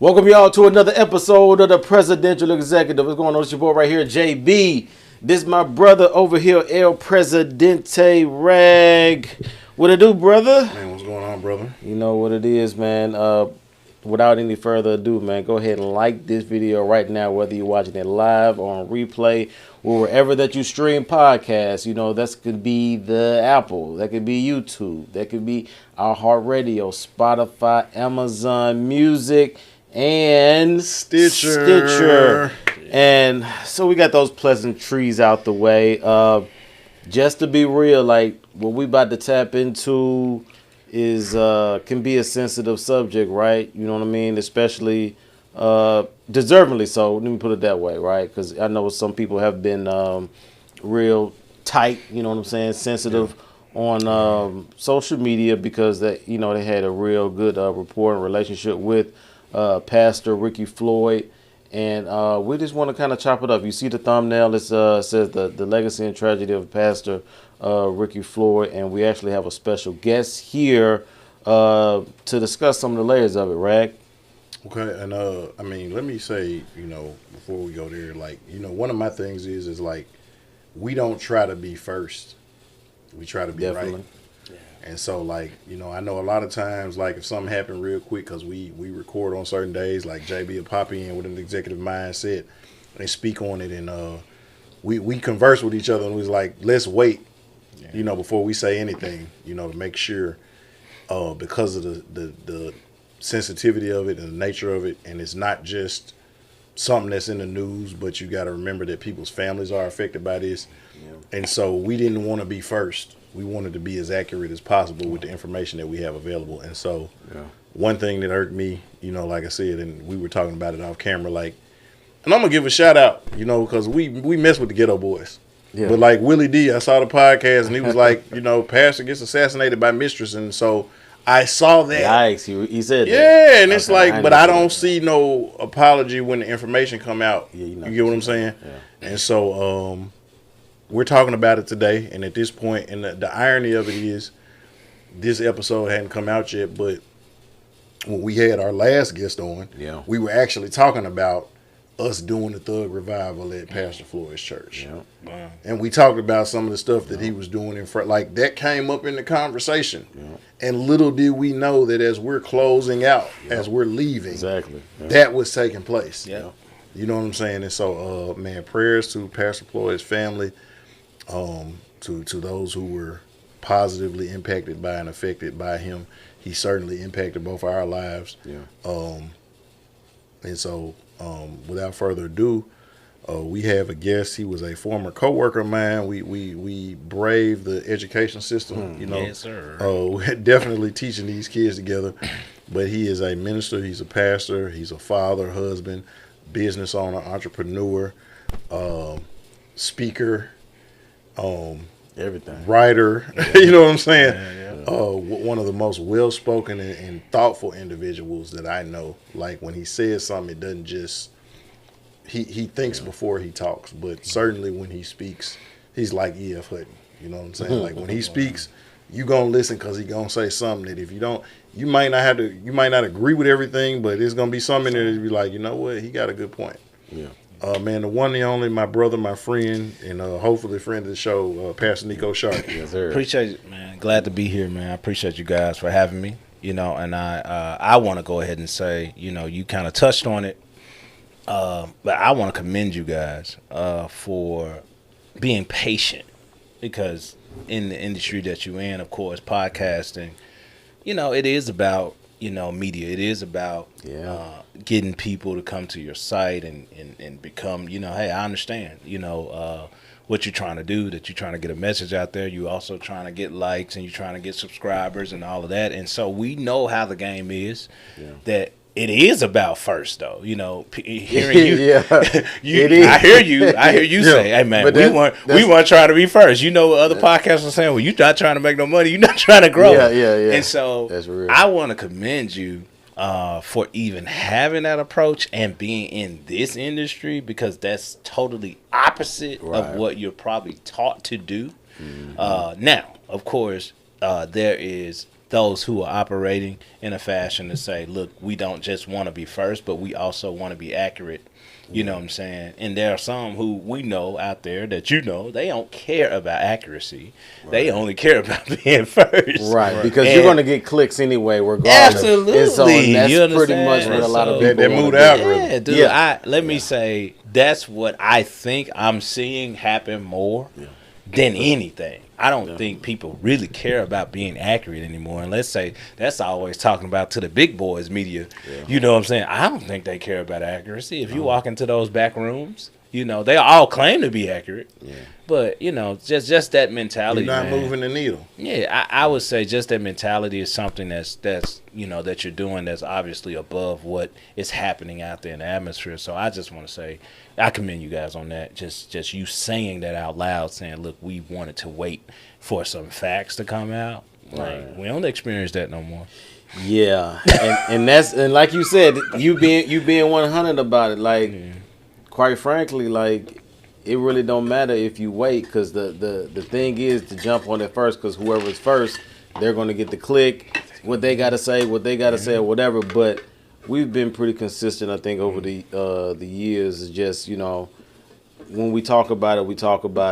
Welcome y'all to another episode of the Presidential Executive. What's going on? It's your boy right here, JB. This is my brother over here, El Presidente Rag. What it do, brother? Man, what's going on, brother? You know what it is, man. Without any further ado, man, go ahead and like this video right now, whether you're watching it live or on replay or wherever that you stream podcasts. You know, that could be the Apple, that could be YouTube, that could be our Heart Radio, Spotify, Amazon Music, and Stitcher. And so we got those pleasantries out the way. Just to be real, like what we about to tap into is can be a sensitive subject, right? You know what I mean? Especially deservingly so. Let me put it that way, right? Because I know some people have been real tight, you know what I'm saying, sensitive on social media because they had a real good rapport and relationship with Pastor Ricky Floyd. And we just want to kind of chop it up. You see the thumbnail, it says the legacy and tragedy of Pastor Ricky Floyd. And we actually have a special guest here to discuss some of the layers of it, Rag. Okay, and I mean, let me say, before we go there, like, one of my things is like, we don't try to be first. We try to be right. And so, like, I know a lot of times, like, if something happened real quick, because we record on certain days, like JB will pop in with an executive mindset and speak on it. And we converse with each other and we was like, let's wait, before we say anything, to make sure because of the sensitivity of it and the nature of it. And it's not just something that's in the news, but you got to remember that people's families are affected by this. Yeah. And so we didn't want to be first. We wanted to be as accurate as possible with the information that we have available. And so one thing that hurt me, like I said, and we were talking about it off camera, like, and I'm going to give a shout out, because we mess with the Ghetto Boys. Yeah. But like Willie D, I saw the podcast and he was like, Pastor gets assassinated by mistress. And so I saw that. Yikes, he said that. Yeah, and it's like, but I don't see no apology when the information come out. Yeah, you get what I'm saying? Yeah. And so we're talking about it today, and at this point, and the irony of it is, this episode hadn't come out yet, but when we had our last guest on, we were actually talking about us doing the Thug Revival at Pastor Floyd's church. Yeah. Wow. And we talked about some of the stuff that he was doing in front, like that came up in the conversation. Yeah. And little did we know that as we're closing out, as we're leaving, that was taking place. Yeah. You know what I'm saying? And so, man, prayers to Pastor Floyd's family. To those who were positively impacted by and affected by him. He certainly impacted both our lives. Yeah. And so, without further ado, we have a guest. He was a former co-worker of mine. We braved the education system, Yes, sir. Definitely teaching these kids together. But he is a minister. He's a pastor. He's a father, husband, business owner, entrepreneur, speaker, everything, writer. You know what I'm saying? Yeah. One of the most well-spoken and thoughtful individuals that I know. Like when he says something, it doesn't just he thinks before he talks, but certainly when he speaks, he's like E.F. Hutton. You know what I'm saying? Like when he speaks, you gonna listen because he gonna say something that if you don't, you might not agree with everything, but it's gonna be something that you be like, you know what, he got a good point. Yeah. Man, the one and only, my brother, my friend, and hopefully friend of the show, Pastor Neko, Sharkey. Yes, sir. Appreciate it, man. Glad to be here, man. I appreciate you guys for having me. And I want to go ahead and say, you kind of touched on it, but I want to commend you guys for being patient, because in the industry that you're in, of course, podcasting, it is about media. It is about getting people to come to your site and become, hey, I understand, what you're trying to do, that you're trying to get a message out there. You also trying to get likes and you're trying to get subscribers and all of that. And so we know how the game is, that it is about first, though. Hearing you, I hear you say, "Hey, man, we want to try to be first." Other podcasts are saying, "Well, you're not trying to make no money. You're not trying to grow." Yeah. And so, that's real. I want to commend you for even having that approach and being in this industry, because that's totally opposite of what you're probably taught to do. Mm-hmm. Now, of course, there is those who are operating in a fashion to say, look, we don't just want to be first, but we also want to be accurate. You know what I'm saying? And there are some who we know out there that they don't care about accuracy. Right. They only care about being first. Right, because you're going to get clicks anyway, regardless. Absolutely. And so that's pretty much what a lot of people that mood algorithm. Yeah, dude. Let me say, that's what I think I'm seeing happen more than anything. I don't think people really care about being accurate anymore. And let's say that's always talking about to the big boys media. Yeah. You know what I'm saying? I don't think they care about accuracy. If you walk into those back rooms, they all claim to be accurate. Yeah. But, just that mentality. You're not moving the needle. Yeah, I would say just that mentality is something that's that you're doing that's obviously above what is happening out there in the atmosphere. So I just want to say I commend you guys on that. Just you saying that out loud, saying, look, we wanted to wait for some facts to come out. Like, we don't experience that no more. Yeah. and like you said, you being 100 about it, like, quite frankly, like, it really don't matter if you wait, because the thing is to jump on it first, because whoever's first, they're going to get the click, what they got to say, or whatever. But we've been pretty consistent, I think, over the years. Is just, when we talk about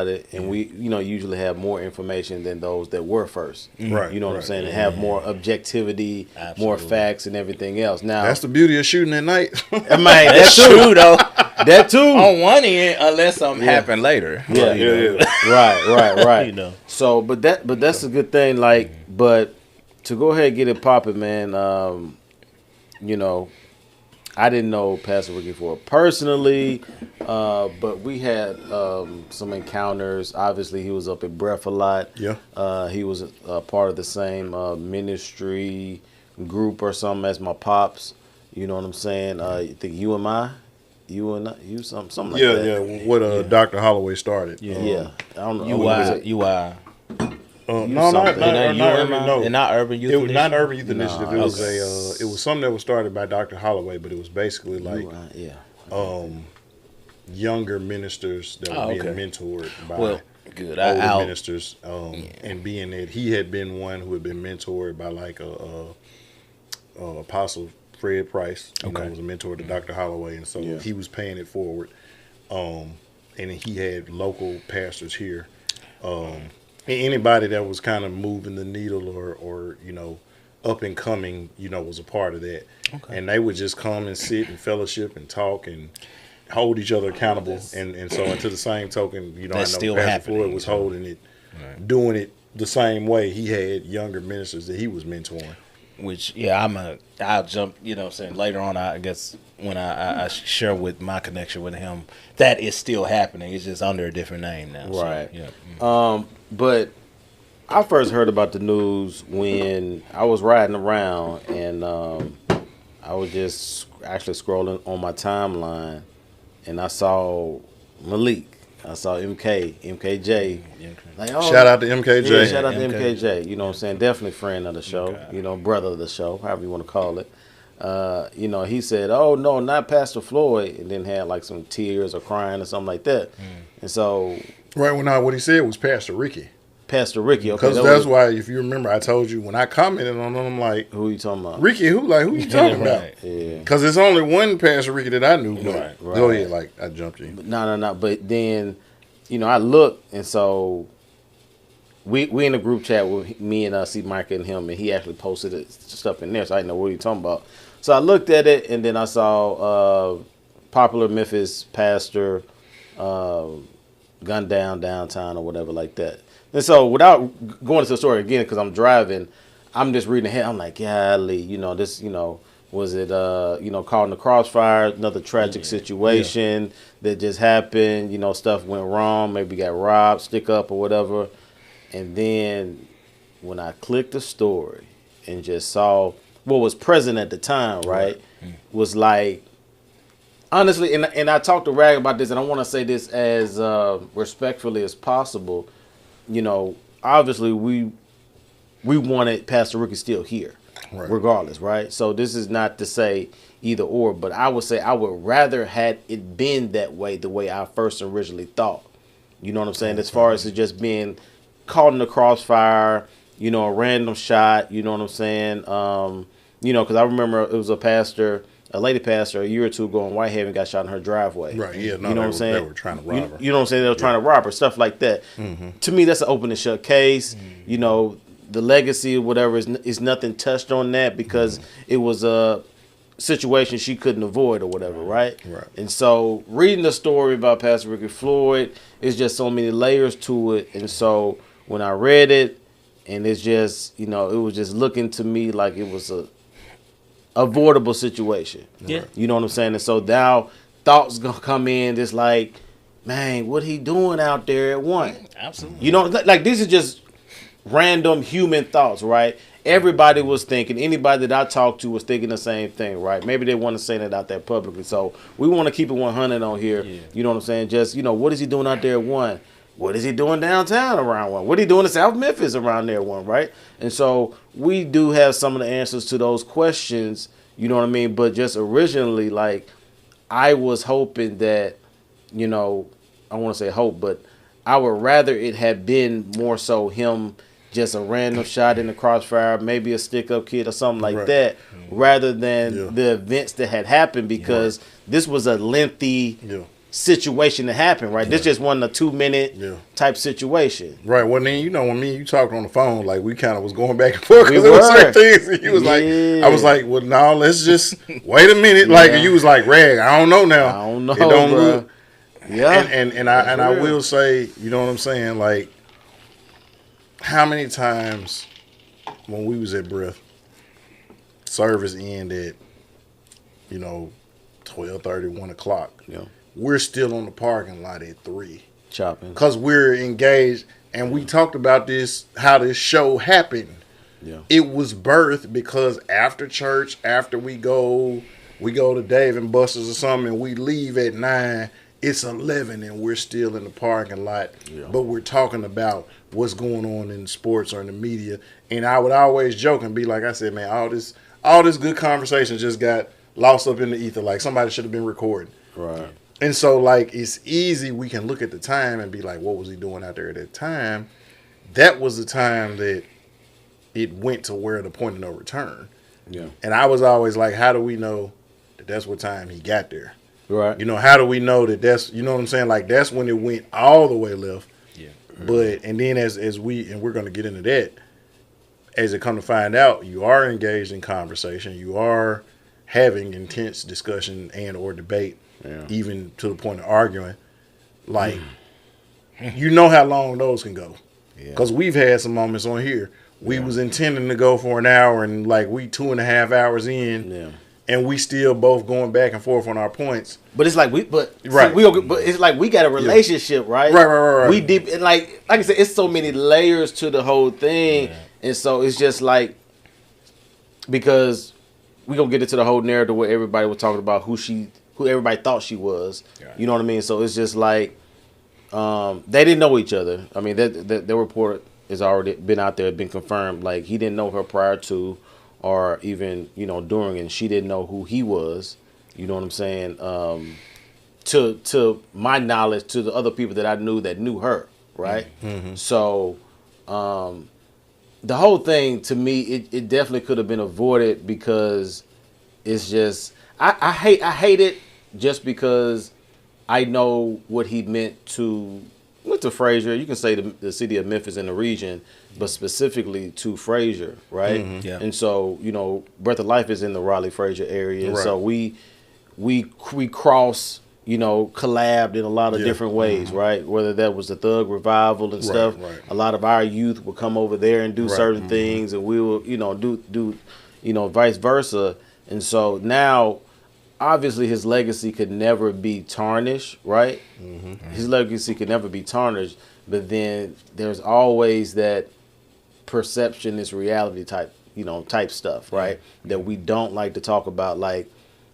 it, and we, usually have more information than those that were first. Right. You know what I'm saying? And have more objectivity, more facts, and everything else. Now, that's the beauty of shooting at night. That's true, though. That too. On one end, unless something happened later. Yeah. Right. So, but that's a good thing. Like, but to go ahead and get it popping, man. I didn't know Pastor Ricky Floyd personally, but we had some encounters. Obviously, he was up at Breath a lot. Yeah. He was part of the same ministry group or something as my pops. You know what I'm saying? I think you something like that. Yeah. What Dr. Holloway started. Yeah. I don't know. Not Urban Youth Initiative. It was not Urban Youth Initiative. It was it was something that was started by Dr. Holloway, but it was basically like younger ministers that were being mentored by older ministers. And being that he had been one who had been mentored by like Apostle Fred Price, was a mentor to Dr. Holloway, and so he was paying it forward. And he had local pastors here. Anybody that was kind of moving the needle or up and coming, was a part of that. Okay. And they would just come and sit and fellowship and talk and hold each other accountable. And so, to the same token, I know Pastor Floyd was holding it, doing it the same way. He had younger ministers that he was mentoring. Which, I'll jump, later on, I guess, when I share with my connection with him, that is still happening. It's just under a different name now. Right. So, yeah. But I first heard about the news when I was riding around, and I was just actually scrolling on my timeline, and I saw Malik. I saw MKJ. Like, shout out to MKJ. Yeah, shout out to MKJ. You know what I'm saying? Definitely friend of the show. Okay. Brother of the show, however you want to call it. He said, "Oh no, not Pastor Floyd," and then had like some tears or crying or something like that. And so, what he said was Pastor Ricky. Pastor Ricky, okay. Because that's why, if you remember, I told you when I commented on him, I'm like, "Who you talking about? Ricky? Who you talking about?" Yeah. Because there's only one Pastor Ricky that I knew. Right. Go ahead, like I jumped you. No. But then, I looked, and so we in a group chat with me and C. Micah and him, and he actually posted stuff in there, so I didn't know what he talking about. So I looked at it, and then I saw popular Memphis pastor gunned down downtown or whatever like that. And so without going into the story again, because I'm driving, I'm just reading ahead. I'm like, golly, this, was it, caught in the crossfire, another tragic situation that just happened, stuff went wrong, maybe got robbed, stick up or whatever. And then when I clicked the story and just saw what was present at the time, right, was like, honestly, and I talked to Rag about this, and I want to say this as respectfully as possible. Obviously we wanted Pastor Ricky still here, regardless, right? So this is not to say either or, but I would say I would rather had it been that way, the way I first originally thought. You know what I'm saying? As far as it just being caught in the crossfire, you know, a random shot. You know what I'm saying? You know, because I remember it was a lady pastor, a year or two ago in Whitehaven got shot in her driveway. Right, yeah. No, you know what I'm saying? They were trying to rob her. You know what I'm saying? They were trying to rob her, stuff like that. To me, that's an open and shut case. You know, the legacy or whatever is nothing touched on that because it was a situation she couldn't avoid or whatever, right? And so reading the story about Pastor Ricky Floyd, it's just so many layers to it. And so when I read it, and it's just, you know, it was just looking to me like it was a avoidable situation. Yeah. You know what I'm saying? And so now thoughts gonna come in, it's like, man, what he doing out there at 1? Absolutely. You know, like this is just random human thoughts, right? Everybody was thinking, anybody that I talked to was thinking the same thing, right? Maybe they want to say that out there publicly. So we want to keep it 100 on here. Yeah. You know what I'm saying? Just, you know, what is he doing out there at 1? What is he doing downtown around 1? What are he doing in South Memphis around there 1, right? And so we do have some of the answers to those questions, you know what I mean? But just originally, like, I was hoping that, you know, I want to say hope, but I would rather it had been more so him just a random shot in the crossfire, maybe a stick-up kid or something like that, rather than the events that had happened, because this was a lengthy situation that happened, right? This just wasn't a 2-minute type situation. Right. Well, then, you know, when me and you talked on the phone, like, we kind of was going back and forth because there were certain things. And you was like, I was like, well, no, let's just wait a minute. Like, and you was like, Rag, I don't know now. I don't know, it don't bro. look. Yeah. And I will say, you know what I'm saying? Like, how many times when we was at Breath, service ended, you know, 12:30, 1 o'clock. Yeah. We're still on the parking lot at 3. Chopping. Because we're engaged, and we talked about this, how this show happened. Yeah. It was birthed because after church, after we go to Dave and Buster's or something, and we leave at 9, it's 11, and we're still in the parking lot. Yeah. But we're talking about what's going on in sports or in the media. And I would always joke and be like, I said, man, all this good conversation just got lost up in the ether. Like, somebody should have been recording. Right. And so, like, it's easy. We can look at the time and be like, what was he doing out there at that time? That was the time that it went to where the point of no return. Yeah. And I was always like, how do we know that that's what time he got there? Right. You know, how do we know that that's, you know what I'm saying? Like, that's when it went all the way left. Yeah. But, and then as we, and we're going to get into that, as it come to find out, you are engaged in conversation. You are having intense discussion and or debate. Yeah. Even to the point of arguing, like, you know how long those can go. Because we've had some moments on here. We was intending to go for an hour, and like we 2.5 hours in, and we still both going back and forth on our points. But it's like but it's like we got a relationship, right? Right. We deep, and like I said, it's so many layers to the whole thing, and so it's just like, because we gonna get into the whole narrative where everybody was talking about who everybody thought she was. You know what I mean? So it's just like, they didn't know each other. I mean, the report has already been out there, been confirmed. Like, he didn't know her prior to, or even, you know, during, and she didn't know who he was. You know what I'm saying? To my knowledge, to the other people that I knew that knew her, right? Mm-hmm. So, the whole thing, to me, it definitely could have been avoided, because it's just, I hate it just because I know what he meant to Frazier. You can say the city of Memphis and the region, but specifically to Frazier, right? Mm-hmm. Yeah. And so, you know, Breath of Life is in the Raleigh-Frazier area. And so we cross, you know, collabed in a lot of different ways, right? Whether that was the Thug Revival and stuff. Right. A lot of our youth would come over there and do certain things, and we will, you know, do you know, vice versa. And so now, obviously, his legacy could never be tarnished, right? Mm-hmm. His legacy could never be tarnished, but then there's always that perception is reality type stuff, right? That we don't like to talk about. Like,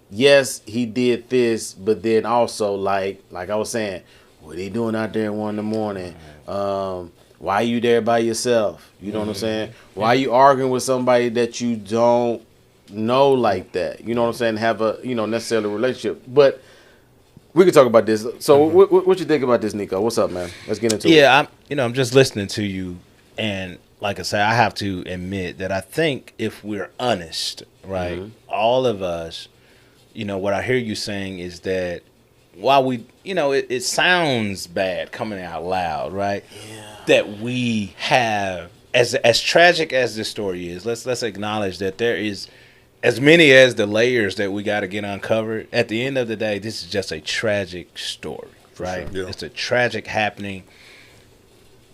yes, he did this, but then also, like I was saying, what are you doing out there at 1 a.m? Why are you there by yourself? You know what I'm saying? Why are you arguing with somebody that you don't know like that? You know what I'm saying? Have a, you know, necessarily relationship. But we can talk about this. So what you think about this, Neko? What's up, man? Let's get into it. Yeah, I'm just listening to you, and like I say, I have to admit that I think if we're honest, right, all of us, what I hear you saying is that while we, it sounds bad coming out loud, right? Yeah. That we have, as tragic as this story is, let's acknowledge that there is as many as the layers that we got to get uncovered. At the end of the day, this is just a tragic story, right? Sure. Yeah. It's a tragic happening.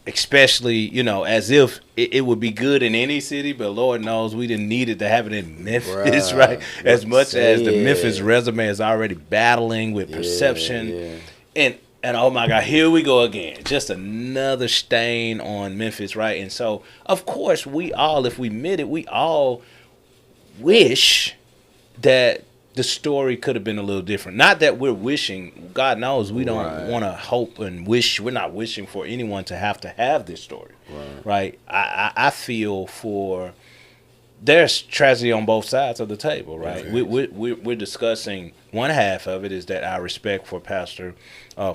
Especially, as if it would be good in any city, but Lord knows we didn't need it to have it in Memphis, right? As much as the Memphis resume is already battling with perception. And oh my God, here we go again. Just another stain on Memphis, right? And so, of course, we all, if we admit it, we all wish that the story could have been a little different. Not that we're wishing. God knows we don't want to hope and wish. We're not wishing for anyone to have this story, right? I feel for there's tragedy on both sides of the table, right? We're discussing one half of it is that our respect for Pastor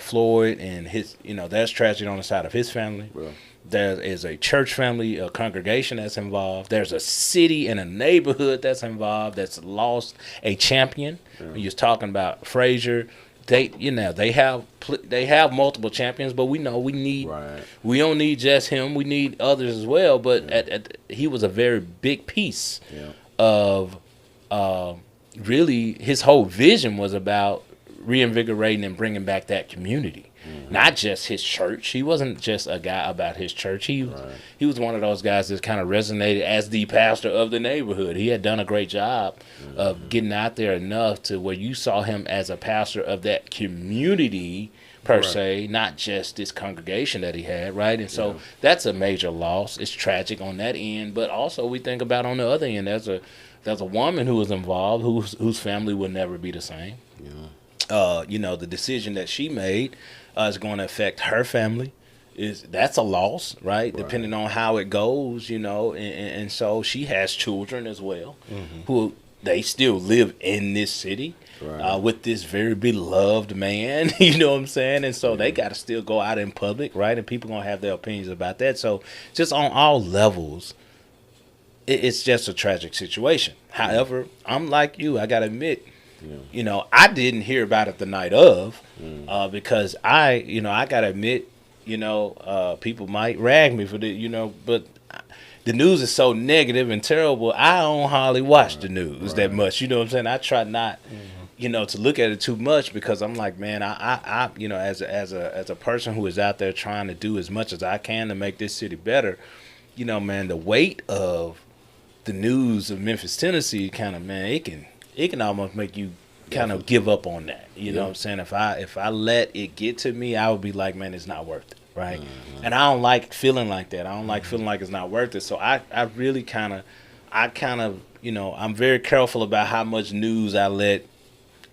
Floyd and his, there's tragedy on the side of his family. Right. There is a church family, a congregation that's involved. There's a city and a neighborhood that's involved that's lost a champion. Yeah. You're talking about Frazier. They have multiple champions, but we know we don't need just him. We need others as well. But he was a very big piece of really his whole vision was about reinvigorating and bringing back that community. Not just his church. He wasn't just a guy about his church. He was one of those guys that kind of resonated as the pastor of the neighborhood. He had done a great job of getting out there enough to where you saw him as a pastor of that community per se, not just this congregation that he had, right? And so that's a major loss. It's tragic on that end, but also we think about on the other end, there's a woman who was involved whose family will never be the same. Yeah. The decision that she made is going to affect her family. That's a loss, right? Depending on how it goes, and so she has children as well, who they still live in this city with this very beloved man, you know what I'm saying? And so they got to still go out in public, right? And people going to have their opinions about that. So just on all levels, it's just a tragic situation. However, I'm like you, I got to admit, I didn't hear about it the night of because I gotta admit, people might rag me for the, but the news is so negative and terrible. I don't hardly watch the news that much. You know what I'm saying? I try not, to look at it too much because I'm like, man, I as a person who is out there trying to do as much as I can to make this city better, man, the weight of the news of Memphis, Tennessee, kind of, man, it can almost make you kind of give up on that. You know what I'm saying? If I let it get to me, I would be like, man, it's not worth it, right? And I don't like feeling like that. I don't like feeling like it's not worth it. So I really kind of, I'm very careful about how much news I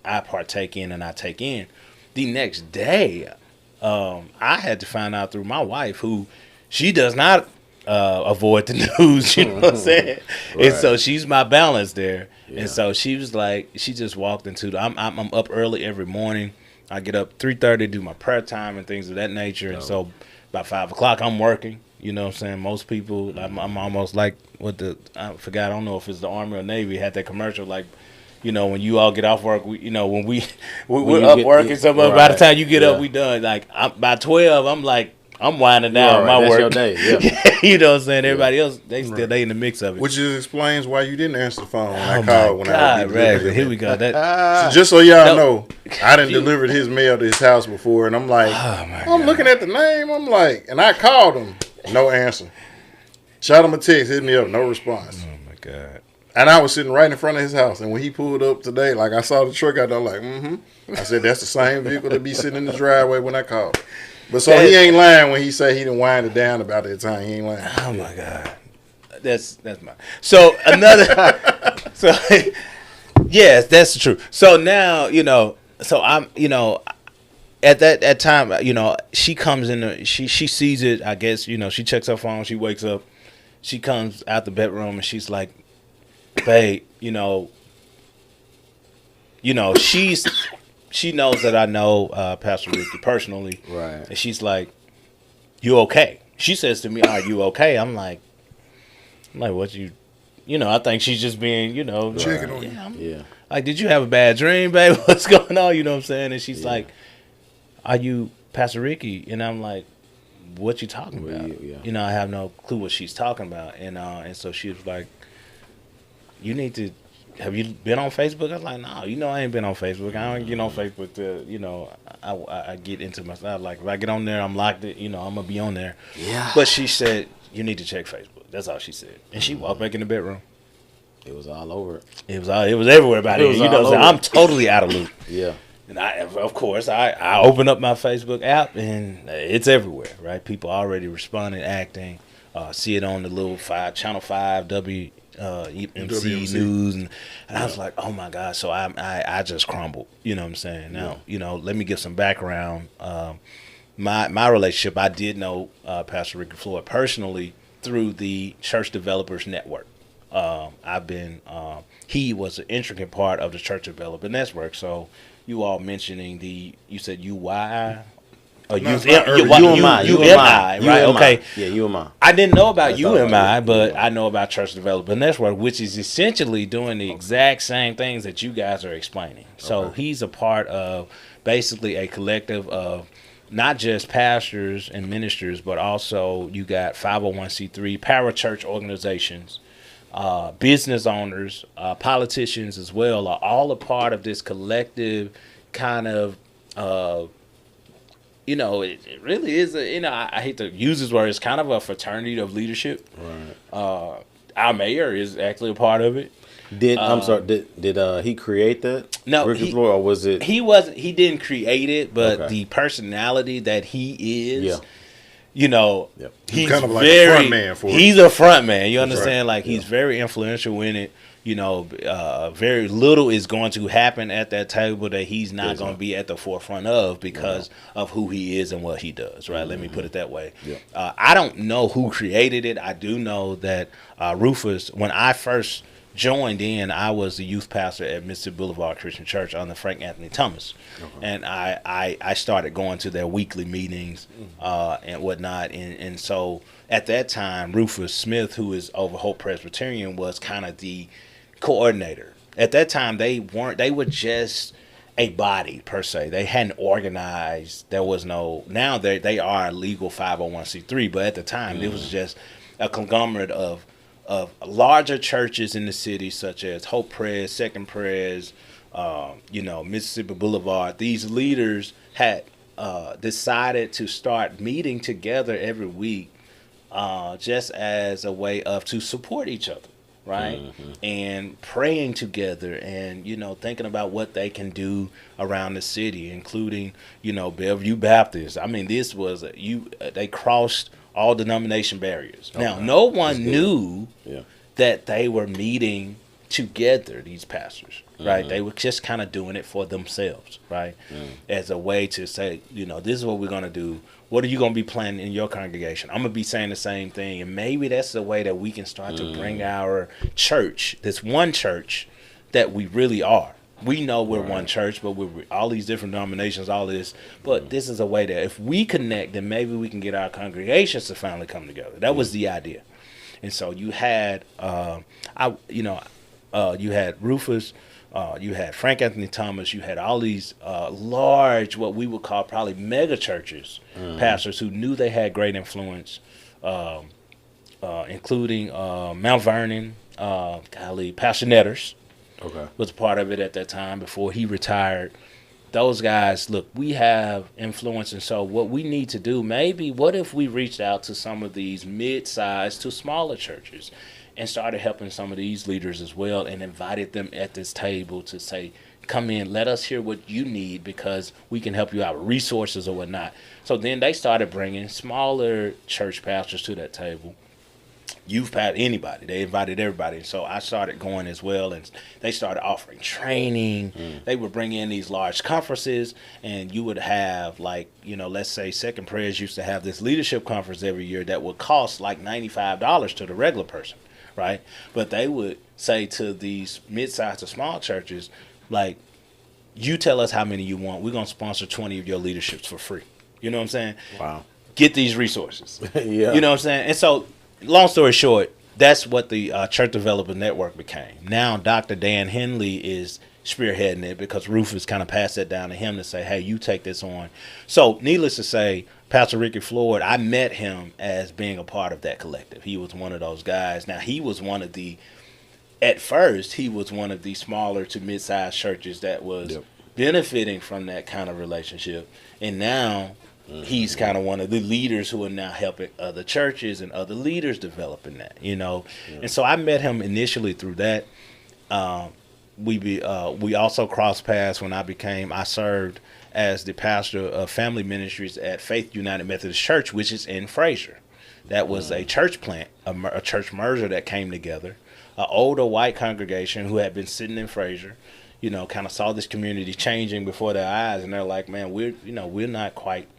partake in and I take in. The next day, I had to find out through my wife, who she does not avoid the news, you know what I'm saying? And so she's my balance there. And so she was like, she just walked into I'm up early every morning. I get up 3:30, do my prayer time and things of that nature. And so about 5 o'clock, I'm working. You know what I'm saying? Most people, I'm almost like I forgot, I don't know if it's the Army or Navy, had that commercial like, when you all get off work, we're up working. So by the time you get up, we done. Like by 12, I'm like, I'm winding down my work. Your day, you know what I'm saying? Everybody else, they in the mix of it. Which explains why you didn't answer the phone when I called. When I here we go. So just so y'all know, I done delivered his mail to his house before, and I'm like, I'm looking at the name. I'm like, and I called him, no answer. Shot him a text, hit me up, no response. Oh my God. And I was sitting right in front of his house, and when he pulled up today, like I saw the truck out there, I'm like, I said, that's the same vehicle that be sitting in the driveway when I called. But so he ain't lying when he say he done wind it down about that time. He ain't lying. Oh my God, that's my. So another. So yes, that's the truth. So now So I'm at that time she comes in. She sees it. I guess she checks her phone. She wakes up. She comes out the bedroom and she's like, "Babe, She knows that I know Pastor Ricky personally. Right. And she's like, you okay? She says to me, are you okay? I'm like, I'm like, what you know, I think she's just being, checking on you. Yeah. Like, did you have a bad dream, babe? What's going on? You know what I'm saying? And she's like, are you Pastor Ricky? And I'm like, what you talking about? Yeah. I have no clue what she's talking about. And so she was like, you need to, have you been on Facebook? I was like, no, I ain't been on Facebook. I don't get on Facebook to, I get into myself. Like, if I get on there, I'm locked it, I'm going to be on there. Yeah. But she said, you need to check Facebook. That's all she said. And she walked back in the bedroom. It was all over. It was everywhere about it. I'm totally out of loop. Yeah. And of course, I open up my Facebook app and it's everywhere, right? People already responding, acting, see it on the little Channel 5, WMC News. And I was like, oh my God. So I just crumbled. You know what I'm saying? Now, let me give some background. My relationship, I did know Pastor Ricky Floyd personally through the Church Developers Network. He was an intricate part of the Church Developer Network. So you all mentioning you said UY? Or UMI, right? Okay. Yeah, UMI. I didn't know about UMI, but I know about Church Development Network, which is essentially doing the exact same things that you guys are explaining. So he's a part of basically a collective of not just pastors and ministers, but also you got 501c3 parachurch organizations, business owners, politicians as well, are all a part of this collective kind of, it really is, I hate to use this word, it's kind of a fraternity of leadership. Right. Our mayor is actually a part of it. Did he create that? No, Ricky Floyd, or was it? He didn't create it, but the personality that he is, he's kind of like a front man for it. He's a front man. You understand? Right. Like he's very influential in it. Very little is going to happen at that table that he's not going to be at the forefront of because of who he is and what he does, right? Let me put it that way. Yeah. I don't know who created it. I do know that Rufus, when I first joined in, I was the youth pastor at Mississippi Boulevard Christian Church under Frank Anthony Thomas. And I started going to their weekly meetings and whatnot. And so at that time, Rufus Smith, who is over Hope Presbyterian, was kind of the coordinator. At that time, they were just a body per se. They hadn't organized. There was no, now they are a legal 501c3, but at the time it was just a conglomerate of larger churches in the city, such as Hope Pres, Second Pres, Mississippi Boulevard. These leaders had decided to start meeting together every week, just as a way to support each other. Right. And praying together and, thinking about what they can do around the city, including, Bellevue Baptist. I mean, this was, they crossed all denomination barriers. Now, no one knew that they were meeting together, these pastors, right? They were just kind of doing it for themselves, right? As a way to say, this is what we're going to do. What are you going to be planning in your congregation? I'm going to be saying the same thing. And maybe that's the way that we can start to bring our church, this one church that we really are. We know we're one church, but we're all these different denominations, all this. But this is a way that if we connect, then maybe we can get our congregations to finally come together. That was the idea. And so you had, you had Rufus, you had Frank Anthony Thomas, you had all these large, what we would call probably mega churches, pastors who knew they had great influence, including Mount Vernon, Pastor Netters was a part of it at that time before he retired. Those guys, look, we have influence, and so what we need to do, what if we reached out to some of these mid-sized to smaller churches and started helping some of these leaders as well and invited them at this table to say, come in, let us hear what you need because we can help you out with resources or whatnot. So then they started bringing smaller church pastors to that table. Youth pastor, anybody. They invited everybody. And so I started going as well, and they started offering training. They would bring in these large conferences, and you would have, let's say Second Prayers used to have this leadership conference every year that would cost like $95 to the regular person, right? But they would say to these mid-sized to small churches, you tell us how many you want. We're going to sponsor 20 of your leaderships for free. You know what I'm saying? Wow. Get these resources. Yeah. You know what I'm saying? And so, long story short, that's what the Church Developer Network became. Now Dr. Dan Henley is spearheading it because Rufus kind of passed that down to him to say, hey, you take this on. So needless to say, Pastor Ricky Floyd, I met him as being a part of that collective. He was one of those guys. Now, he was one of the, at first, he was one of the smaller to mid-sized churches that was benefiting from that kind of relationship. And now he's kind of one of the leaders who are now helping other churches and other leaders developing that, you know. And so I met him initially through that. We also crossed paths when I served as the pastor of family ministries at Faith United Methodist Church, which is in Fraser. That was a church plant, a church merger that came together. An older white congregation who had been sitting in Fraser, you know, kind of saw this community changing before their eyes, and they're like, man, we're not quite,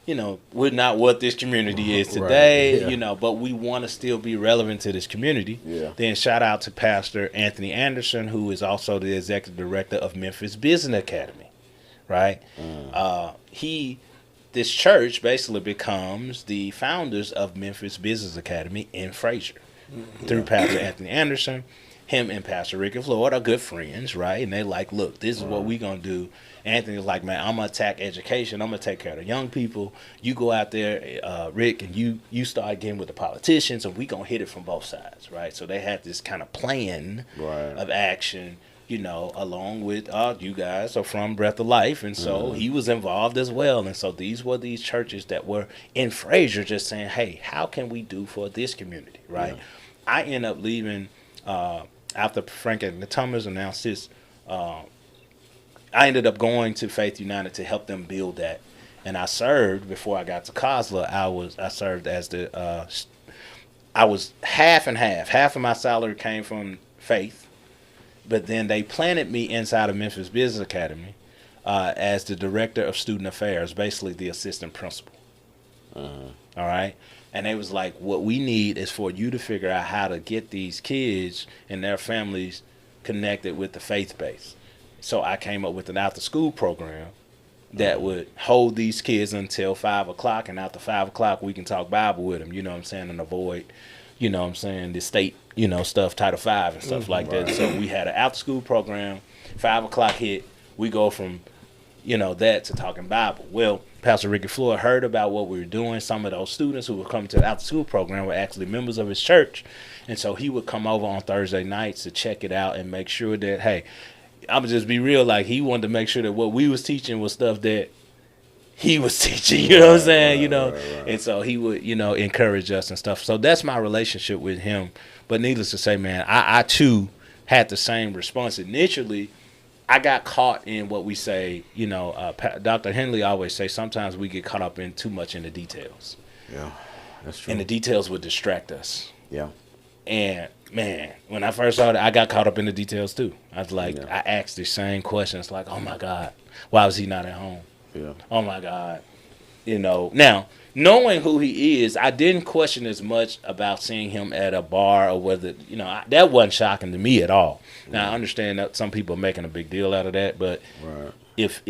you know, we're not what this community is today, you know, but we want to still be relevant to this community. Then shout out to Pastor Anthony Anderson, who is also the executive director of Memphis Business Academy, right? This church basically becomes the founders of Memphis Business Academy in Fraser through Pastor Anthony Anderson. Him and Pastor Ricky Floyd are good friends, right? And they like, look, this is what we gonna do. Anthony's like, man, I'm gonna attack education. I'm gonna take care of the young people. You go out there, Rick, and you start getting with the politicians, and we gonna hit it from both sides, right? So they had this kind of plan of action, you know, along with you guys are from Breath of Life, and so he was involved as well. And so these were these churches that were in Fraser just saying, hey, how can we do for this community, right? I end up leaving after Frank and the Tummers announced this. I ended up going to Faith United to help them build that, and I served before I got to Kosler. I served as I was half and half. Half of my salary came from Faith, but then they planted me inside of Memphis Business Academy as the director of student affairs, basically the assistant principal. All right. And they was like, what we need is for you to figure out how to get these kids and their families connected with the faith base. So I came up with an after-school program that would hold these kids until 5 o'clock, and after 5 o'clock we can talk Bible with them, you know what I'm saying, and avoid, you know what I'm saying, the state, you know, stuff, Title V and stuff like that. So we had an after-school program, 5 o'clock hit, we go from, you know, that to talking Bible. Well, Pastor Ricky Floyd heard about what we were doing. Some of those students who were coming to the after-school program were actually members of his church, and so he would come over on Thursday nights to check it out and make sure that, hey, I'm gonna just be real, like he wanted to make sure that what we was teaching was stuff that he was teaching, you know what I'm saying, you know, and so he would, you know, encourage us and stuff. So that's my relationship with him. But needless to say, man, I too had the same response. Initially, I got caught in what we say, you know, Dr. Henley always say sometimes we get caught up in too much in the details. Yeah, that's true. And the details would distract us. Yeah. And man, when I first saw it, I got caught up in the details too. I was like, I asked the same questions, like, oh my God, why was he not at home? Yeah. Oh my God. You know, now, knowing who he is, I didn't question as much about seeing him at a bar or whether, you know, that wasn't shocking to me at all. Now, I understand that some people are making a big deal out of that, but if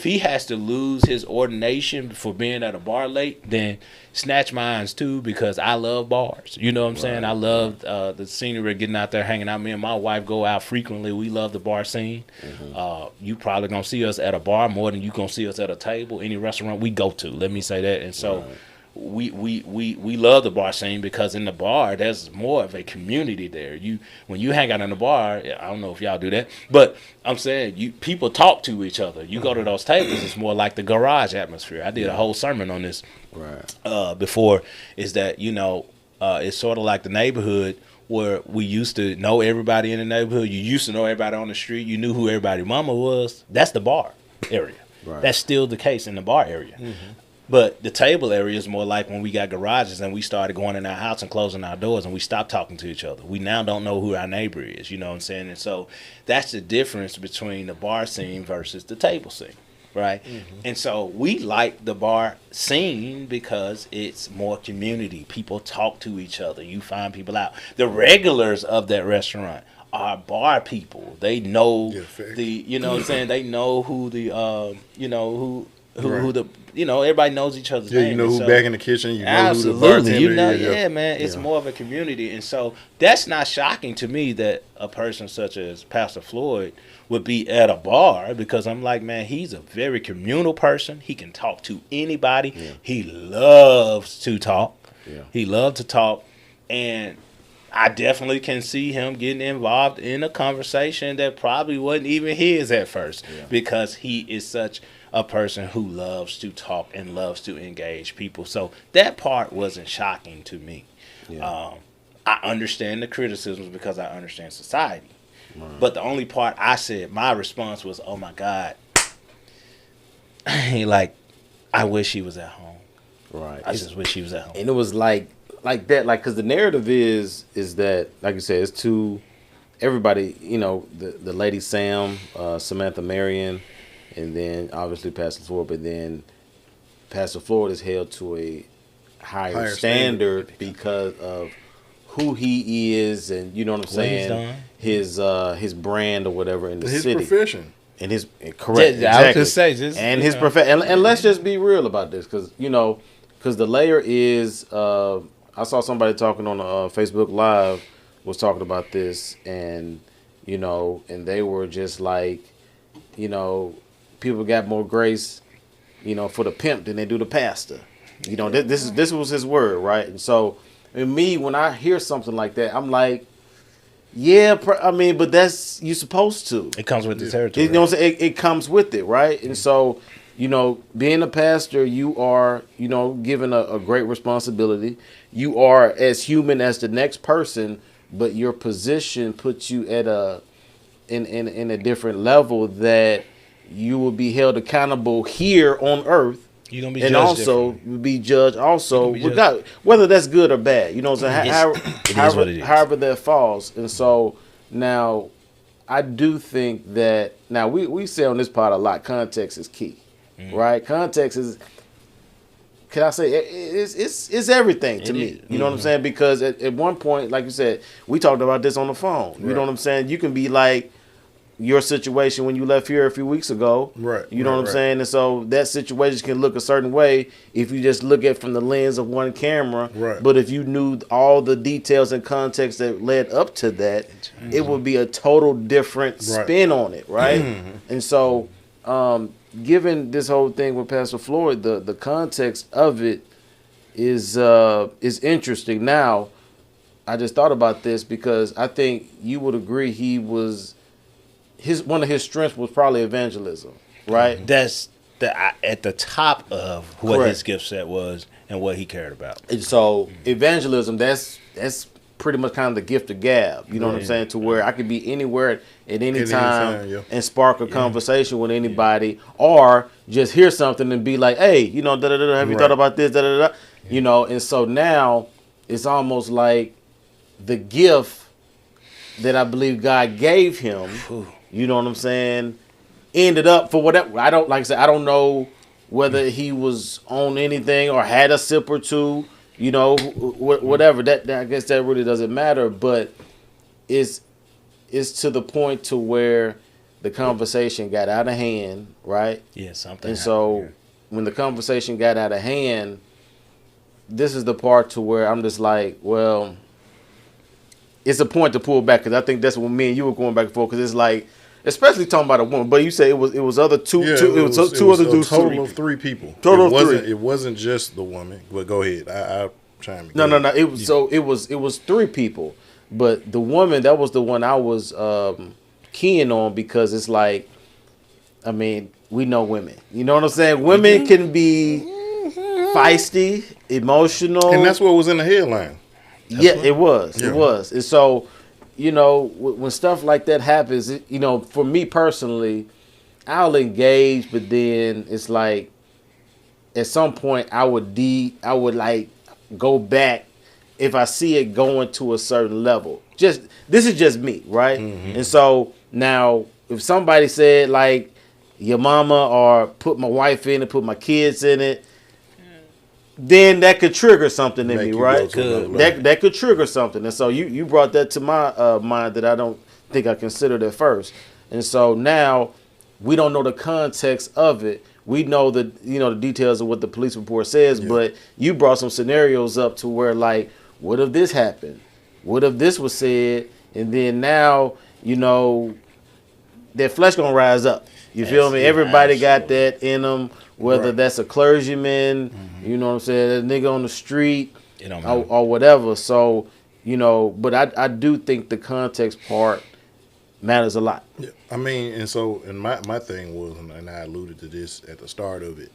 he has to lose his ordination for being at a bar late, then snatch mine too, because I love bars. You know what I'm saying? I love the scenery, getting out there, hanging out. Me and my wife go out frequently. We love the bar scene. You probably going to see us at a bar more than you going to see us at a table, any restaurant we go to. Let me say that. And so we love the bar scene because in the bar, there's more of a community there. When you hang out in the bar, I don't know if y'all do that, but I'm saying people talk to each other. You go to those tables, it's more like the garage atmosphere. I did a whole sermon on this before, is that, you know, it's sort of like the neighborhood where we used to know everybody in the neighborhood. You used to know everybody on the street. You knew who everybody's mama was. That's the bar area. That's still the case in the bar area. But the table area is more like when we got garages and we started going in our house and closing our doors and we stopped talking to each other. We now don't know who our neighbor is, you know what I'm saying? And so that's the difference between the bar scene versus the table scene, right? And so we like the bar scene because it's more community. People talk to each other. You find people out. The regulars of that restaurant are bar people. They know you know what I'm saying? They know who who the everybody knows each other's name. You know who back in the kitchen. You know absolutely, who the bartender is. Yeah, man. It's more of a community, and so that's not shocking to me that a person such as Pastor Floyd would be at a bar, because I'm like, man, he's a very communal person. He can talk to anybody. Yeah. He loves to talk. Yeah. He loves to talk, and I definitely can see him getting involved in a conversation that probably wasn't even his at first, because he is such a person who loves to talk and loves to engage people. So that part wasn't shocking to me. Yeah. I understand the criticisms because I understand society. Right. But the only part I said, my response was, oh my God, like, I wish he was at home. Right. I just wish he was at home. And it was like that, because the narrative is that, like you said, it's to everybody, the lady Sam, Samantha Marion, and then obviously Pastor Floyd, but then Pastor Floyd is held to a higher standard because of who he is, and you know what I'm saying, his brand or whatever in the city, his profession, and his correct. Yeah, exactly. I was just say just, and his profession, and let's just be real about this, because the layer is. I saw somebody talking on Facebook Live was talking about this, and and they were just like, people got more grace, for the pimp than they do the pastor. This was his word, right? And so, and me, when I hear something like that, I'm like, yeah, but that's, you supposed to. It comes with the territory. You know what I'm saying? It comes with it, right? And so, being a pastor, you are, given a great responsibility. You are as human as the next person, but your position puts you at in a different level that you will be held accountable here on earth. You're gonna be judged, and also be judged whether that's good or bad. You know what I'm saying? However that falls. And so now, I do think that now we say on this part a lot, context is key, right? Context is, can I say, it's everything to me. You know what I'm saying? Because at one point, like you said, we talked about this on the phone. You know what I'm saying? You can be like your situation when you left here a few weeks ago. Right. You know what I'm saying? And so that situation can look a certain way if you just look at from the lens of one camera. Right. But if you knew all the details and context that led up to that, it would be a total different spin on it, right? And so, given this whole thing with Pastor Floyd, the context of it is interesting. Now, I just thought about this because I think you would agree he was one of his strengths was probably evangelism, right? That's at the top of what his gift set was and what he cared about. And so evangelism, that's pretty much kind of the gift of gab. You know what I'm saying? To where I could be anywhere at any time and spark a conversation with anybody, or just hear something and be like, hey, have you thought about this? And so now it's almost like the gift that I believe God gave him. You know what I'm saying? Ended up for whatever. I don't know whether he was on anything or had a sip or two. Whatever. That I guess that really doesn't matter. But it's to the point to where the conversation got out of hand, right? Yeah, something. And so when the conversation got out of hand, this is the part to where I'm just like, well, it's a point to pull back, because I think that's what me and you were going back and forth, because it's like, especially talking about a woman, but you say it was other two other dudes. Total of three people. It wasn't just the woman. But go ahead. I'll chime in. No. It was three people, but the woman, that was the one I was keying on, because it's like, I mean, we know women. You know what I'm saying? Women can be feisty, emotional, and that's what was in the headline. It was. And so, when stuff like that happens, for me personally, I'll engage, but then it's like, at some point I would like go back if I see it going to a certain level. This is just me, right? And so now, if somebody said like your mama, or put my wife in it, put my kids in it, then that could trigger something in me, right? That could trigger something. And so you brought that to my mind that I don't think I considered at first. And so now we don't know the context of it, we know the details of what the police report says, but you brought some scenarios up to where like, what if this happened? What if this was said? And then now, that flesh gonna rise up. You feel me? Everybody got that in them, whether that's a clergyman, you know what I'm saying, a nigga on the street, or whatever. So, but I do think the context part matters a lot. Yeah. I mean, and my thing was, and I alluded to this at the start of it,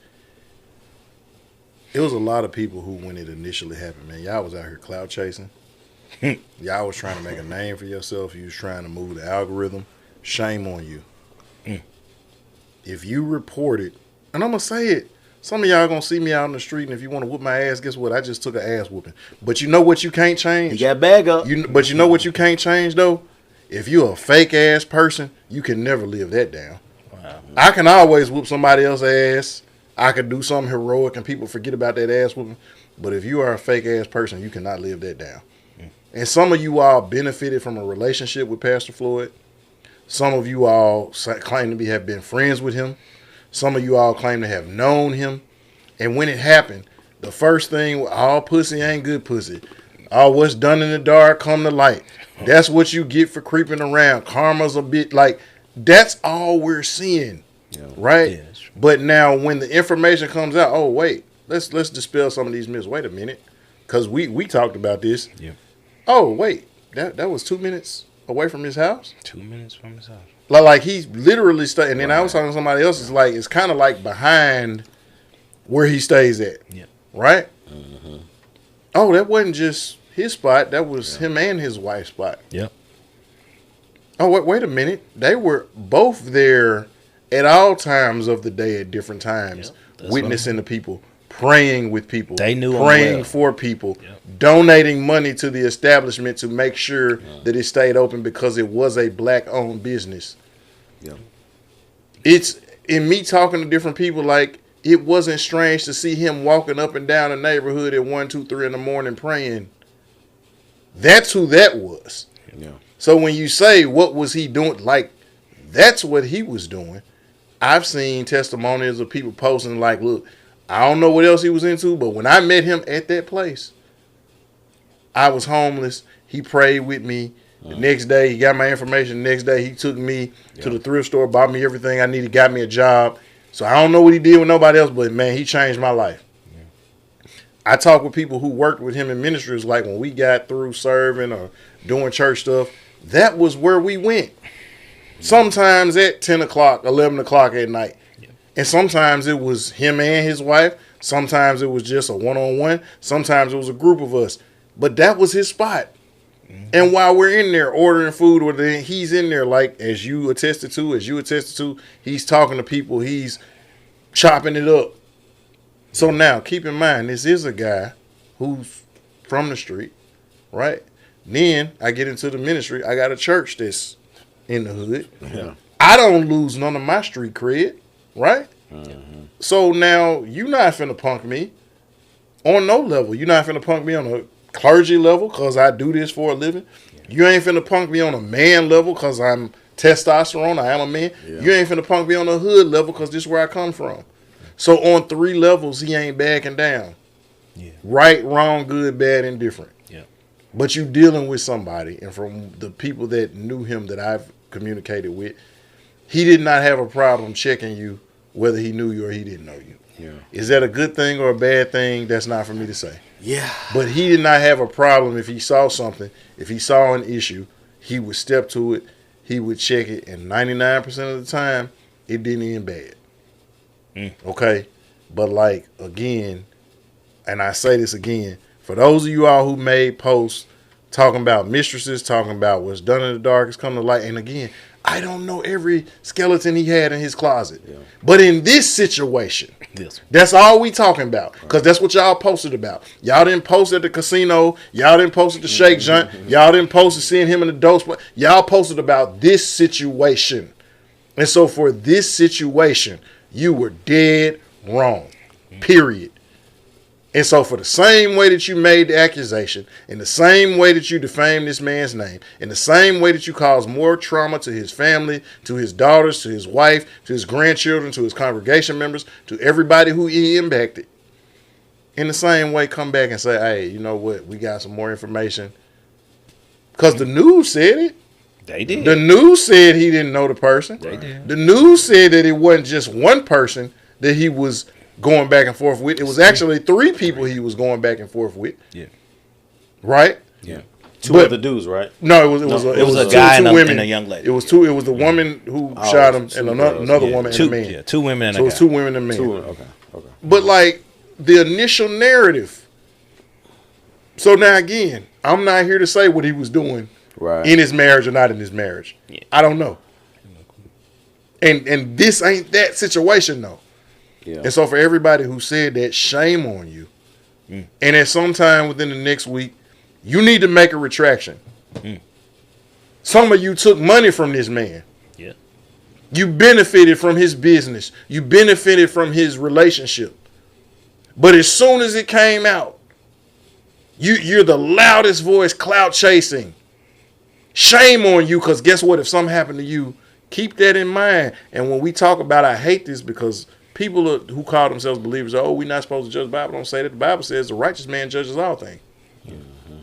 it was a lot of people who, when it initially happened, man, y'all was out here cloud chasing. Y'all was trying to make a name for yourself. You was trying to move the algorithm. Shame on you. If you report it, and I'm going to say it, some of y'all going to see me out in the street, and if you want to whoop my ass, guess what? I just took an ass whooping. But you know what you can't change? You got bag up. But you know what you can't change, though? If you're a fake-ass person, you can never live that down. Wow. I can always whoop somebody else's ass. I could do something heroic, and people forget about that ass whooping. But if you are a fake-ass person, you cannot live that down. And some of you all benefited from a relationship with Pastor Floyd. Some of you all claim to have been friends with him. Some of you all claim to have known him. And when it happened, the first thing, all pussy ain't good pussy. All what's done in the dark come to light. That's what you get for creeping around. Karma's a bit like, that's all we're seeing, right? Yeah, but now when the information comes out, oh, wait, let's dispel some of these myths. Wait a minute, because we talked about this. Yeah. Oh, wait, that was 2 minutes away from his house? 2 minutes from his house. Like he literally stayed, and then I was talking to somebody else, it's kind of like behind where he stays at, right? Mm-hmm. Oh, that wasn't just his spot, that was him and his wife's spot. Yep. Oh, wait a minute, they were both there at all times of the day at different times, witnessing the people, praying with people, they knew praying for people, donating money to the establishment to make sure that it stayed open because it was a black-owned business. Yeah. It's, in me talking to different people, like, it wasn't strange to see him walking up and down the neighborhood at 1, 2, 3 in the morning praying. That's who that was. Yeah. So when you say, what was he doing? Like, that's what he was doing. I've seen testimonials of people posting like, look, I don't know what else he was into, but when I met him at that place, I was homeless. He prayed with me. The next day, he got my information. The next day, he took me to the thrift store, bought me everything I needed, got me a job. So I don't know what he did with nobody else, but, man, he changed my life. Yeah. I talk with people who worked with him in ministries, like when we got through serving or doing church stuff, that was where we went. Sometimes at 10 o'clock, 11 o'clock at night. And sometimes it was him and his wife. Sometimes it was just a one-on-one. Sometimes it was a group of us. But that was his spot. Mm-hmm. And while we're in there ordering food, or he's in there, like, as you attested to, he's talking to people. He's chopping it up. So now, keep in mind, this is a guy who's from the street, right? Then I get into the ministry. I got a church that's in the hood. Yeah. I don't lose none of my street cred. Right? Mm-hmm. So now you're not finna punk me on no level. You're not finna punk me on a clergy level because I do this for a living. Yeah. You ain't finna punk me on a man level because I'm testosterone. I am a man. Yeah. You ain't finna punk me on a hood level because this is where I come from. So on 3 levels, he ain't backing down. Yeah. Right, wrong, good, bad, and different. Yeah. But you dealing with somebody, and from the people that knew him that I've communicated with, he did not have a problem checking you whether he knew you or he didn't know you. Yeah. Is that a good thing or a bad thing? That's not for me to say. Yeah. But he did not have a problem if he saw something, if he saw an issue, he would step to it, he would check it, and 99% of the time, it didn't end bad. Okay? But like, again, and I say this again, for those of you all who made posts talking about mistresses, talking about what's done in the dark is coming to light, and again, I don't know every skeleton he had in his closet. Yeah. But in this situation, that's all we talking about. Because that's what y'all posted about. Y'all didn't post at the casino. Y'all didn't post at the Shake Joint. Y'all didn't post at seeing him in the dope spot. Y'all posted about this situation. And so for this situation, you were dead wrong. Period. And so for the same way that you made the accusation, in the same way that you defamed this man's name, in the same way that you caused more trauma to his family, to his daughters, to his wife, to his grandchildren, to his congregation members, to everybody who he impacted, in the same way, come back and say, hey, you know what? We got some more information. Because the news said it. They did. The news said he didn't know the person. They did. The news said that it wasn't just one person that he was going back and forth with. It was actually 3 people he was going back and forth with. Yeah. Right? Yeah. Two other dudes, right? No, it was a guy and a young lady. It was the woman who shot him and another woman and a man. Yeah, 2 women and a guy. So it was 2 women and a man. Okay. But like the initial narrative. So now again, I'm not here to say what he was doing in his marriage or not in his marriage. Yeah. I don't know. And this ain't that situation though. Yeah. And so for everybody who said that, shame on you. And at some time within the next week, you need to make a retraction. Some of you took money from this man. Yeah. You benefited from his business. You benefited from his relationship. But as soon as it came out, you're the loudest voice clout chasing. Shame on you, because guess what? If something happened to you, keep that in mind. And when we talk about, I hate this because people who call themselves believers, we're not supposed to judge the Bible. Don't say that. The Bible says the righteous man judges all things. Mm-hmm.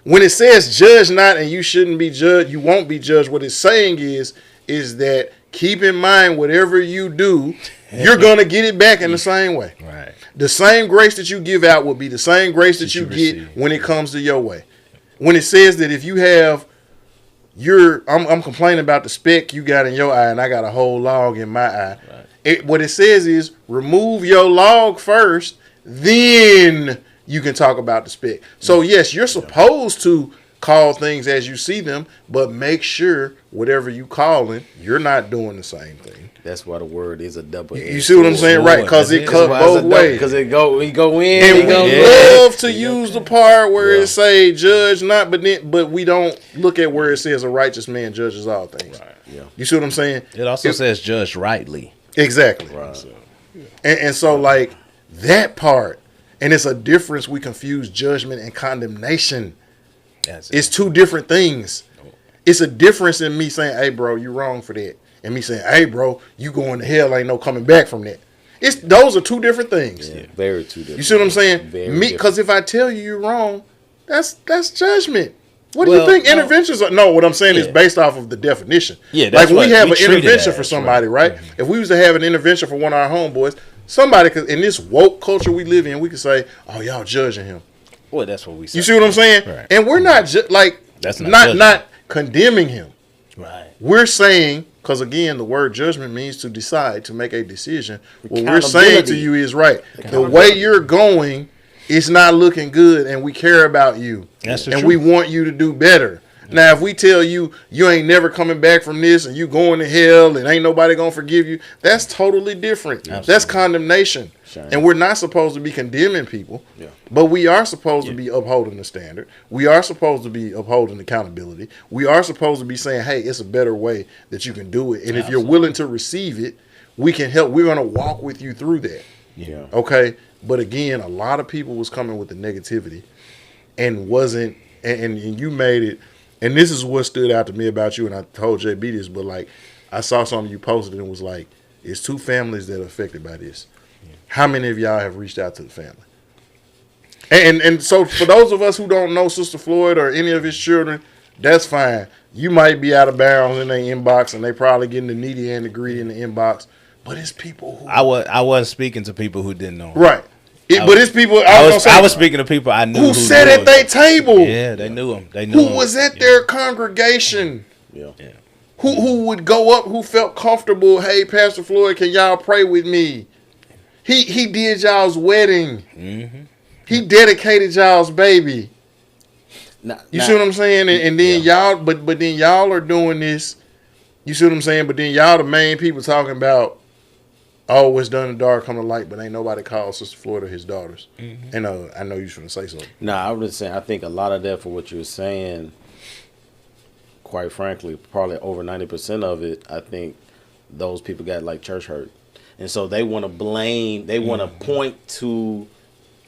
When it says judge not and you shouldn't be judged, you won't be judged, what it's saying is that keep in mind whatever you do, you're going to get it back in the same way. Right. The same grace that you give out will be the same grace that you get when it comes to your way. When it says that if you have I'm complaining about the speck you got in your eye and I got a whole log in my eye. Right. What it says is remove your log first, then you can talk about the speck. So yes, you're supposed to call things as you see them, but make sure whatever you calling, you're not doing the same thing. That's why the word is a double. You see what I'm saying, right? Because it cuts both ways. Because we go in, and we love to use the part where it say judge not, but we don't look at where it says a righteous man judges all things. Right. Yeah. You see what I'm saying? It also says judge rightly. Exactly. Right. And so like that part, and it's a difference. We confuse judgment and condemnation. It's 2 different things. It's a difference in me saying, hey, bro, you wrong for that. And me saying, hey, bro, you going to hell, ain't no coming back from that. Those are 2 different things. Yeah, very 2 different. You see what I'm saying? Because if I tell you you're wrong, that's judgment. What do you think interventions are? No, what I'm saying is based off of the definition. Yeah, that's like we have an intervention for somebody, right? Mm-hmm. If we was to have an intervention for one of our homeboys, somebody could, in this woke culture we live in, we could say, oh, y'all judging him. Well, that's what we say. You see what I'm saying? Right. And we're not that's not condemning him. Right. We're saying, because again, the word judgment means to decide, to make a decision. What we're saying to you is right. The way you're going, it's not looking good, and we care about you. That's the truth. And we want you to do better. Now, if we tell you you ain't never coming back from this and you going to hell and ain't nobody going to forgive you, that's totally different. Absolutely. That's condemnation. Shame. And we're not supposed to be condemning people, but we are supposed to be upholding the standard. We are supposed to be upholding accountability. We are supposed to be saying, hey, it's a better way that you can do it. And if you're willing to receive it, we can help. We're going to walk with you through that. Yeah. Okay? But again, a lot of people was coming with the negativity and wasn't, and you made it. And this is what stood out to me about you, and I told JB this, but like I saw something you posted and it was like, it's 2 families that are affected by this. Yeah. How many of y'all have reached out to the family? And so for those of us who don't know Sister Floyd or any of his children, that's fine. You might be out of bounds in their inbox, and they probably getting the needy and the greedy in the inbox. But it's people who I was speaking to people who didn't know. Right. But it's people. I was speaking to people I knew who sat at their table. Yeah, they knew him. Who was at their congregation. Yeah. Who would go up? Who felt comfortable? Hey, Pastor Floyd, can y'all pray with me? He did y'all's wedding. Mm-hmm. He dedicated y'all's baby. You see what I'm saying? And then y'all, but then y'all are doing this. You see what I'm saying? But then y'all the main people talking about, oh, what's done in the dark come to light, but ain't nobody called Sister Floyd or his daughters. Mm-hmm. And I know you shouldn't say something. No, I was just saying, I think a lot of that for what you're saying, quite frankly, probably over 90% of it, I think those people got like church hurt. And so they want to blame, they want to point to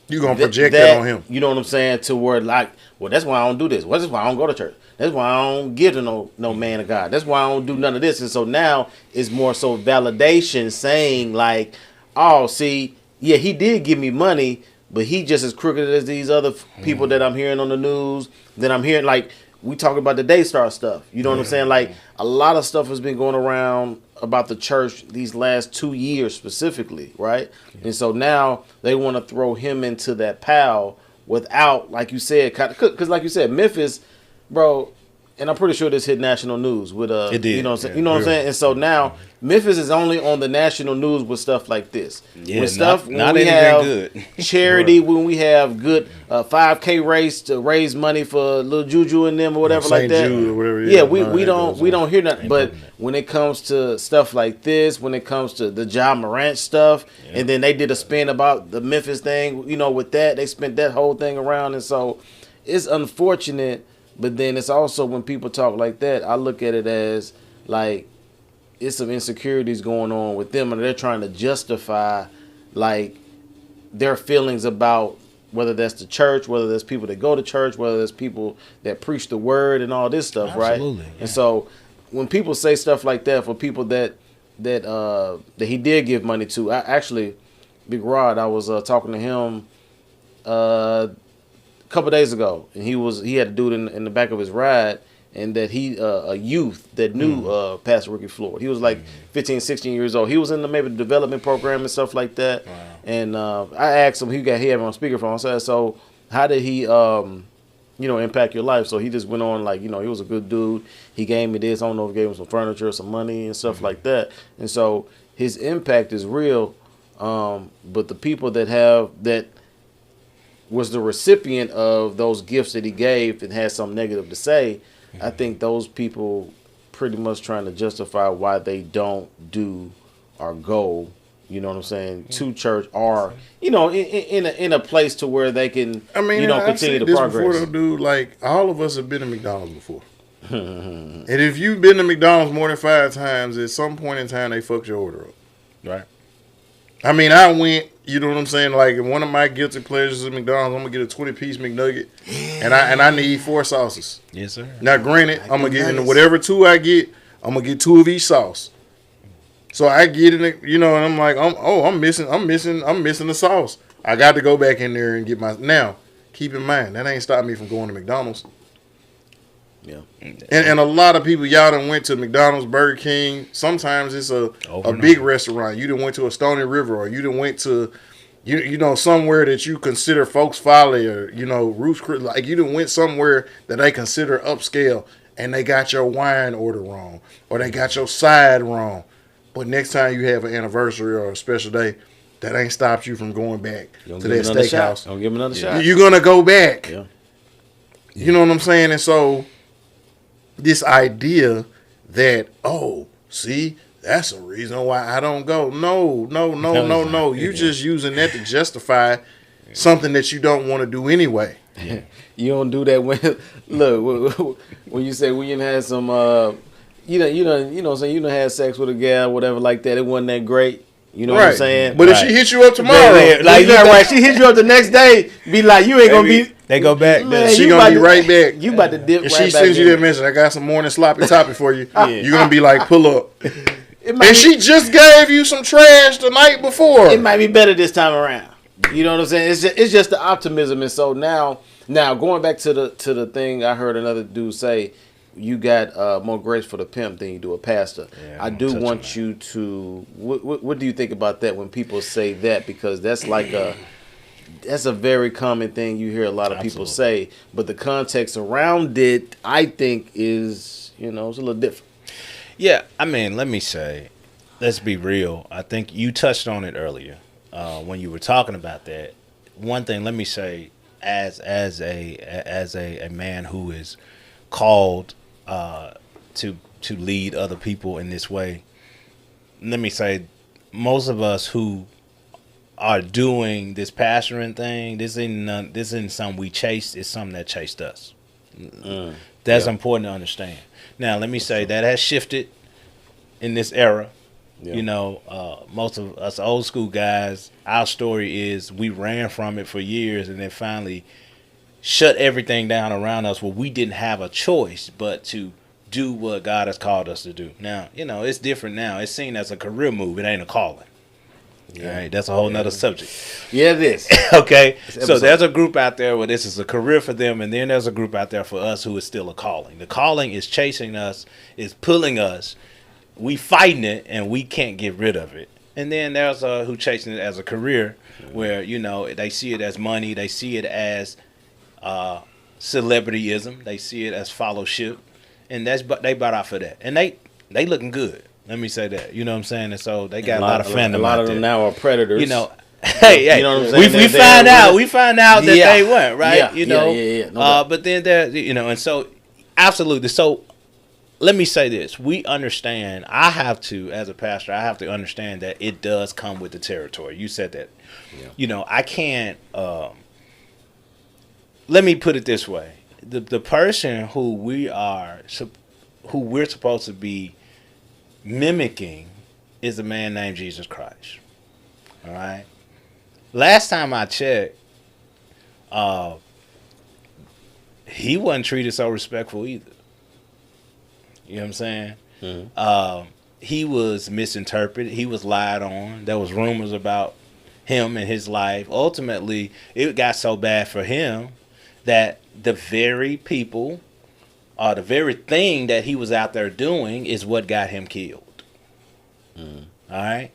You gonna project that on him. You know what I'm saying? To where like, well, that's why I don't do this. Well, that's why I don't go to church. That's why I don't give to no man of God. That's why I don't do none of this. And so now it's more so validation saying like, oh, see, yeah, he did give me money, but he just as crooked as these other people that I'm hearing on the news, that I'm hearing, like, we talk about the Daystar stuff. You know what I'm saying? Like, a lot of stuff has been going around about the church these last 2 years specifically, right? And so now they want to throw him into that pile without, like you said, because like you said, Memphis, bro, and I'm pretty sure this hit national news with it did. You know what I'm saying? You know what I'm saying? And so now Memphis is only on the national news with stuff like this. Yeah, with stuff not when we anything have good. charity, when we have good 5K race to raise money for little Juju and them or whatever like that. Jude or whatever. Yeah, we don't hear nothing. But when it comes to stuff like this, when it comes to the Ja Morant stuff, and then they did a spin about the Memphis thing, you know, with that, they spent that whole thing around, and so it's unfortunate. But then it's also when people talk like that, I look at it as like it's some insecurities going on with them, and they're trying to justify like their feelings about whether that's the church, whether there's people that go to church, whether there's people that preach the word and all this stuff, Absolutely, right? yeah. And so when people say stuff like that for people that he did give money to, I actually, Big Rod, I was talking to him couple days ago, and he had a dude in the back of his ride, and that he a youth that knew Pastor Ricky Floyd. He was like 15, 16 years old. He was in maybe the development program and stuff like that. Wow. And I asked him, he had him on speakerphone. I said, so how did he impact your life? So he just went on like, he was a good dude. He gave me this. I don't know if he gave him some furniture, some money and stuff like that. And so his impact is real. But the people that was the recipient of those gifts that he gave and had something negative to say, I think those people pretty much trying to justify why they don't do or go, you know what I'm saying, to church, or in a place to where they can, continue to progress. Before, though, dude, like all of us have been to McDonald's before, and if you've been to McDonald's more than 5 times, at some point in time they fucked your order up, right? I mean, I went, you know what I'm saying? Like, one of my guilty pleasures at McDonald's, I'm gonna get a 20-piece McNugget, and I need 4 sauces. Yes, sir. Now, granted, I'm gonna get in whatever 2 I get, I'm gonna get 2 of each sauce. So I get in it, and I'm like, I'm missing the sauce. I got to go back in there and get my. Now, keep in mind that ain't stopped me from going to McDonald's. Yeah, and a lot of people, y'all done went to McDonald's, Burger King. Sometimes it's a big restaurant. You done went to a Stony River, or you done went to, somewhere that you consider Folks Folly, or Roots Chris. Like, you done went somewhere that they consider upscale, and they got your wine order wrong, or they got your side wrong. But next time you have an anniversary or a special day, that ain't stopped you from going back to that steakhouse. Don't give him another shot. You're gonna go back. Yeah. You know what I'm saying? And so, this idea that, see, that's a reason why I don't go. No. You just using that to justify something that you don't want to do anyway. Yeah. You don't do that when when you say when you had some you done had sex with a gal, whatever like that, it wasn't that great. You know what I'm saying? But if she hit you up tomorrow, she hit you up the next day, be like, you ain't gonna be. They go back. Man, she gonna be right back. You about to dip. If right she sends you that message, I got some morning sloppy toppy for you. You're gonna be like, pull up. She just gave you some trash the night before. It might be better this time around. You know what I'm saying? It's just the optimism, and so now going back to the thing, I heard another dude say, you got more grace for the pimp than you do a pastor. Yeah, I do want you to. What do you think about that when people say that? Because that's like that's a very common thing you hear a lot of people say, but the context around it, I think, is it's a little different. Yeah, I mean, let me say, let's be real. I think you touched on it earlier when you were talking about that. One thing, let me say, as a man who is called to lead other people in this way, let me say, most of us who are doing this pastoring thing, this isn't something we chased, it's something that chased us. That's important to understand. Now, let me say that has shifted in this era. Yeah. You know, most of us old school guys, our story is we ran from it for years and then finally shut everything down around us where we didn't have a choice but to do what God has called us to do. Now, you know, it's different now. It's seen as a career move. It ain't a calling. Yeah. All right, that's a whole nother subject. Yeah, it is. Okay, so there's a group out there where this is a career for them, and then there's a group out there for us who is still a calling. The calling is chasing us, is pulling us. We fighting it, and we can't get rid of it. And then there's who chasing it as a career, where, you know, they see it as money, they see it as celebrityism, they see it as fellowship, and they bought out for that, and they looking good. Let me say that. You know what I'm saying? And so they got a lot of fandom. A lot of them now are predators. You know, hey, you know what I'm saying? We find out that they weren't, right? Yeah, you know, No but then there, you know, and so absolutely. So let me say this: we understand. I have to, as a pastor, I have to understand that it does come with the territory. You said that. Yeah. You know, I can't. Let me put it this way: the person who we're supposed to be mimicking is a man named Jesus Christ. All right. Last time I checked, he wasn't treated so respectful either. You know what I'm saying? Mm-hmm. He was misinterpreted. He was lied on. There was rumors about him and his life. Ultimately, it got so bad for him that the very people, the very thing that he was out there doing is what got him killed. Mm. All right?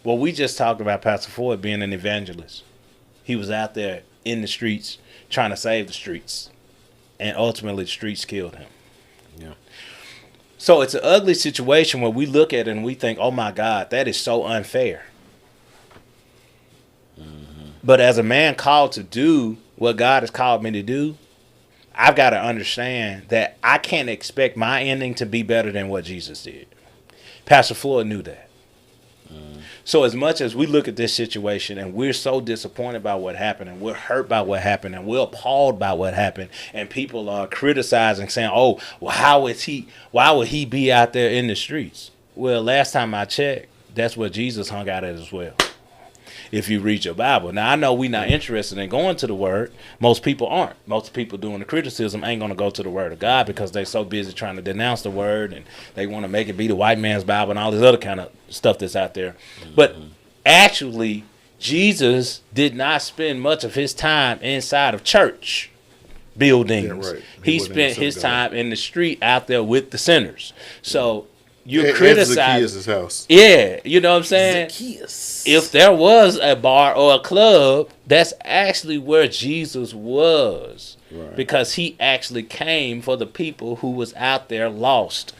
Well, we just talked about Pastor Floyd being an evangelist. He was out there in the streets trying to save the streets. And ultimately, the streets killed him. Yeah. So it's an ugly situation where we look at it and we think, oh, my God, that is so unfair. Mm-hmm. But as a man called to do what God has called me to do, I've got to understand that I can't expect my ending to be better than what Jesus did. Pastor Floyd knew that. So as much as we look at this situation and we're so disappointed by what happened and we're hurt by what happened and we're appalled by what happened and people are criticizing, saying, oh, well, why would he be out there in the streets? Well, last time I checked, that's where Jesus hung out at as well. If you read your Bible. Now, I know we're not interested in going to the Word. Most people aren't. Most people doing the criticism ain't going to go to the Word of God because they're so busy trying to denounce the Word and they want to make it be the white man's Bible and all this other kind of stuff that's out there. Mm-hmm. But actually, Jesus did not spend much of his time inside of church buildings. Yeah, right. He spent his time in the street out there with the sinners. So you're criticizing Zacchaeus' house. Yeah, you know what I'm saying? Zacchaeus. If there was a bar or a club, that's actually where Jesus was. Right. Because he actually came for the people who was out there lost.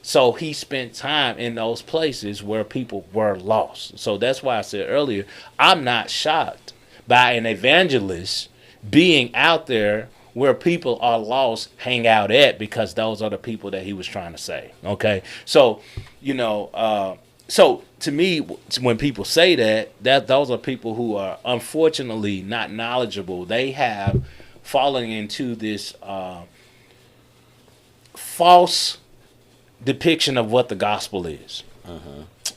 So he spent time in those places where people were lost. So that's why I said earlier, I'm not shocked by an evangelist being out there where people are lost hang out at, because those are the people that he was trying to save. Okay, so you know, so to me, when people say that those are people who are unfortunately not knowledgeable. They have fallen into this false depiction of what the gospel is,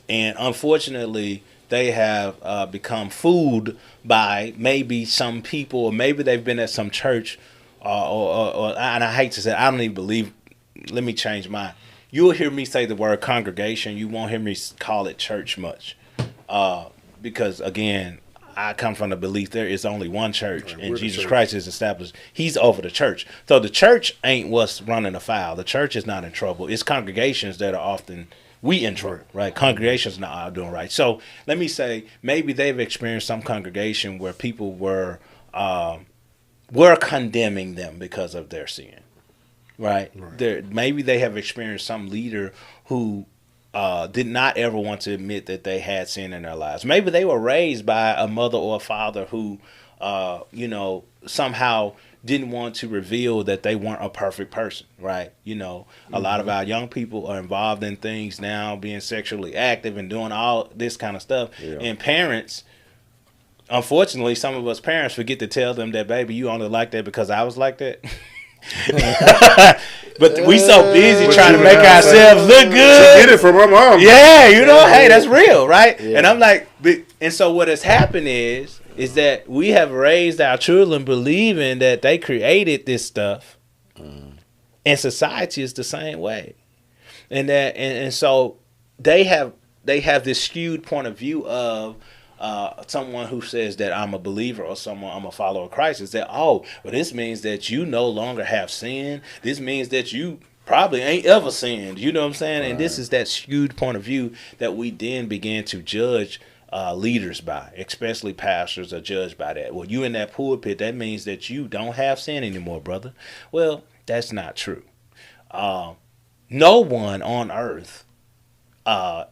and unfortunately, they have become fooled by maybe some people, or maybe they've been at some church. And I hate to say it, I don't even believe. Let me change mine. You'll hear me say the word congregation. You won't hear me call it church much, because again, I come from the belief there is only one church, right, and Jesus Christ is established. He's over the church, so the church ain't what's running afoul. The church is not in trouble. It's congregations that are often in trouble, right? Congregations not doing right. So let me say, maybe they've experienced some congregation where people were condemning them because of their sin, right? Maybe they have experienced some leader who did not ever want to admit that they had sin in their lives. Maybe they were raised by a mother or a father who, somehow didn't want to reveal that they weren't a perfect person, right? You know, a lot of our young people are involved in things now, being sexually active and doing all this kind of stuff. Yeah. And parents, unfortunately, some of us parents forget to tell them that, baby, you only like that because I was like that. But we so busy trying to make ourselves look good. She get it from her mom. Yeah, you know, hey, that's real, right? Yeah. And I'm like, and so what has happened is that we have raised our children believing that they created this stuff, and society is the same way, and so they have this skewed point of view of someone who says that I'm a believer or I'm a follower of Christ is that, oh, well, this means that you no longer have sin. This means that you probably ain't ever sinned. You know what I'm saying? Right. And this is that skewed point of view that we then began to judge leaders by, especially pastors are judged by that. Well, you in that pulpit, that means that you don't have sin anymore, brother. Well, that's not true. No one on earth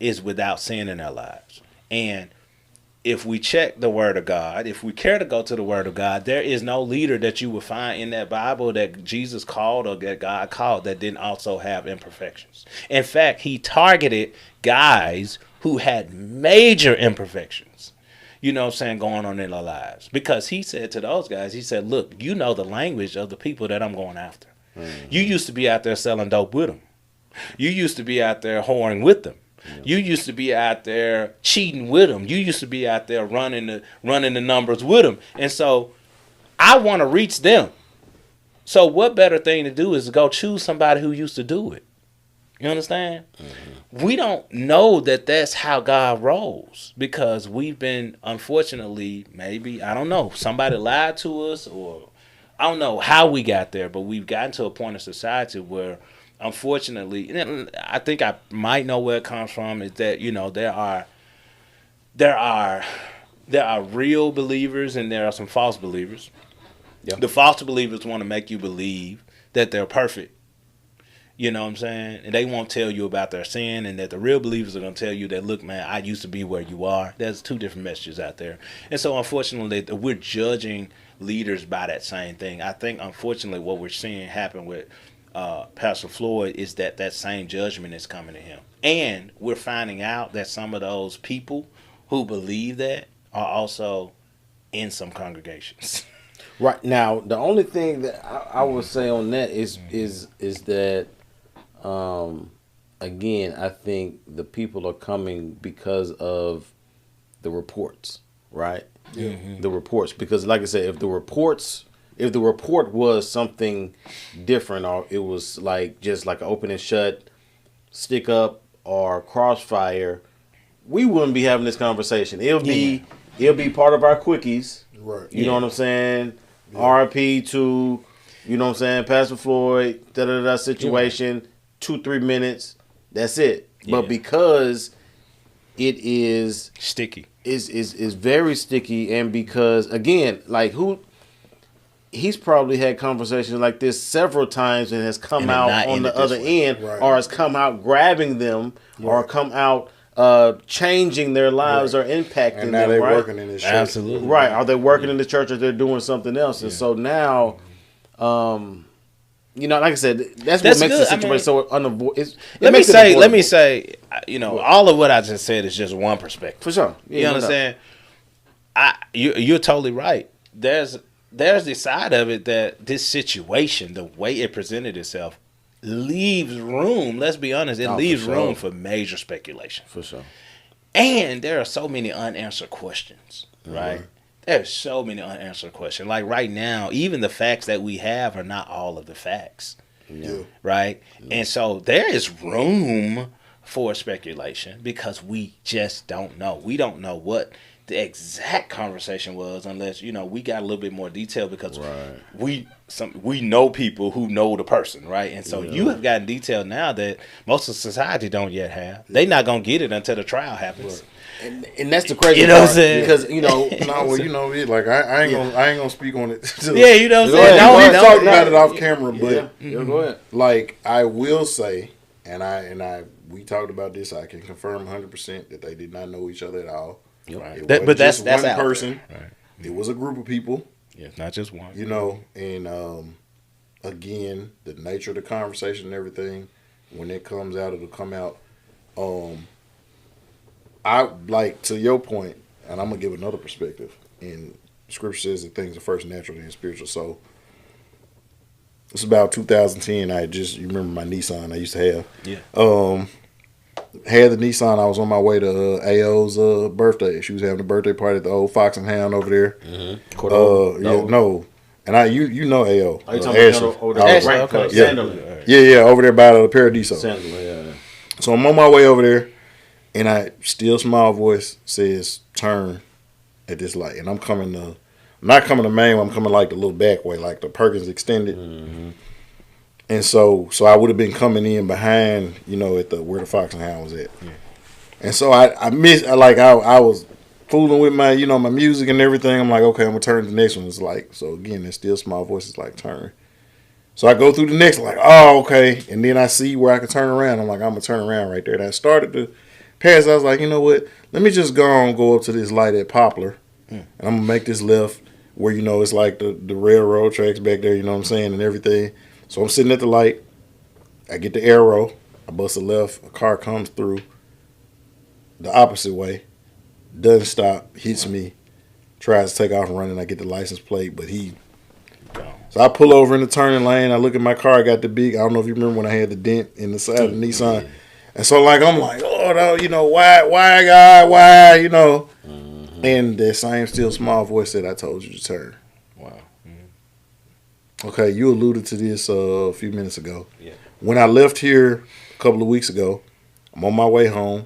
is without sin in their lives. And if we check the Word of God, if we care to go to the Word of God, there is no leader that you will find in that Bible that Jesus called or that God called that didn't also have imperfections. In fact, he targeted guys who had major imperfections, you know what I'm saying, going on in their lives. Because he said to those guys, he said, look, you know the language of the people that I'm going after. Mm-hmm. You used to be out there selling dope with them. You used to be out there whoring with them. You used to be out there cheating with them. You used to be out there running the numbers with them. And so I want to reach them. So what better thing to do is to go choose somebody who used to do it. You understand? Mm-hmm. We don't know that that's how God rolls because we've been, unfortunately, maybe, I don't know, somebody lied to us or I don't know how we got there, but we've gotten to a point in society where unfortunately, and I think I might know where it comes from, is that, you know, there are real believers and there are some false believers. Yep. The false believers want to make you believe that they're perfect. You know what I'm saying? And they won't tell you about their sin, and that the real believers are going to tell you that, look, man, I used to be where you are. There's two different messages out there. And so, unfortunately, we're judging leaders by that same thing. I think, unfortunately, what we're seeing happen with Pastor Floyd is that same judgment is coming to him. And we're finding out that some of those people who believe that are also in some congregations. Right. Now, the only thing that I would say on that is that, again, I think the people are coming because of the reports, right? Mm-hmm. The reports. Because, like I said, if the report was something different, or it was like just like an open and shut, stick up or crossfire, we wouldn't be having this conversation. It'll be part of our quickies. Right. You know what I'm saying? Yeah. RIP to, you know what I'm saying, Pastor Floyd, situation, 2-3 minutes, that's it. Yeah. But because it is sticky. Is very sticky, and because again, like he's probably had conversations like this several times and has come out on the other end, right, or has come out grabbing them, right, or come out changing their lives, right, or impacting and now them. They're right? working in this church. Absolutely. Right. Are they working in the church or they're doing something else? And so now, you know, like I said, that's what makes the situation so unavoidable. Let me say, you know, all of what I just said is just one perspective. For sure. Yeah, you understand? You're totally right. There's the side of it that this situation, the way it presented itself, leaves room, let's be honest, it leaves room for major speculation. For sure. And there are so many unanswered questions, right? Mm-hmm. There's so many unanswered questions. Like right now, even the facts that we have are not all of the facts, right? Yeah. And so there is room for speculation because we just don't know. We don't know what the exact conversation was unless, you know, we got a little bit more detail because we know people who know the person, right? And so you have gotten detail now that most of society don't yet have. They not gonna get it until the trial happens. Right. And that's the crazy part, what I'm saying? Because, you know, like I ain't gonna speak on it. Yeah, you know what I'm saying? We talked about it off camera, but go ahead. Like I will say, we talked about this. I can confirm 100% that they did not know each other at all. Right. But that's one person. Right. It was a group of people. Yeah, not just one. You know, and again, the nature of the conversation and everything, when it comes out, it'll come out. I like, to your point, and I'm gonna give another perspective. And Scripture says that things are first natural and spiritual. So It's about 2010. You remember my Nissan I used to have. Yeah. Had the Nissan. I was on my way to AO's birthday. She was having a birthday party at the old Fox and Hound over there. Mm-hmm. No. And you know AO. Are you talking about over there? Yeah, over there by the Paradiso. Sandler, yeah. So I'm on my way over there, and I still small voice says turn at this light, and I'm not coming to main. I'm coming like the little back way, like the Perkins extended. Mm-hmm. And so I would have been coming in behind, at where the Fox and Hound was at. Yeah. And so I was fooling with my, my music and everything. I'm like, okay, I'm gonna turn to the next one. It's like, so again, it's still small voices like turn. So I go through the next, like, oh, okay. And then I see where I can turn around. I'm like, I'm gonna turn around right there. And I started to pass. I was like, you know what? Let me just go up to this light at Poplar, and I'm gonna make this left where it's like the railroad tracks back there. You know what I'm saying, and everything. So I'm sitting at the light. I get the arrow. I bust a left. A car comes through the opposite way. Doesn't stop. Hits me. Tries to take off and running. I get the license plate, but So I pull over in the turning lane. I look at my car. I got the big. I don't know if you remember when I had the dent in the side of the Nissan. Yeah. And so I'm like, oh no, why, God, why, Mm-hmm. And that same still small voice said, I told you to turn. Wow. Okay, you alluded to this a few minutes ago. Yeah. When I left here a couple of weeks ago, I'm on my way home.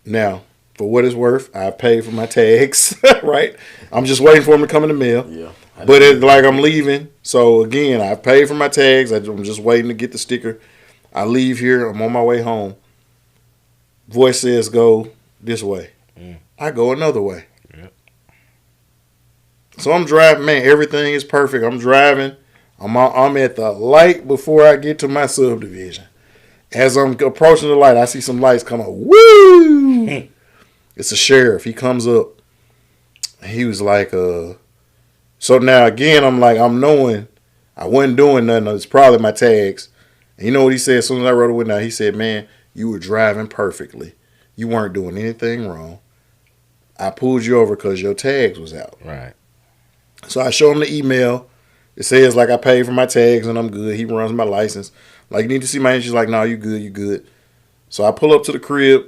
Now, for what it's worth, I paid for my tags, right? I'm just waiting for them to come in the mail. Yeah. But I'm leaving. So, again, I paid for my tags. I'm just waiting to get the sticker. I leave here. I'm on my way home. Voice says go this way. I go another way. So I'm driving, man, everything is perfect. I'm driving. I'm at the light before I get to my subdivision. As I'm approaching the light, I see some lights come up. Woo! It's a sheriff. He comes up. He was like, So now, again, I'm knowing I wasn't doing nothing. It's probably my tags. And you know what he said as soon as I wrote it down? He said, man, you were driving perfectly. You weren't doing anything wrong. I pulled you over because your tags was out. Right. So I show him the email. It says I paid for my tags and I'm good. He runs my license. You need to see my She's like, no, you good. So I pull up to the crib,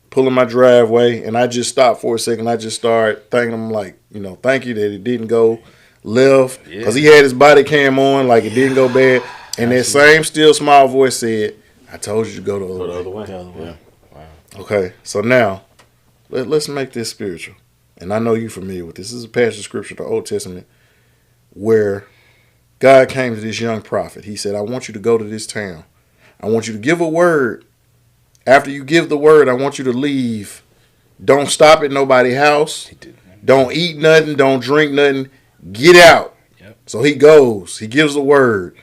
pull in my driveway, and I just stop for a second. I just start thanking him thank you that it didn't go left. Because he had his body cam on, it didn't go bad. And that same still small voice said, I told you to go the other way. Yeah. Wow. Okay, so now let's make this spiritual. And I know you're familiar with this. This is a passage of scripture, the Old Testament, where God came to this young prophet. He said, I want you to go to this town. I want you to give a word. After you give the word, I want you to leave. Don't stop at nobody's house. Don't eat nothing. Don't drink nothing. Get out. Yep. So he goes. He gives the word.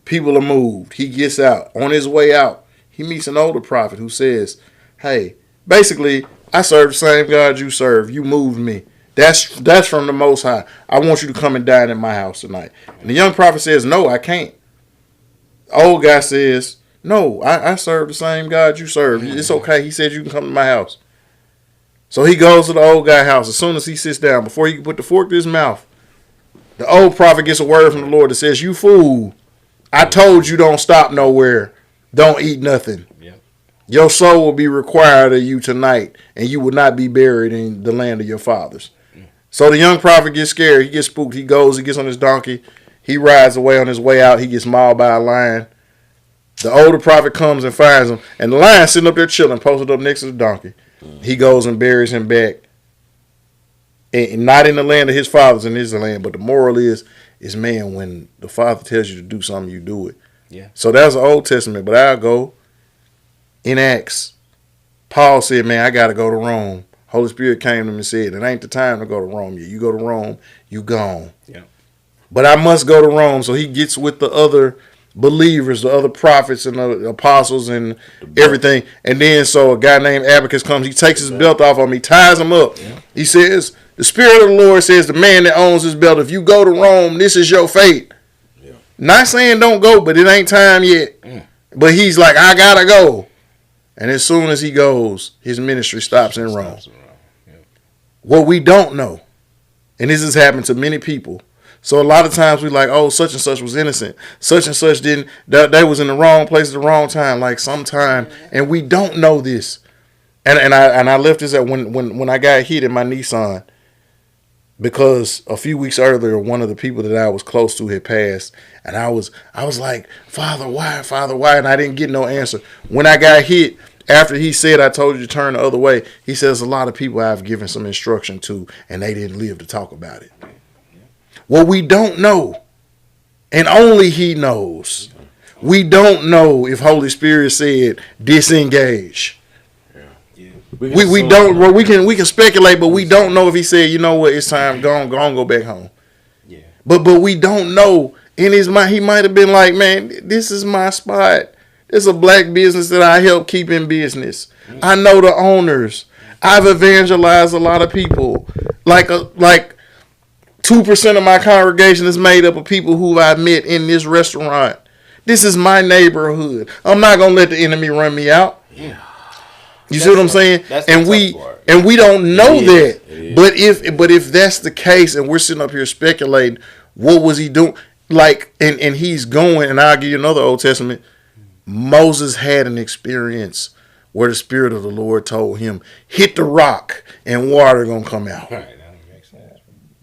People are moved. He gets out. On his way out, he meets an older prophet who says, hey, basically, I serve the same God you serve. You moved me. That's from the Most High. I want you to come and dine in my house tonight. And the young prophet says, no, I can't. The old guy says, no, I serve the same God you serve. It's okay. He said you can come to my house. So he goes to the old guy's house. As soon as he sits down, before he can put the fork to his mouth, the old prophet gets a word from the Lord that says, you fool. I told you don't stop nowhere. Don't eat nothing. Yep. Your soul will be required of you tonight, and you will not be buried in the land of your fathers. So the young prophet gets scared. He gets spooked. He goes. He gets on his donkey. He rides away. On his way out, he gets mauled by a lion. The older prophet comes and finds him, and the lion's sitting up there chilling, posted up next to the donkey. He goes and buries him back. And not in the land of his fathers, in his land. But the moral is man, when the Father tells you to do something, you do it. Yeah. So that's the Old Testament. But I'll go in Acts. Paul said, man, I got to go to Rome. Holy Spirit came to him and said, it ain't the time to go to Rome yet. You go to Rome, you gone. Yeah. But I must go to Rome. So he gets with the other believers, the other prophets and the apostles and everything. And then so a guy named Abacus comes. He takes his belt off on me, ties him up. Yeah. He says, the Spirit of the Lord says, the man that owns this belt, if you go to Rome, this is your fate. Yeah. Not saying don't go, but it ain't time yet. But he's like, I got to go. And as soon as he goes, his ministry stops in Rome. Yeah. What we don't know, and this has happened to many people, So a lot of times we like, oh, such and such was innocent. Such and such didn't. They was in the wrong place at the wrong time. Like sometime, and we don't know this. And I left this at when I got hit in my Nissan, because a few weeks earlier one of the people that I was close to had passed, and I was like, Father, why, and I didn't get no answer. When I got hit, after he said, I told you to turn the other way, he says a lot of people I've given some instruction to, and they didn't live to talk about it. Well, we don't know, and only he knows. We don't know if Holy Spirit said disengage. We don't. Well, we can speculate, but we don't know if he said, you know what, it's time, go back home. Yeah. But we don't know. In his mind, he might have been like, man, this is my spot. It's a black business that I help keep in business. I know the owners. I've evangelized a lot of people. Like 2% of my congregation is made up of people who I met in this restaurant. This is my neighborhood. I'm not gonna let the enemy run me out. Yeah. You see what I'm saying? And we don't know that. But if that's the case, and we're sitting up here speculating, what was he doing? Like, and he's going, and I'll give you another Old Testament. Moses had an experience where the Spirit of the Lord told him, hit the rock and water gonna come out. Right.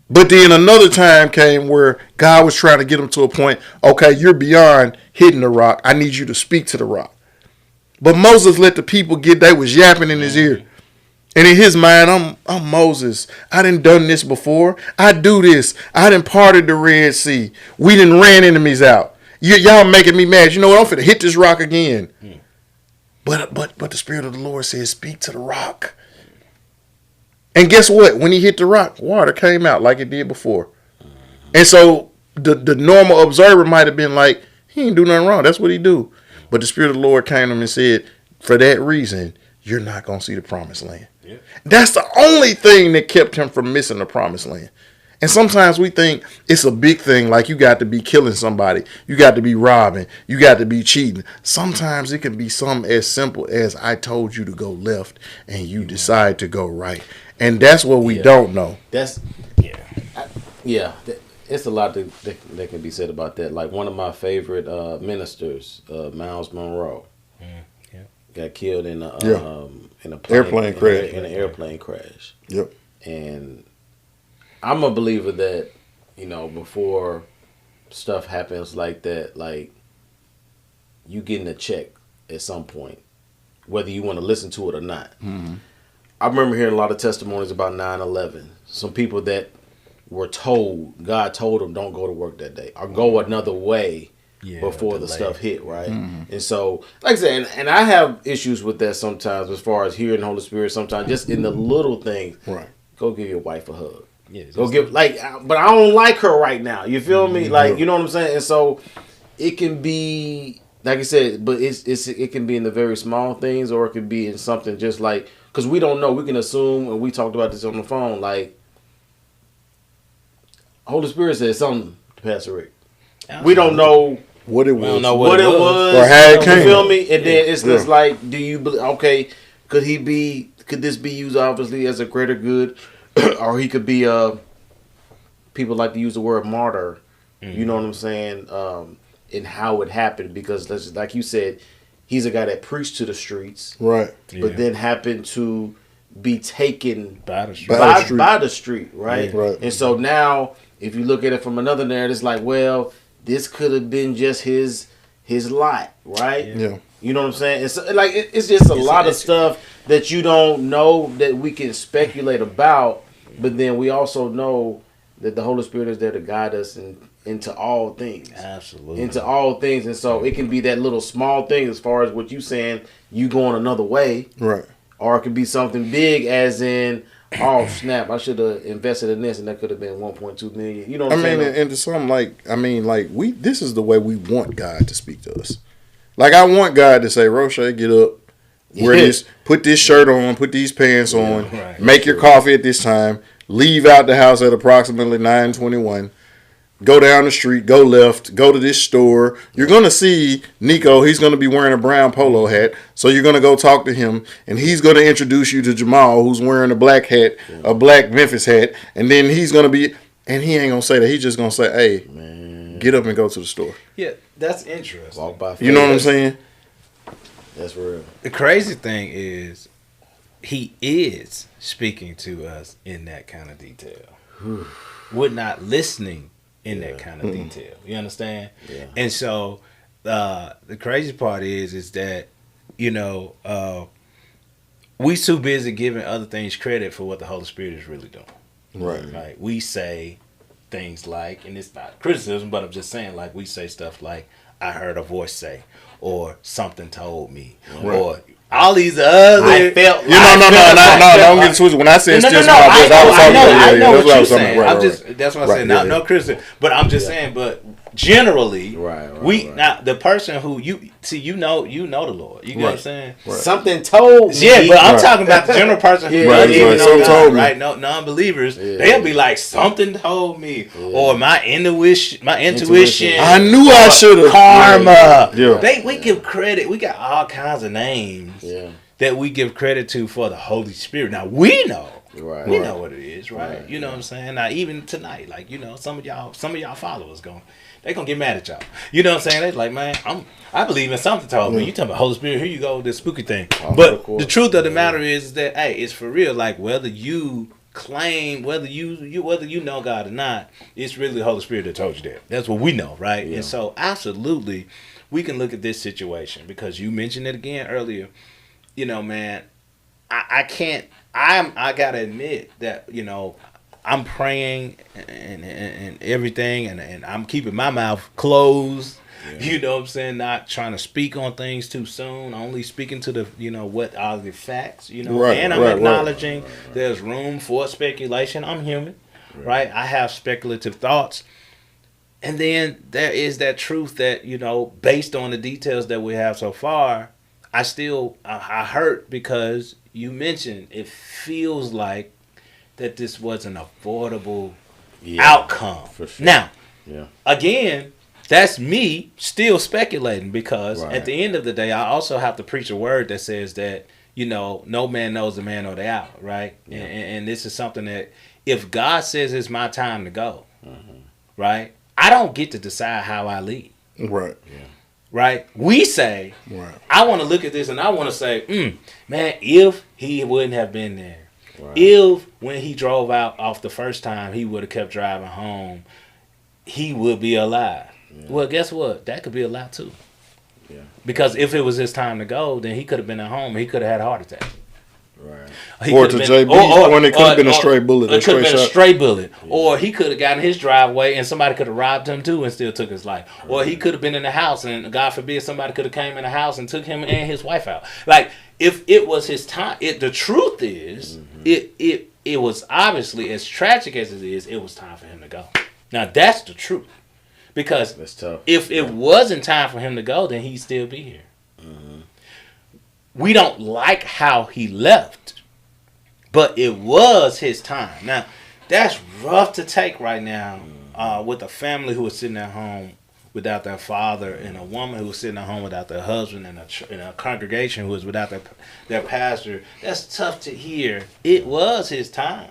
But then another time came where God was trying to get him to a point, okay, you're beyond hitting the rock. I need you to speak to the rock. But Moses let the people they was yapping in his ear. And in his mind, I'm Moses. I done this before. I do this. I done parted the Red Sea. We done ran enemies out. Y'all making me mad. You know what? I'm finna hit this rock again. But the Spirit of the Lord says, speak to the rock. And guess what? When he hit the rock, water came out like it did before. And so the normal observer might have been like, he ain't do nothing wrong. That's what he do. But the Spirit of the Lord came to him and said, for that reason, you're not going to see the promised land. Yeah. That's the only thing that kept him from missing the promised land. And sometimes we think it's a big thing, like you got to be killing somebody. You got to be robbing. You got to be cheating. Sometimes it can be something as simple as I told you to go left and you decide to go right. And that's what we don't know. It's a lot that can be said about that. Like one of my favorite ministers, Miles Monroe, got killed in a airplane crash. In an airplane crash. Yep. And I'm a believer that, before stuff happens like that, like you getting a check at some point, whether you want to listen to it or not. Mm-hmm. I remember hearing a lot of testimonies about 9/11. Some people that were told, God told them, don't go to work that day or go another way before the stuff hit, right? Mm-hmm. And so, like I said, and I have issues with that sometimes as far as hearing the Holy Spirit sometimes, just in the little things. Right. Go give your wife a hug. Yeah, go give, but I don't like her right now. You feel me? Like, you know what I'm saying? And so it can be, like I said, but it can be in the very small things, or it could be in something just like, because we don't know. We can assume, and we talked about this on the phone, like, Holy Spirit said something to Pastor Rick. We don't know what it was. We don't know what it was. Or how it came. You feel me? And then it's just like, do you believe, okay, could this be used obviously as a greater good? Or he could be people like to use the word martyr. Mm-hmm. You know what I'm saying? And how it happened, because like you said, he's a guy that preached to the streets, right? But then happened to be taken by the street, by the street, right? Yeah, right. And so now, if you look at it from another narrative, it's like, well, this could have been just his lot, right? Yeah. You know what I'm saying? It's like it's just a lot of stuff that you don't know that we can speculate about, but then we also know that the Holy Spirit is there to guide us into all things. Absolutely. Into all things. And so it can be that little small thing as far as what you saying, you going another way. Right. Or it could be something big as in, oh snap, I should have invested in this and that could have been 1.2 million. You know what I'm saying? And to some, this is the way we want God to speak to us. Like, I want God to say, Roche, get up, wear this, put this shirt on, put these pants on, make your coffee at this time, leave out the house at approximately 9:21, go down the street, go left, go to this store. You're going to see Neko. He's going to be wearing a brown polo hat. So you're going to go talk to him, and he's going to introduce you to Jamal, who's wearing a black hat, a black Memphis hat. And then he's going to be, And he ain't gonna say that. He's just gonna say, "Hey, Man. get up and go to the store." Yeah, that's interesting. Walk by faith. You know what I'm saying? That's real. The crazy thing is, he is speaking to us in that kind of detail. We're not listening in that kind of detail. You understand? Yeah. And so the crazy part is that, you know, we too busy giving other things credit for what the Holy Spirit is really doing. Right. Like, we say things like, and it's not criticism, but I'm just saying, like, we say stuff like, I heard a voice say, or something told me, or all these other. I felt. No, don't get twisted. When I said still small voice, I was talking about. I know what you're saying. Right, I'm just that's what I'm saying. No criticism, but I'm just saying. But generally, now the person who you see, you know the Lord. You know what I'm saying? Right. Something told me. Yeah, but I'm talking about the general person who doesn't even know God, told me. right? No, non-believers, they'll be like, something told me, or my intuition. I knew I should have. Karma. Yeah. We give credit. We got all kinds of names that we give credit to for the Holy Spirit. Now we know. Right. We know what it is, right? You know what I'm saying? Now even tonight, like, you know, some of y'all followers they gonna get mad at y'all. You know what I'm saying? They like, man, I believe in something told me. You talking about Holy Spirit, here you go with this spooky thing. But the truth of the matter is that, hey, it's for real. Like, whether you claim, whether you know God or not, it's really the Holy Spirit that told you that. That's what we know, right? And so absolutely we can look at this situation, because you mentioned it again earlier. You know, man, I gotta admit that, you know, I'm praying and everything, and I'm keeping my mouth closed. You know what I'm saying? Not trying to speak on things too soon. Only speaking to the, you know, what are the facts, you know. And I'm acknowledging there's room for speculation. I'm human, right? I have speculative thoughts. And then there is that truth that, you know, based on the details that we have so far, I hurt because you mentioned it feels like that this was an avoidable outcome. For sure. Now, again, that's me still speculating, because at the end of the day, I also have to preach a word that says that, you know, no man knows the man or the hour, right? And this is something that if God says it's my time to go, right, I don't get to decide how I lead. Right. Right? We say, I want to look at this and I want to say, man, if he wouldn't have been there, if when he drove out off the first time, he would have kept driving home, he would be alive. Well, guess what? That could be a lie too. Because if it was his time to go, then he could have been at home. He could have had a heart attack. Or to JB's point, it could have been a stray bullet. It could have been a stray bullet. Or he could have gotten his driveway and somebody could have robbed him too and still took his life. Or he could have been in the house and, God forbid, somebody could have came in the house and took him and his wife out. Like, if it was his time, the truth is, it was obviously, as tragic as it is, it was time for him to go. Now, that's the truth. Because if it wasn't time for him to go, then he'd still be here. We don't like how he left, but it was his time. Now, that's rough to take right now with a family who is sitting at home without their father, and a woman who is sitting at home without their husband, and a congregation who is without their pastor. That's tough to hear. It was his time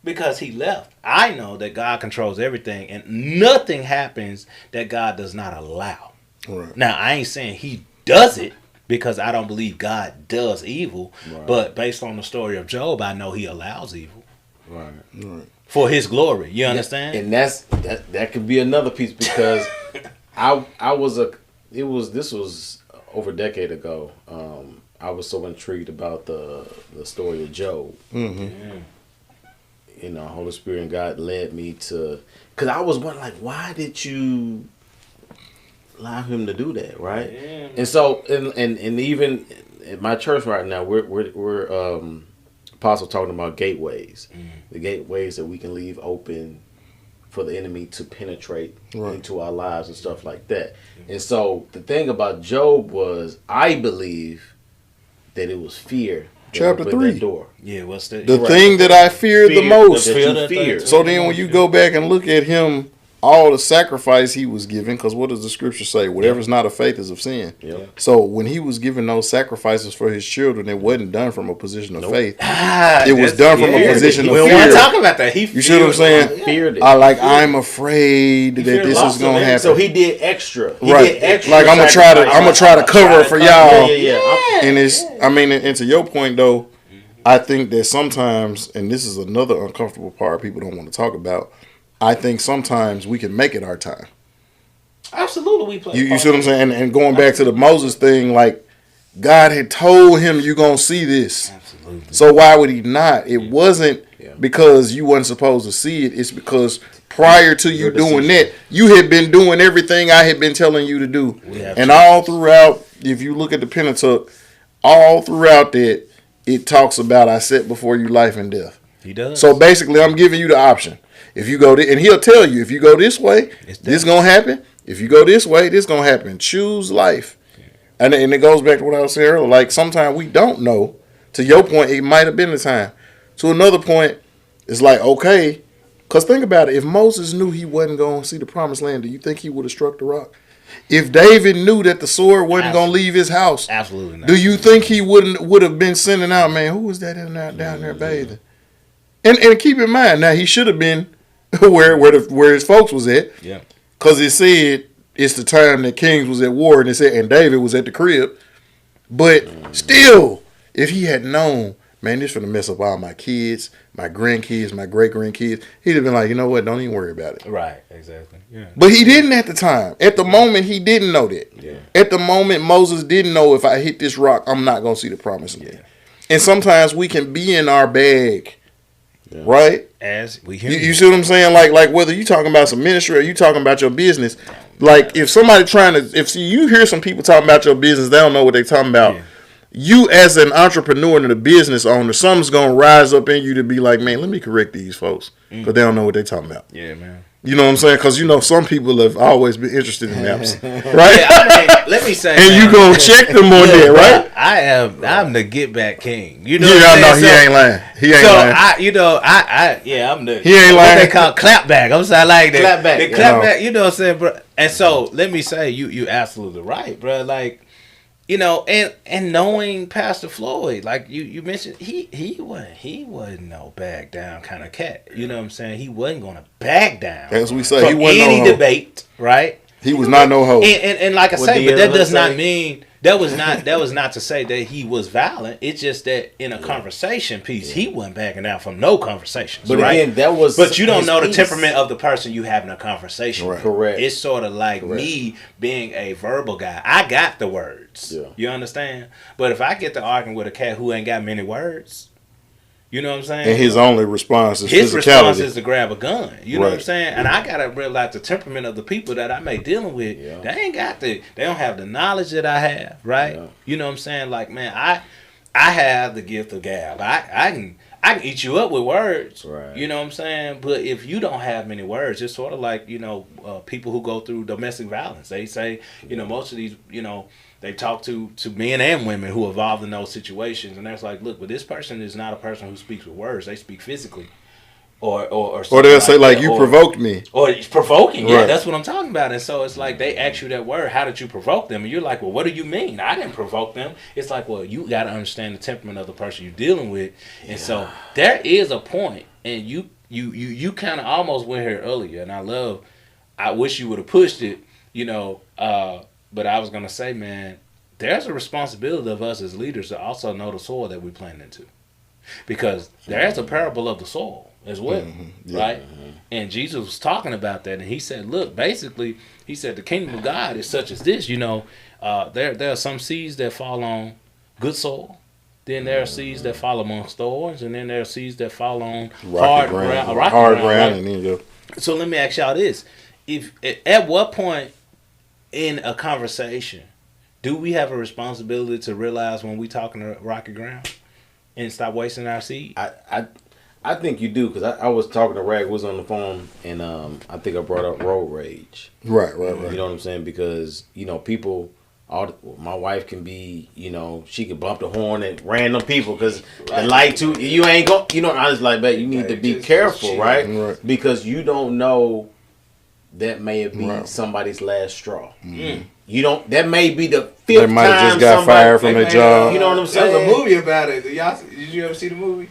because he left. I know that God controls everything, and nothing happens that God does not allow. Right. Now, I ain't saying he does it, because I don't believe God does evil. But based on the story of Job, I know he allows evil. For his glory. You understand? And that could be another piece, because this was over a decade ago. I was so intrigued about the story of Job. You know, Holy Spirit and God led me to, because I was wondering, like, why did you allow him to do that, right? And so, and even at my church right now, we're apostle talking about gateways, the gateways that we can leave open for the enemy to penetrate into our lives and stuff like that. And so the thing about Job was, I believe that it was fear. Chapter 3. Door. Yeah, what's that? The thing that I feared the most. Fear. So then when you go back and look at him all the sacrifice he was giving, because what does the scripture say? Whatever's not of faith is of sin. Yep. So when he was giving those sacrifices for his children, it wasn't done from a position of faith. Ah, It was done from a position of we fear. want to talk about that. You see what I'm saying? Feared it. I'm afraid that this is gonna happen. So he did extra. He Right. did extra Like I'm gonna try to cover it for y'all. Yeah. And and to your point though, I think that sometimes, and this is another uncomfortable part people don't want to talk about, I think sometimes we can make it our time. Absolutely, we play. You see what I'm saying? And going back to the Moses thing, like God had told him you're gonna see this. Absolutely. So why would he not? It wasn't because you wasn't supposed to see it. It's because prior to you doing that, you had been doing everything I had been telling you to do. And all throughout, if you look at the Pentateuch, all throughout that, it talks about I set before you life and death. He does. So basically, I'm giving you the option. If you go, and he'll tell you, if you go this way, this gonna happen. If you go this way, this gonna happen. Choose life. And it goes back to what I was saying earlier. Like sometimes we don't know. To your point, it might have been the time. To another point, it's like, okay, because think about it. If Moses knew he wasn't going to see the promised land, do you think he would have struck the rock? If David knew that the sword wasn't going to leave his house, absolutely not. Do you think he would have been sending out, man, who was that down there bathing? And keep in mind, now he should have been where his folks was at. Yeah. Because it said it's the time that kings was at war, and it said, and David was at the crib. But still, if he had known, man, this finna mess up all my kids, my grandkids, my great-grandkids, he'd have been like, you know what, don't even worry about it. Right, exactly. Yeah. But he didn't at the time. At the moment, he didn't know that. Yeah. At the moment, Moses didn't know if I hit this rock, I'm not going to see the promised land. And sometimes we can be in our bag, right? As we hear You see what I'm saying? Like whether you talking about some ministry or you talking about your business. Like if somebody if you hear some people talking about your business, they don't know what they talking about. Yeah. You as an entrepreneur and a business owner, something's gonna rise up in you to be like, man, let me correct these folks because they don't know what they talking about. Yeah, man. You know what I'm saying? Because some people have always been interested in maps, right? Yeah, I mean, let me say, and you gonna check them on that, right? I'm the get back king. You know, he ain't lying. He ain't lying. I'm the. He ain't lying. What they call clap back. I'm saying like that. Clap back. The clap back. You know what I'm saying, bro? And so let me say, you absolutely right, bro. Like. And knowing Pastor Floyd, like you mentioned, he wasn't no back down kind of cat. You know what I'm saying? He wasn't going to back down. As we say, he wasn't any debate, right? He was not no host. And like I say, but that does not mean that was not to say that he was violent. It's just that in a conversation piece, he wasn't backing down from no conversations. But right? again, that was. But you don't know the temperament of the person you having a conversation with. Correct. It's sort of like me being a verbal guy. I got the words. Yeah. You understand? But if I get to arguing with a cat who ain't got many words, you know what I'm saying? And his only response is his physicality. response is to grab a gun. You know what I'm saying? And I gotta realize the temperament of the people that I may dealing with. Yeah. They don't have the knowledge that I have, right? Yeah. You know what I'm saying? Like, man, I have the gift of gab. I can eat you up with words. Right. You know what I'm saying? But if you don't have many words, it's sort of like, people who go through domestic violence. They say, most of these, they talk to men and women who are involved in those situations, and that's like, look, but this person is not a person who speaks with words; they speak physically, or they'll say like you provoked me, or it's provoking. Yeah, that's what I'm talking about. And so it's like they ask you that word, how did you provoke them? And you're like, well, what do you mean? I didn't provoke them. It's like, well, you got to understand the temperament of the person you're dealing with, and so there is a point, and you kind of almost went here earlier, and I wish you would have pushed it, But I was going to say, man, there's a responsibility of us as leaders to also know the soil that we plant into. Because there's a parable of the soil as well, right? Mm-hmm. And Jesus was talking about that, and he said, look, basically, he said the kingdom of God is such as this, there are some seeds that fall on good soil. Then there are seeds that fall amongst thorns, and then there are seeds that fall on hard ground. Right? So let me ask y'all this. At what point in a conversation, do we have a responsibility to realize when we talking to rocky ground and stop wasting our seed? I think you do, because I was talking to Rag, was on the phone, and I think I brought up road rage. Right. You know what I'm saying? Because people, my wife can be, she can bump the horn at random people because the light too. You ain't go. I was like, man, you need to be careful, right? Because you don't know that may be Right. somebody's last straw. You don't. That may be the fifth They might have time just got somebody- fired from their job. You know what I'm saying? There was a movie about it. Did you ever see the movie?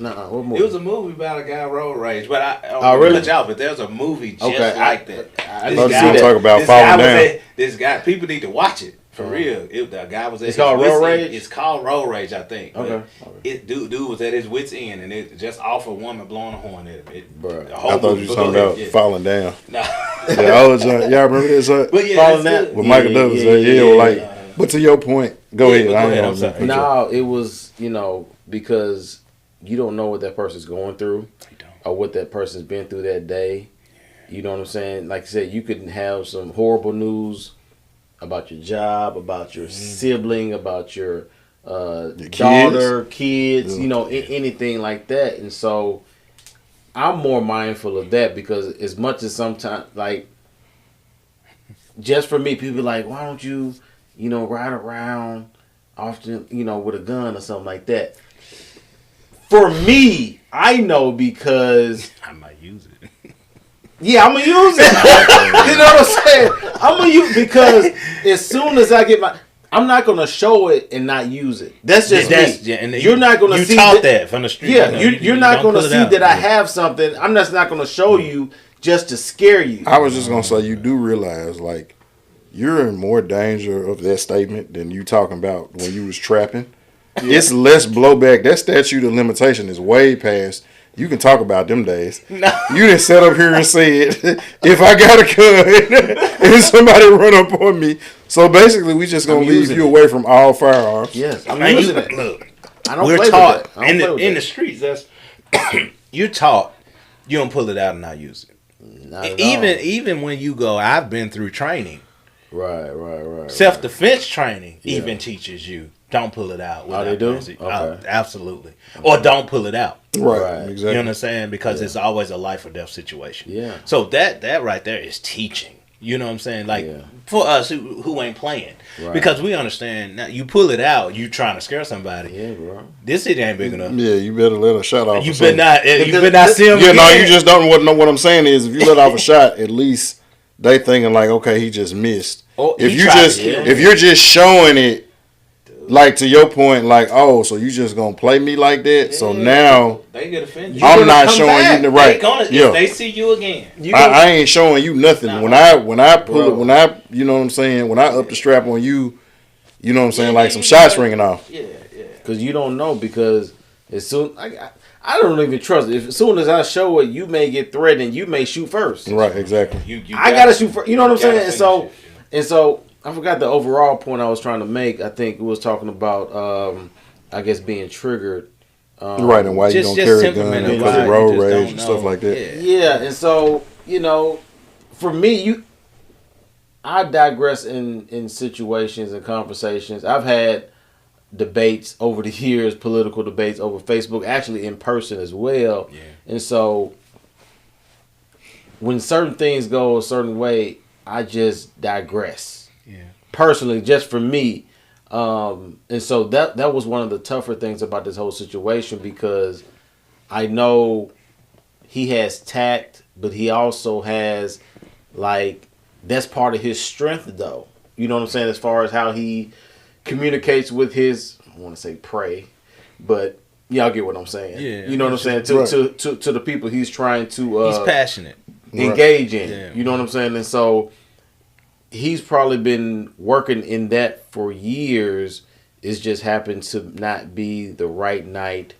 Nuh-uh, what movie? It was a movie about a guy road rage, but I Oh, really? Cut you off, but there's a movie just Okay, like that. I thought didn't you see were that. talking about This guy falling was down. at- This guy, people need to watch it for real. The guy was at It's his called wits' Road end. Rage? It's called Road Rage, I think. But Okay. Dude was at his wits' end, and it just off a woman blowing a horn at him. Bruh. The whole I thought movie- you were but talking go about ahead, yeah. falling down. Nah. Yeah, I was. Y'all remember this? But yeah, Falling that's down? good. With Michael Douglas. Yeah, like. But to your point, go Yeah, ahead. but I go ain't ahead, gonna- I'm sorry. No, it was, because you don't know what that person's going through or what that person's been through that day. You know what I'm saying? Like I said, you could have some horrible news about your job, about your sibling, about your daughter, kids, anything like that. And so I'm more mindful of that because as much as sometimes, like, just for me, people be like, why don't you, ride around often, with a gun or something like that. For me, I know because I might use it. yeah, I'm gonna use it. You know what I'm saying? I'm gonna use because as soon as I get I'm not gonna show it and not use it. That's just me. Yeah, and you're not gonna see taught that from the street. Yeah, you're not don't gonna pull it see out. that I have something. I'm just not gonna show you just to scare you. I was just gonna say you do realize like you're in more danger of that statement than you talking about when you was trapping. It's less blowback. That statute of limitation is way past. You can talk about them days. No. You didn't sit up here and say it. If I got a gun and somebody run up on me, so basically we just gonna I'm leave using you it. away from all firearms. Yes, I'm Man, using it. Look, I don't we're play taught with that. I don't play with in that. the streets. That's you're taught. You don't pull it out and not use it. Not at all. Even when you go, I've been through training. Right. Self defense training even teaches you don't pull it out. Oh, they do? Music. Okay. Absolutely. Or don't pull it out. Right, Right. exactly. You understand? Because it's always a life or death situation. Yeah. So that right there is teaching. You know what I'm saying? Like for us who ain't playing, Right. because we understand now. You pull it out, you trying to scare somebody. Yeah, bro. This city ain't big enough. Yeah, you better let a shot off. You or better something. not. You better not see him. Yeah, no, again. you just don't know what I'm saying is if you let off a shot, at least they thinking like, okay, he just missed. Oh, if he you tried just to kill if me. you're just showing it, like to your point, like, oh, so you just gonna play me like that? So Yeah. now They get offended. I'm gonna not come showing back. you the They right. gonna, Yeah, if they see you again. I ain't showing you nothing. Nah, when nah. I pull Bro. it, when I you know what I'm saying, when I up the strap on you, you know what I'm saying, Yeah, like some you shots know. ringing off. Yeah. Because you don't know because as soon I don't even trust it. If as soon as I show it, you may get threatened. You may shoot first. Right, exactly. You I gotta shoot first. You know what I'm you gotta saying? finish And so I forgot the overall point I was trying to make. I think it was talking about I guess being triggered. Right, and why you Just don't carry a gun temperament and and because why of you road just rage don't and stuff know. like that. Yeah. Yeah, and so for me, I digress in situations and conversations. I've had debates over the years, political debates over Facebook, actually in person as well. Yeah. And so when certain things go a certain way, I just digress. Yeah. Personally, just for me. And so that was one of the tougher things about this whole situation because I know he has tact, but he also has that's part of his strength though. You know what I'm saying? As far as how he communicates with his, I want to say prey, but y'all get what I'm saying. Yeah. You know what I'm saying? To the people he's trying to He's passionate. engage in. Yeah. You know what I'm saying? And so he's probably been working in that for years. It's just happened to not be the right night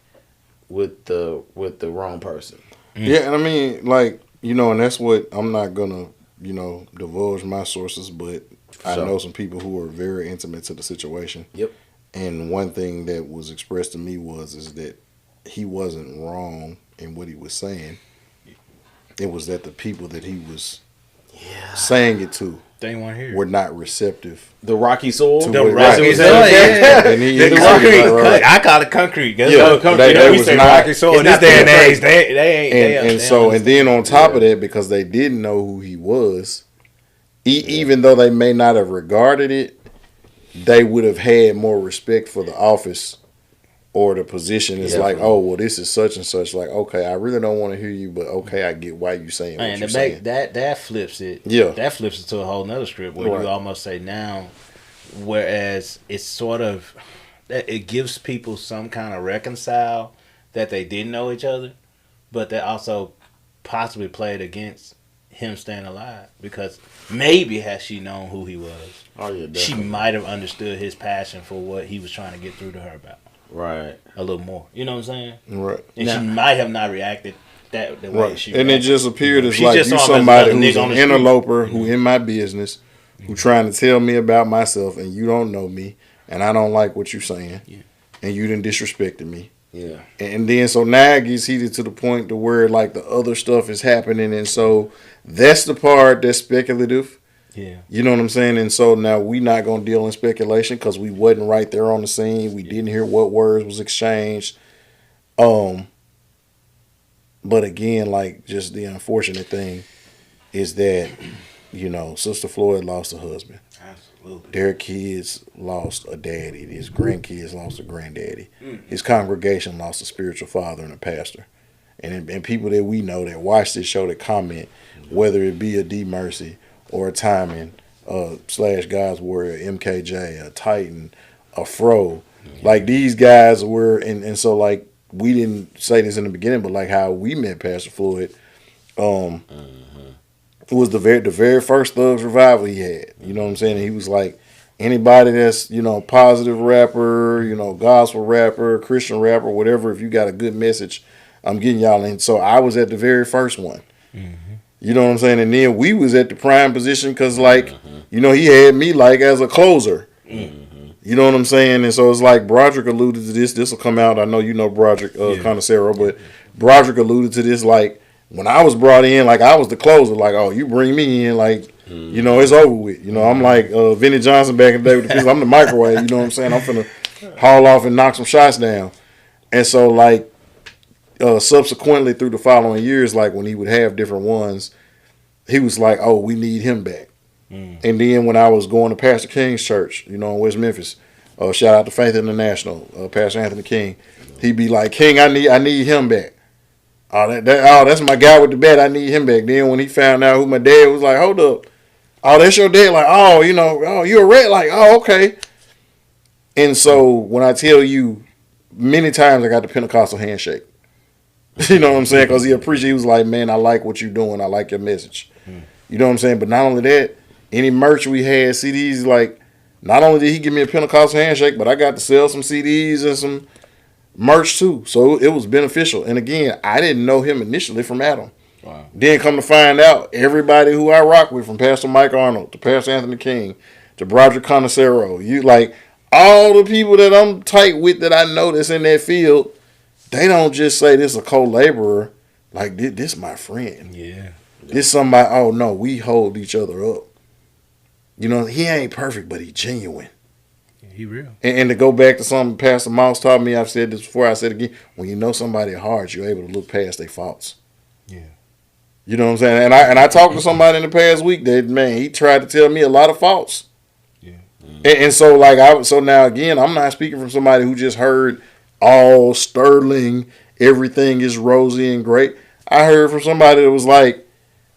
with the wrong person. Yeah, and I mean, like, and that's what I'm not gonna, divulge my sources, but I Sure. know some people who are very intimate to the situation. Yep. And one thing that was expressed to me is that he wasn't wrong in what he was saying. It was that the people that he was saying it to They want to hear. were not receptive. The rocky soul. To The what- rocky right. soul, yeah. And he- The he said concrete. it right. I call it concrete. Guess Yeah, what? they- they we was say not- rocky soul in it's this not day and concrete. age. They ain't. And then on top of that, because they didn't know who he was, even though they may not have regarded it, they would have had more respect for the office or the position is like, oh, well, this is such and such. Like, okay, I really don't want to hear you, but okay, I get why you saying what you're saying. That flips it. Yeah. That flips it to a whole nother script where you almost say now, whereas it's sort of, it gives people some kind of reconcile that they didn't know each other, but that also possibly played against him staying alive, because maybe had she known who he was, she might have understood his passion for what he was trying to get through to her about. Right. A little more. You know what I'm saying? Right. And she might have not reacted that the way she reacted. And it just appeared as she like just you somebody who's an interloper who in my business, who trying to tell me about myself, and you don't know me, and I don't like what you're saying, and you done disrespected me. Yeah. And then so now it gets heated to the point to where like the other stuff is happening, and so that's the part that's speculative. Yeah. You know what I'm saying? And so now we not going to deal in speculation because we wasn't right there on the scene. We didn't hear what words was exchanged. But again, like, just the unfortunate thing is that, you know, Sister Floyd lost a husband. Absolutely. Their kids lost a daddy. His grandkids lost a granddaddy. His congregation lost a spiritual father and a pastor. And people that we know that watch this show that comment, whether it be a D Mercy or a Timon, / God's Warrior, MKJ, a Titan, a Fro. Like, these guys were, and so, like, we didn't say this in the beginning, but, like, how we met Pastor Floyd, it was the very first Thugs revival he had. You know what I'm saying? And he was like, anybody that's, you know, positive rapper, you know, gospel rapper, Christian rapper, whatever, if you got a good message, I'm getting y'all in. So I was at the very first one. You know what I'm saying? And then we was at the prime position because, like, you know, he had me, like, as a closer. You know what I'm saying? And so it's like Broderick alluded to this. This will come out. I know you know Broderick Conocero, but Broderick alluded to this, like, when I was brought in, like, I was the closer. Like, oh, you bring me in, like, you know, it's over with. You know, I'm like Vinnie Johnson back in the day with the kids. I'm the microwave. You know what I'm saying? I'm finna haul off and knock some shots down. And so, like, subsequently through the following years, like, when he would have different ones, he was like, oh, we need him back. And then when I was going to Pastor King's church, you know, in West Memphis, shout out to Faith International, Pastor Anthony King, he'd be like, King, I need him back. Oh, that's my guy with the bat. I need him back. Then when he found out who my dad was, like, hold up. Oh, that's your dad. Like, oh, you know, oh, you're a red. Like, oh, okay. And so when I tell you, many times I got the Pentecostal handshake. You know what I'm saying? Because he was like, man, I like what you're doing. I like your message. You know what I'm saying? But not only that, any merch we had, CDs, like, not only did he give me a Pentecostal handshake, but I got to sell some CDs and some merch too. So it was beneficial. And again, I didn't know him initially from Adam. Wow. Then come to find out, everybody who I rock with, from Pastor Mike Arnold to Pastor Anthony King to Broderick Conocero, you, like, all the people that I'm tight with that I know that's in that field, they don't just say this a co-laborer. Like, this my friend. Yeah. This somebody, oh no, we hold each other up. You know, he ain't perfect, but he genuine. Yeah, he real. And to go back to something Pastor Mouse taught me, I've said this before, I said it again, when you know somebody at heart, you're able to look past their faults. Yeah. You know what I'm saying? And I talked to somebody in the past week that, man, he tried to tell me a lot of faults. Yeah. And so, like, so now again, I'm not speaking from somebody who just heard all sterling, everything is rosy and great. I heard from somebody that was like,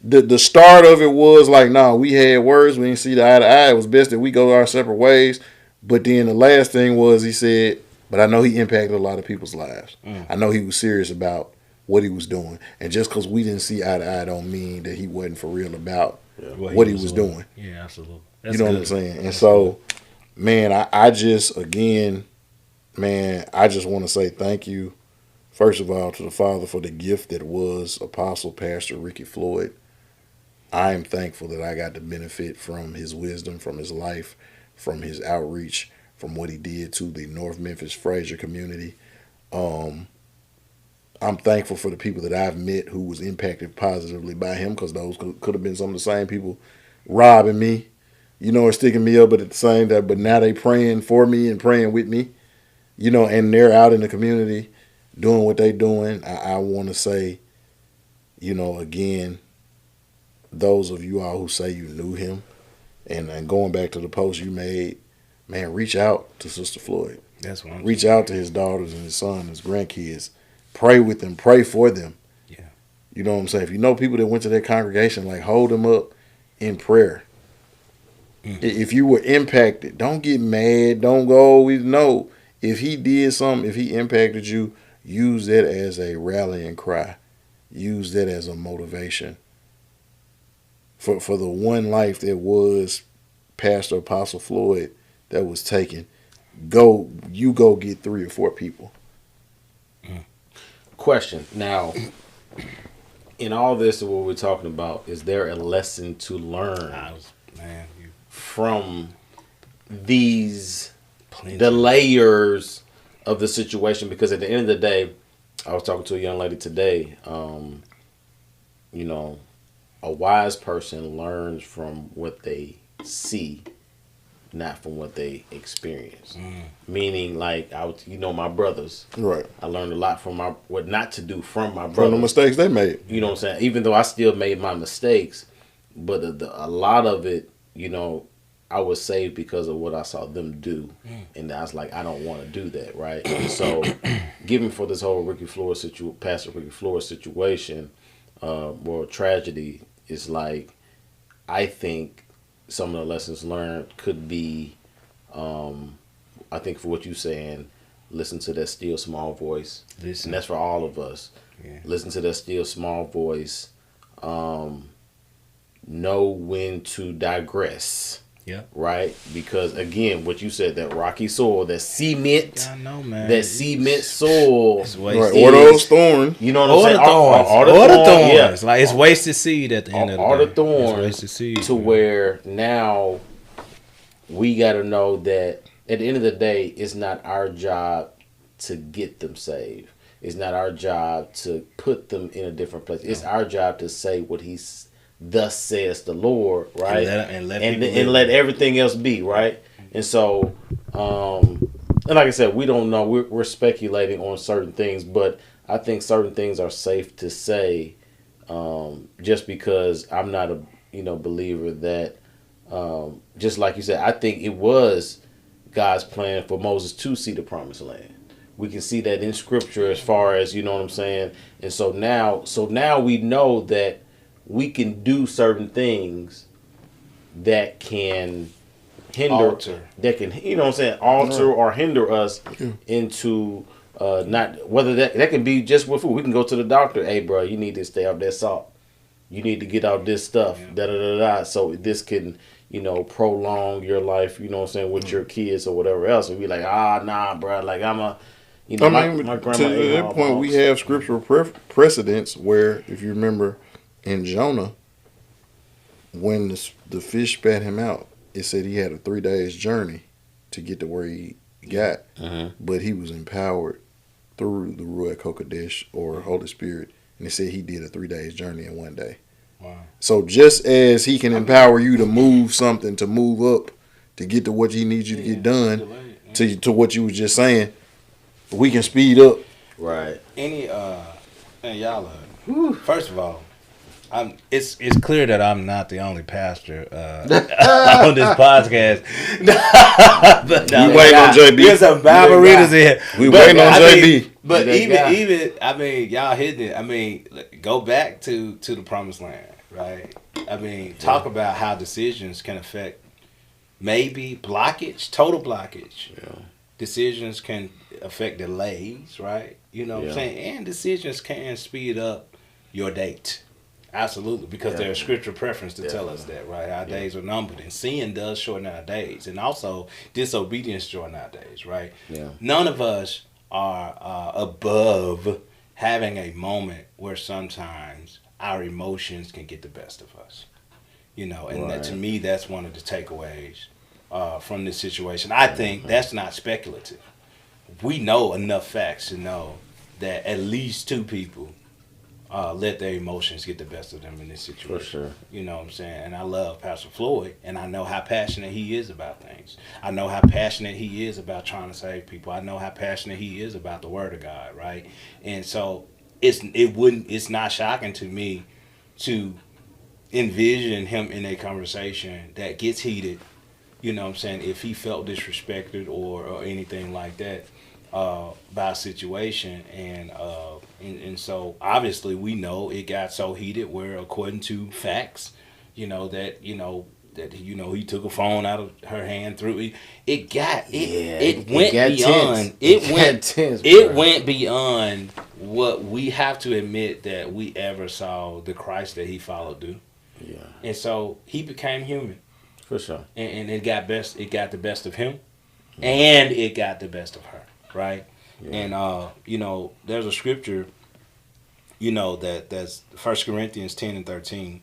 the start of it was like, nah, we had words, we didn't see the eye to eye. It was best that we go our separate ways. But then the last thing was, he said, but I know he impacted a lot of people's lives. I know he was serious about what he was doing. And just because we didn't see eye to eye don't mean that he wasn't for real about what he was doing. Yeah, absolutely. That's, you know, good. What I'm saying? And so, man, I just, again, man, I just want to say thank you, first of all, to the Father for the gift that was Apostle Pastor Ricky Floyd. I am thankful that I got to benefit from his wisdom, from his life, from his outreach, from what he did to the North Memphis Fraser community. I'm thankful for the people that I've met who was impacted positively by him, because those could have been some of the same people robbing me, you know, or sticking me up, but at the same time, but now they praying for me and praying with me, you know, and they're out in the community doing what they doing. I want to say, you know, again, those of you all who say you knew him, and going back to the post you made, man, reach out to Sister Floyd. That's one. Reach out to his daughters and his son, his grandkids. Pray with them. Pray for them. Yeah. You know what I'm saying? If you know people that went to that congregation, like hold them up in prayer. If you were impacted, don't get mad. Don't go always know. If he did something, if he impacted you, use that as a rallying cry. Use that as a motivation. For the one life that was Pastor Apostle Floyd that was taken, go get 3 or 4 people. Question. Now, in all this, what we're talking about, is there a lesson to learn from these, the layers of the situation? Because at the end of the day, I was talking to a young lady today, you know, a wise person learns from what they see, not from what they experience. Meaning, like, my brothers. Right. I learned a lot from what not to do from my brothers. From the mistakes they made. You know what I'm saying? Even though I still made my mistakes, but a lot of it, you know, I was saved because of what I saw them do. And I was like, I don't want to do that, right? And so, given for this whole Pastor Ricky Floyd situation, or tragedy, is like, I think some of the lessons learned could be, I think for what you're saying, listen to that still small voice. Listen. And that's for all of us. Yeah. Listen to that still small voice. Know when to digress. Yeah. Right? Because again, what you said, that rocky soil, that cement. I know, man. That cement soil. Right. Or those thorns. You know what I'm saying? All the thorns. Yeah. Like, it's wasted seed at the end of the day. All the thorns. It's wasted seed. To where now we got to know that at the end of the day, it's not our job to get them saved. It's not our job to put them in a different place. It's our job to say what he's thus says the Lord, right? And let everything else be, right? And so, and like I said, we don't know. We're speculating on certain things, but I think certain things are safe to say, just because I'm not a believer that, just like you said, I think it was God's plan for Moses to see the promised land. We can see that in scripture as far as, you know what I'm saying? And so now we know that we can do certain things that can alter or hinder us into not, whether that can be just with food. We can go to the doctor, hey bro, you need to stay off that salt. You need to get out this stuff, so this can, prolong your life, you know what I'm saying, with your kids or whatever else. And be like, nah, bro, like my grandma. To that point, we have scriptural precedents where, if you remember, in Jonah, when the fish spat him out, it said he had a 3 days journey to get to where he got, but he was empowered through the Ruach HaKodesh or Holy Spirit, and it said he did a 3 days journey in 1 day. Wow! So just as he can empower you to move something, to move up, to get to what he needs you to get done, to what you was just saying, we can speed up. Right. And y'all, first of all, it's clear that I'm not the only pastor on this podcast. But we waiting on JB. There's some Bible readers in here. We waiting on JB. But even y'all hitting it. Go back to the promised land, right? Talk about how decisions can affect maybe total blockage. Yeah. Decisions can affect delays, right? You know what I'm saying? And decisions can speed up your date. Absolutely, because there's scripture preference to tell us that, right? Our days are numbered, and sin does shorten our days, and also disobedience shorten our days, right? Yeah. None of us are above having a moment where sometimes our emotions can get the best of us, and that, to me, that's one of the takeaways from this situation. I think that's not speculative. We know enough facts to know that at least 2 people let their emotions get the best of them in this situation. For sure. You know what I'm saying? And I love Pastor Floyd, and I know how passionate he is about things. I know how passionate he is about trying to save people. I know how passionate he is about the Word of God, right? And so it's not shocking to me to envision him in a conversation that gets heated, you know what I'm saying, if he felt disrespected or anything like that by a situation. And so obviously we know it got so heated where, according to facts, he took a phone out of her hand, threw it. It went beyond what we have to admit that we ever saw the Christ that he followed do. Yeah. And so he became human. For sure. And it got the best of him, and it got the best of her, right? Yeah. And there's a scripture, that's 1 Corinthians 10 and 13.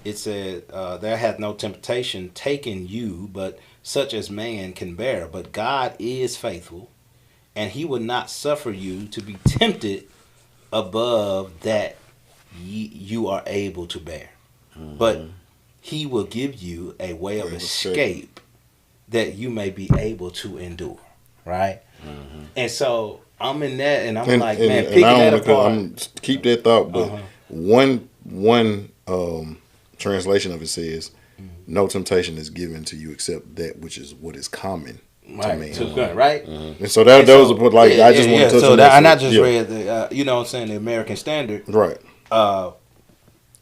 It said, there hath no temptation taken you, but such as man can bear. But God is faithful, and he will not suffer you to be tempted above that you are able to bear. Mm-hmm. But he will give you a way of escape that you may be able to endure. Right? Mm-hmm. And so I'm in that, and I'm picking that apart. Keep that thought, but one translation of it says, no temptation is given to you except that which is what is common to man. Right? Mm-hmm. And so that was I just want to touch on that. And I just read the American Standard. Right.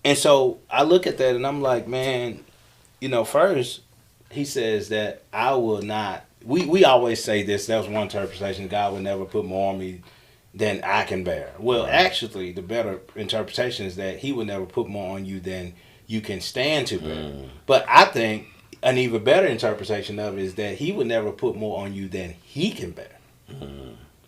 And so I look at that and I'm like, man, first he says that I will not. We always say this. That was one interpretation. God will never put more on me than I can bear. Well, actually, the better interpretation is that he will never put more on you than you can stand to bear. But I think an even better interpretation of it is that he would never put more on you than he can bear.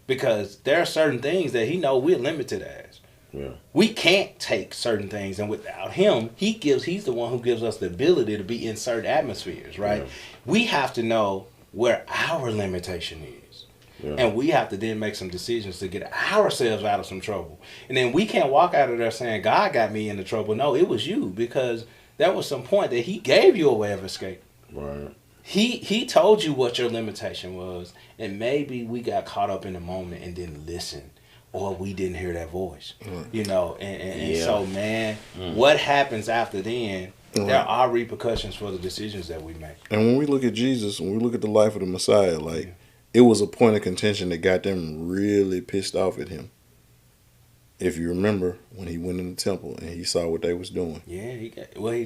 Because there are certain things that he knows we're limited as. Yeah. We can't take certain things, and without him, he's the one who gives us the ability to be in certain atmospheres, right? Yeah. We have to know where our limitation is. Yeah. And we have to then make some decisions to get ourselves out of some trouble. And then we can't walk out of there saying, God got me into trouble. No, it was you, because there was some point that he gave you a way of escape. Right. He told you what your limitation was, and maybe we got caught up in the moment and didn't listen, or we didn't hear that voice. And so, man, what happens after then, there are repercussions for the decisions that we make. And when we look at Jesus, when we look at the life of the Messiah, it was a point of contention that got them really pissed off at him. If you remember when he went in the temple and he saw what they was doing. Yeah,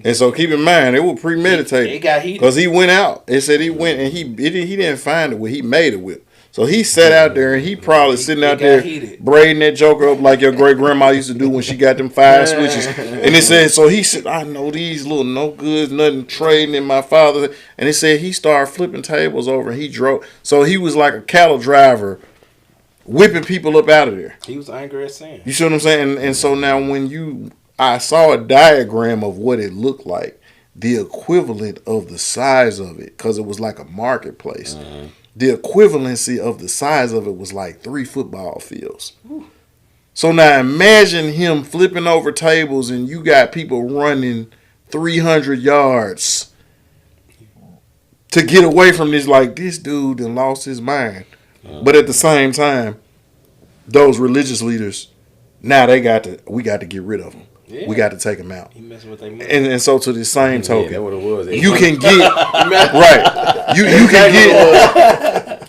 and so keep in mind, it was premeditated. It got heated. Because he went out. It said he went and he didn't find it where he made it with. So he sat out there and he probably sitting out there braiding that joker up like your great grandma used to do when she got them 5 switches. And it said, so he said, I know these little no goods, nothing trading in my father. And it said he started flipping tables over and he drove. So he was like a cattle driver whipping people up out of there. He was angry at sin. You see what I'm saying? And so now I saw a diagram of what it looked like, the equivalent of the size of it, because it was like a marketplace. Mm-hmm. The equivalency of the size of it was like 3 football fields. Ooh. So now imagine him flipping over tables and you got people running 300 yards to get away from this. Like, this dude done lost his mind. But at the same time, those religious leaders, now we got to get rid of them. Yeah. We got to take them out. He messing with their money. And so to the same token, that's what it was. You can get right.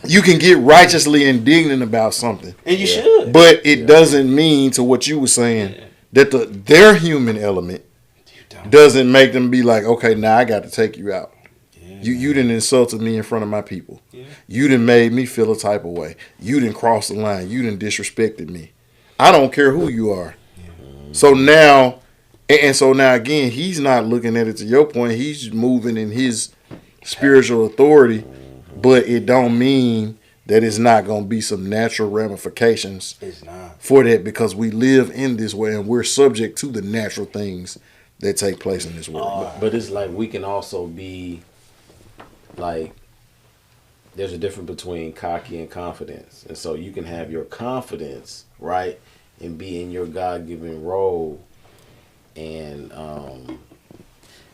You can get righteously indignant about something, and you should. But it doesn't mean, to what you were saying, that their human element doesn't make them be like, okay, now I got to take you out. You done insulted me in front of my people. Yeah. You done made me feel a type of way. You done crossed the line. You done disrespected me. I don't care who you are. Yeah. So now again, he's not looking at it, to your point. He's moving in his spiritual authority, but it don't mean that it's not going to be some natural ramifications for that, because we live in this way and we're subject to the natural things that take place in this world. But it's like we can also be like, there's a difference between cocky and confidence. And so you can have your confidence, right, and be in your God-given role. And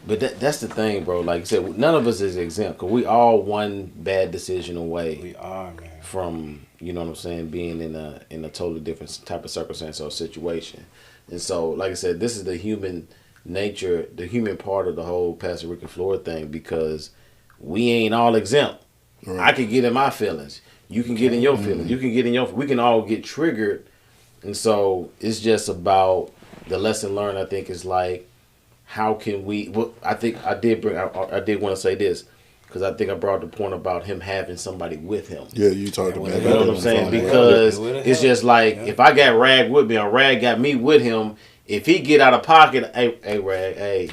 but that's the thing, bro. Like you said, none of us is exempt, because we all one bad decision away. We are, man. From, you know what I'm saying, being in a totally different type of circumstance or situation. And so, like I said, this is the human nature, the human part of the whole Pastor Ricky Floyd thing, because we ain't all exempt. Right. I can get in my feelings. You can get in your feelings. You can get in your. We can all get triggered, and so it's just about the lesson learned. I think is like, how can we? Well, I think I did want to say this. Because I think I brought the point about him having somebody with him. Yeah, you talked about that. You know what I'm saying? Because it's just like, if I got Rag with me or Rag got me with him, if he get out of pocket, hey Rag,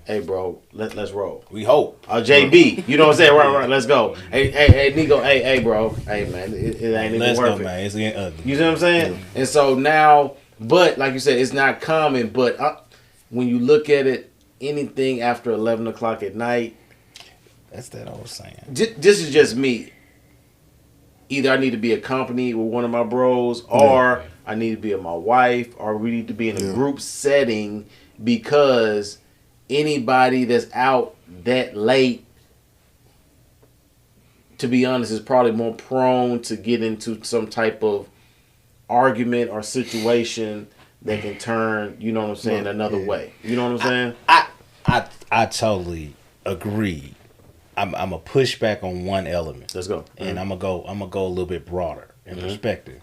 hey bro, let's roll. We hope. JB, you know what I'm saying? Right, let's go. Hey Neko, hey bro, hey man, it ain't even worth it. Man. It's getting ugly. You see what I'm saying? Yeah. And so now, but like you said, it's not common. But when you look at it, anything after 11 o'clock at night. That's that old saying. This is just me. Either I need to be accompanied with one of my bros, or I need to be with my wife, or we need to be in a group setting, because anybody that's out that late, to be honest, is probably more prone to get into some type of argument or situation that can turn, you know what I'm saying, another way. You know what I'm saying? I totally agree. I'm gonna push back on one element. Let's go. And I'm gonna go a little bit broader in perspective.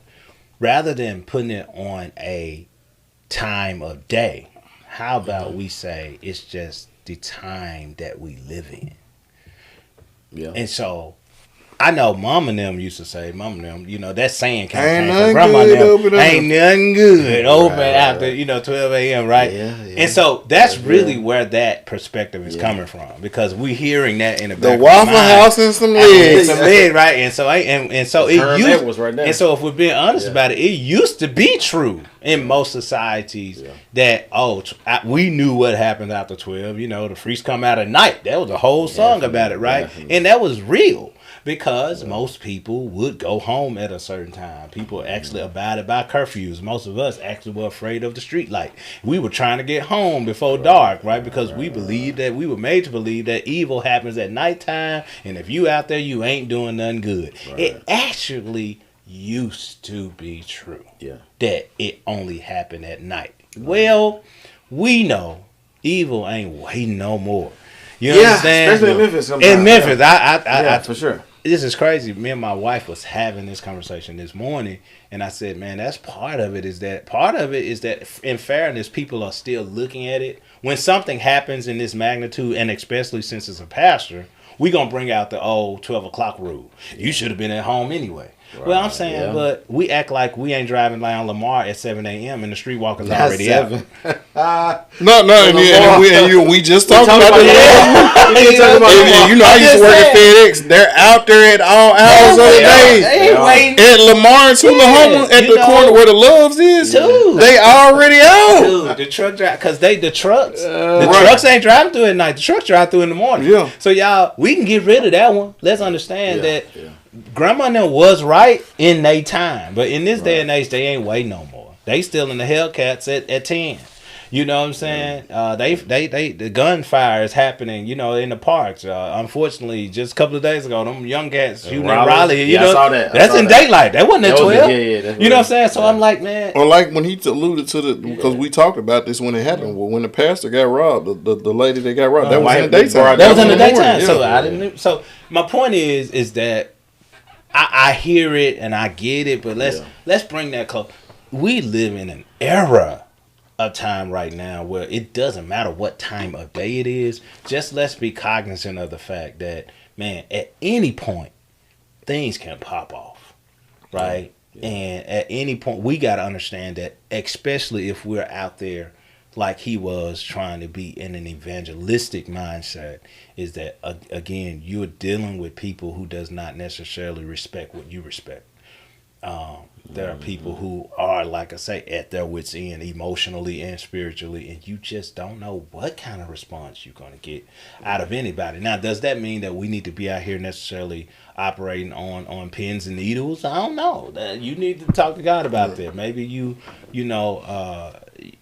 Rather than putting it on a time of day, how about we say it's just the time that we live in? Yeah. And so I know Mom and them used to say, you know, that saying came from Grandma and them. Ain't nothing good open after, 12 a.m., right? Yeah. And so that's really where that perspective is coming from, because we hearing that in the back of Waffle House and some legs. Right? And so it used, was right there. And so if we're being honest about it, it used to be true in most societies that, we knew what happened after 12. The freaks come out at night. That was a whole song about it, right? And that was real. Because most people would go home at a certain time. People actually abided by curfews. Most of us actually were afraid of the street light. We were trying to get home before dark, right? Because we believed that, we were made to believe that evil happens at nighttime, and if you out there, you ain't doing nothing good. Right. It actually used to be true that it only happened at night. Well, we know evil ain't waiting no more. You understand? Especially in Memphis. In Memphis, I for sure. This is crazy. Me and my wife was having this conversation this morning, and I said, man, that's part of it is that in fairness, people are still looking at it. When something happens in this magnitude, and especially since it's a pastor, we're going to bring out the old 12 o'clock rule. You should have been at home anyway. Right, well, I'm saying, but we act like we ain't driving down Lamar at 7 a.m. and the streetwalkers already out. We just talked about that. I used to work at FedEx. They're out there at all hours of the day. At Lamar and Tullahoma, at the corner where the Loves is, they already out. Dude, the truck drive, because the trucks ain't driving through at night. The trucks drive through in the morning. Yeah. So y'all, we can get rid of that one. Let's understand that. Yeah. Grandma and them was right in their time, but in this day and age, they ain't waiting no more. They still in the Hellcats at 10. You know what I'm saying? The gunfire is happening, in the parks. Unfortunately, just a couple of days ago, them young cats shooting at Raleigh. I saw that. That's in daylight. That wasn't at 12. You know what I'm saying? So I'm like, man. Or like when he alluded to because we talked about this when it happened. When the pastor got robbed, the lady that got robbed, that was in the daytime. That was in the daytime. So I didn't. So my point is that I hear it and I get it, but let's bring that close. We live in an era of time right now where it doesn't matter what time of day it is. Just let's be cognizant of the fact that, man, at any point, things can pop off, right? Yeah. And at any point, we got to understand that, especially if we're out there like he was trying to be in an evangelistic mindset, is that, again, you're dealing with people who does not necessarily respect what you respect. There are people who are, like I say, at their wits' end emotionally and spiritually, and you just don't know what kind of response you're going to get out of anybody. Now, does that mean that we need to be out here necessarily operating on pins and needles? I don't know. You need to talk to God about that. Maybe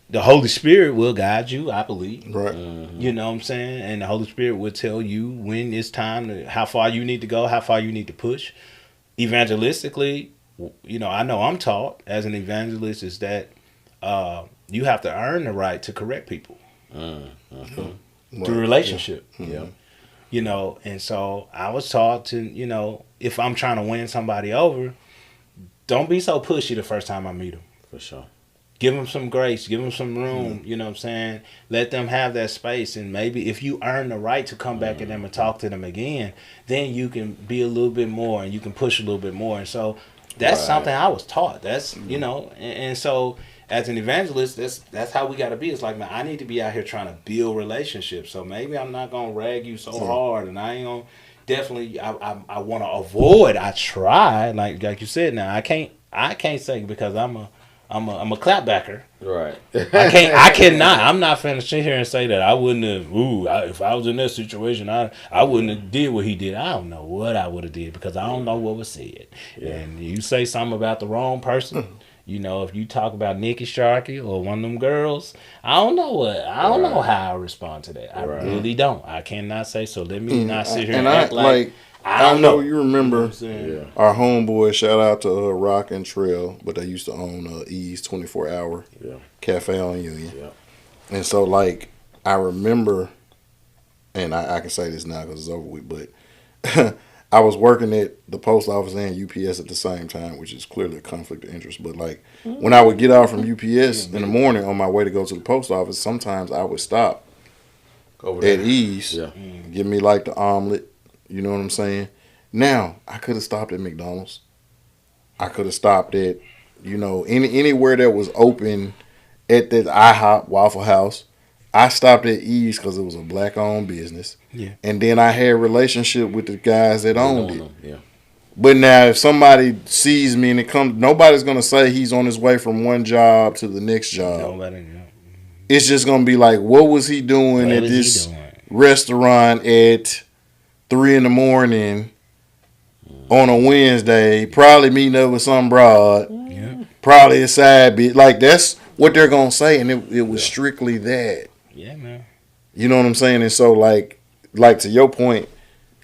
the Holy Spirit will guide you, I believe. Right. Mm-hmm. You know what I'm saying? And the Holy Spirit will tell you when it's time, how far you need to go, how far you need to push. Evangelistically, I know I'm taught as an evangelist is that you have to earn the right to correct people through relationship. Mm-hmm. you know. And so I was taught to, you know, if I'm trying to win somebody over, don't be so pushy the first time I meet them. For sure. Give them some grace. Give them some room. You know what I'm saying? Let them have that space. And maybe if you earn the right to come back at them and talk to them again, then you can be a little bit more and you can push a little bit more. And so that's something I was taught. That's, you know, and so as an evangelist, that's how we got to be. It's like, man, I need to be out here trying to build relationships. So maybe I'm not going to rag you so hard, and I ain't going to definitely, I want to avoid. I try, like you said. Now I can't say because I'm a clapbacker. Right. I cannot. I'm not finna sit here and say that I wouldn't have. If I was in that situation, I wouldn't have did what he did. I don't know what I would have did because I don't know what was said. Yeah. And you say something about the wrong person. You know, if you talk about Nikki Sharkey or one of them girls, I don't know how I respond to that. I really don't. I cannot say so. Let me not sit here and act like I don't know. You remember our homeboy, shout out to Rock and Trail, but they used to own E's 24-hour cafe on Union. Yeah. And so, like, I remember, and I can say this now because it's over with, but I was working at the post office and UPS at the same time, which is clearly a conflict of interest. But, like, when I would get out from UPS in the morning on my way to go to the post office, sometimes I would stop at E's, give me, like, the omelet. You know what I'm saying? Now, I could have stopped at McDonald's. I could have stopped at, you know, anywhere that was open at that IHOP Waffle House. I stopped at E's because it was a black-owned business. Yeah. And then I had a relationship with the guys that owned it. Yeah. But now, if somebody sees me and it comes, nobody's going to say he's on his way from one job to the next job. Nobody. It's just going to be like, what was he doing at this restaurant at 3 a.m. on a Wednesday, probably meeting up with some broad, probably a side bit. Like, that's what they're going to say, and it was strictly that. Yeah, man. You know what I'm saying? And so, like to your point,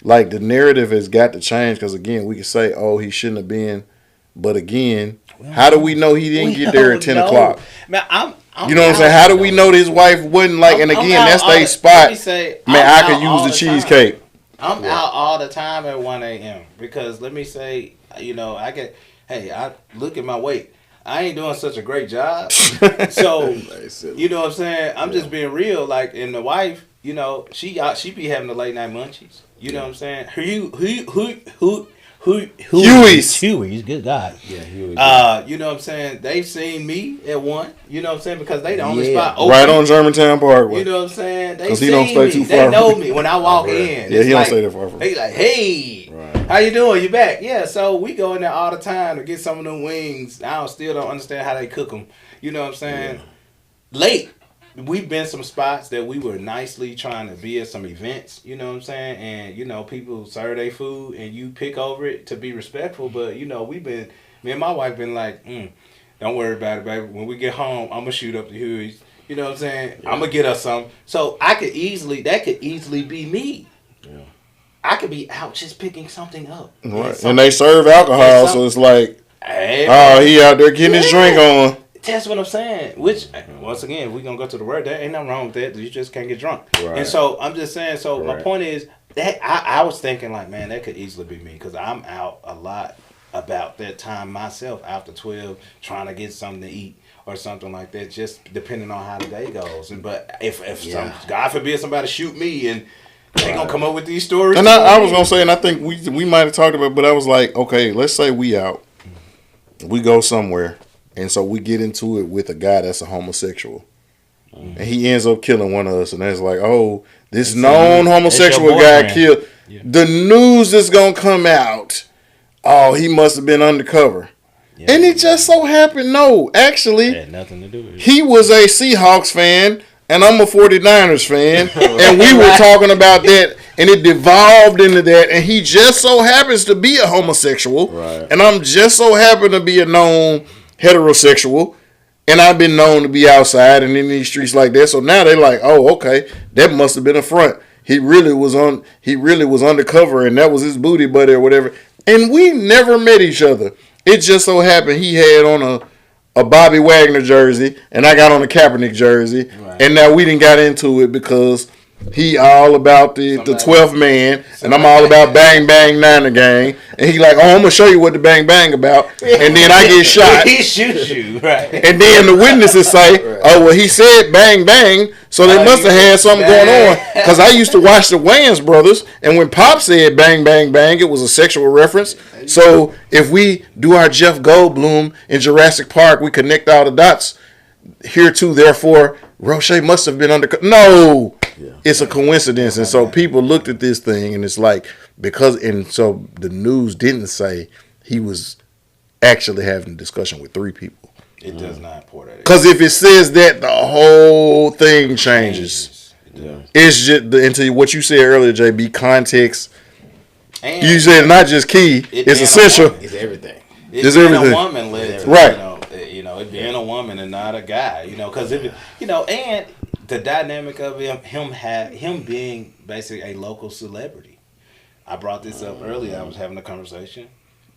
like, the narrative has got to change because, again, we can say, oh, he shouldn't have been. But, again, how do we know he didn't get there at 10 o'clock? Man, you know what I'm saying? How do we know his wife wasn't like, and again, that's their spot. Man, I could use the cheesecake. I'm out all the time at 1 a.m. because let me say, you know, I look at my weight. I ain't doing such a great job. So, you know what I'm saying? I'm just being real. Like, and the wife, you know, she be having the late night munchies. You know what I'm saying? Huey's, good God. Yeah, Huey's. You know what I'm saying? They've seen me at 1. You know what I'm saying? Because they the only spot open. Right on Germantown Parkway. You know what I'm saying? They see don't stay me. Too far. They know me when I walk in. Yeah, he don't stay that far from me. They like, hey, how you doing? You back? Yeah, so we go in there all the time to get some of them wings. I still don't understand how they cook them. You know what I'm saying? Yeah. Late. We've been some spots that we were nicely trying to be at some events, you know what I'm saying? And, you know, people serve their food and you pick over it to be respectful. But, you know, me and my wife been like, don't worry about it, baby. When we get home, I'm going to shoot up the Huey's. You know what I'm saying? Yeah. I'm going to get us some. So that could easily be me. Yeah. I could be out just picking something up. Right. And they serve alcohol, so it's like, hey, he out there getting his drink on. That's what I'm saying. Which, once again, we're going to go to the word. There ain't nothing wrong with that. You just can't get drunk. Right. And so, I'm just saying, my point is, that I was thinking, like, man, that could easily be me. Because I'm out a lot about that time myself after 12 trying to get something to eat or something like that, just depending on how the day goes. But if God forbid somebody shoot me and they going to come up with these stories. And I was going to say, and I think we might have talked about it, but I was like, okay, let's say we out. We go somewhere. And so we get into it with a guy that's a homosexual. And he ends up killing one of us. And that's like, oh, this known homosexual guy killed. Yeah. The news is going to come out. Oh, he must have been undercover. Yeah. And it just so happened, actually, it had nothing to do with it. He was a Seahawks fan. And I'm a 49ers fan. And we were talking about that. And it devolved into that. And he just so happens to be a homosexual. Right. And I'm just so happen to be a known heterosexual, and I've been known to be outside and in these streets like that. So now they're like, oh, okay, that must have been a front. He really was undercover, and that was his booty buddy or whatever. And we never met each other. It just so happened he had on a Bobby Wagner jersey, and I got on a Kaepernick jersey, and now we didn't got into it because He all about the 12th man, and I'm all about bang bang Niner gang. And he like, oh, I'm gonna show you what the bang bang about, and then I get shot. He shoots you, right? And then the witnesses say, oh well, he said bang bang, so they must have had something going on. Because I used to watch the Wayans brothers, and when Pop said bang bang bang, it was a sexual reference. So if we do our Jeff Goldblum in Jurassic Park, we connect all the dots. Here too, therefore, Roche must have been under. No, it's a coincidence. And so people looked at this thing, and it's like so the news didn't say he was actually having a discussion with 3 people. It does not pour that. Because if it says that, the whole thing changes. It's just into what you said earlier, JB. Context. And you said not just key; it's essential. It's everything. It's everything. A woman led to, right. It being a woman and not a guy, because if and the dynamic of him being basically a local celebrity. I brought this up earlier. I was having a conversation,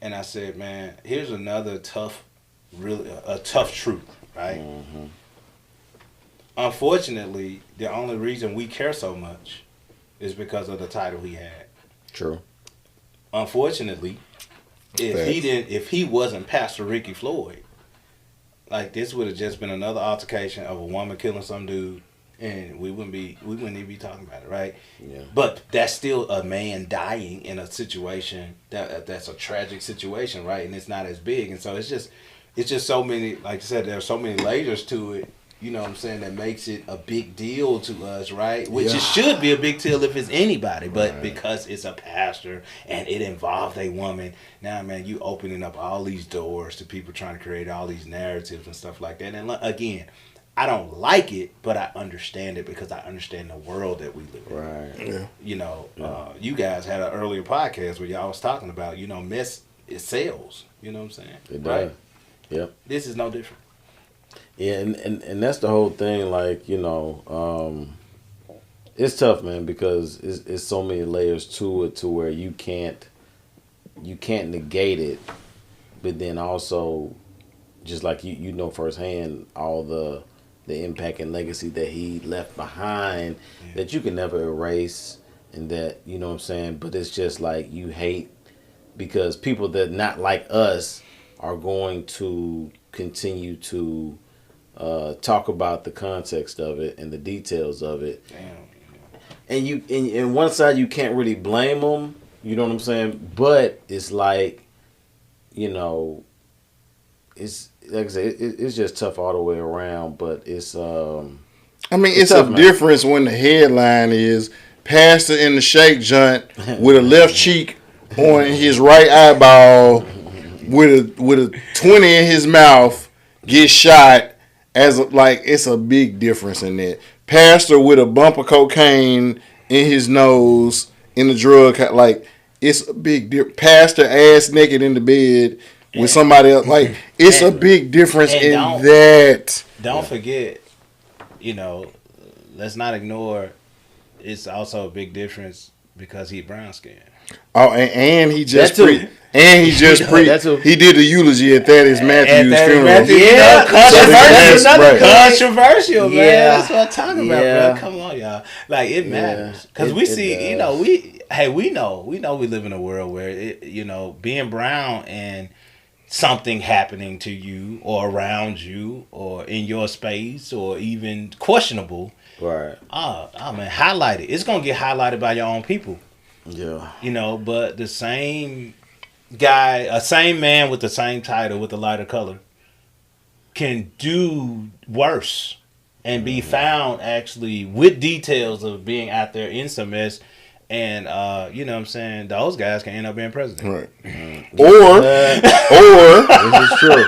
and I said, "Man, here's another tough truth, right? Mm-hmm. Unfortunately, the only reason we care so much is because of the title he had. True. Unfortunately, if he wasn't Pastor Ricky Floyd, like this would have just been another altercation of a woman killing some dude, and we wouldn't even be talking about it, right? Yeah. But that's still a man dying in a situation that's a tragic situation, right? And it's not as big, and so it's just so many. Like I said, there's so many layers to it. You know what I'm saying? That makes it a big deal to us, right? Which it should be a big deal if it's anybody, but because it's a pastor and it involved a woman, now, man, you opening up all these doors to people trying to create all these narratives and stuff like that. And again, I don't like it, but I understand it because I understand the world that we live in. Right. Yeah. You guys had an earlier podcast where y'all was talking about, mess, it sells. You know what I'm saying? It does. Right? Yep. This is no different. Yeah, and that's the whole thing. Like, it's tough, man, because it's so many layers to it to where you can't negate it, but then also, just like you know firsthand, all the impact and legacy that he left behind that you can never erase, and that, you know what I'm saying. But it's just like you hate because people that not like us are going to continue to talk about the context of it and the details of it. Damn. And one side you can't really blame them, you know what I'm saying? But it's like, it's like I said, it's just tough all the way around. But it's it's tough, a difference when the headline is pastor in the shake joint with a left cheek on his right eyeball with a 20 in his mouth gets shot. It's a big difference in that. Pastor with a bump of cocaine in his nose in the drug, it's a big difference. Pastor ass naked in the bed with somebody else, it's a big difference in that. Don't forget, let's not ignore. It's also a big difference because he brown skinned. Oh, and he just he did the eulogy at Thaddeus Matthews' funeral. Controversial, man. That's what I'm talking about, bro. Come on, y'all. Like, it matters because we see, we know we live in a world where being brown and something happening to you or around you or in your space or even questionable. Right. Oh man, highlighted. It's gonna get highlighted by your own people. Yeah. But the same guy, a same man with the same title with a lighter color can do worse and be found actually with details of being out there in some mess. And, you know what I'm saying, those guys can end up being president. Right. Or, this is true.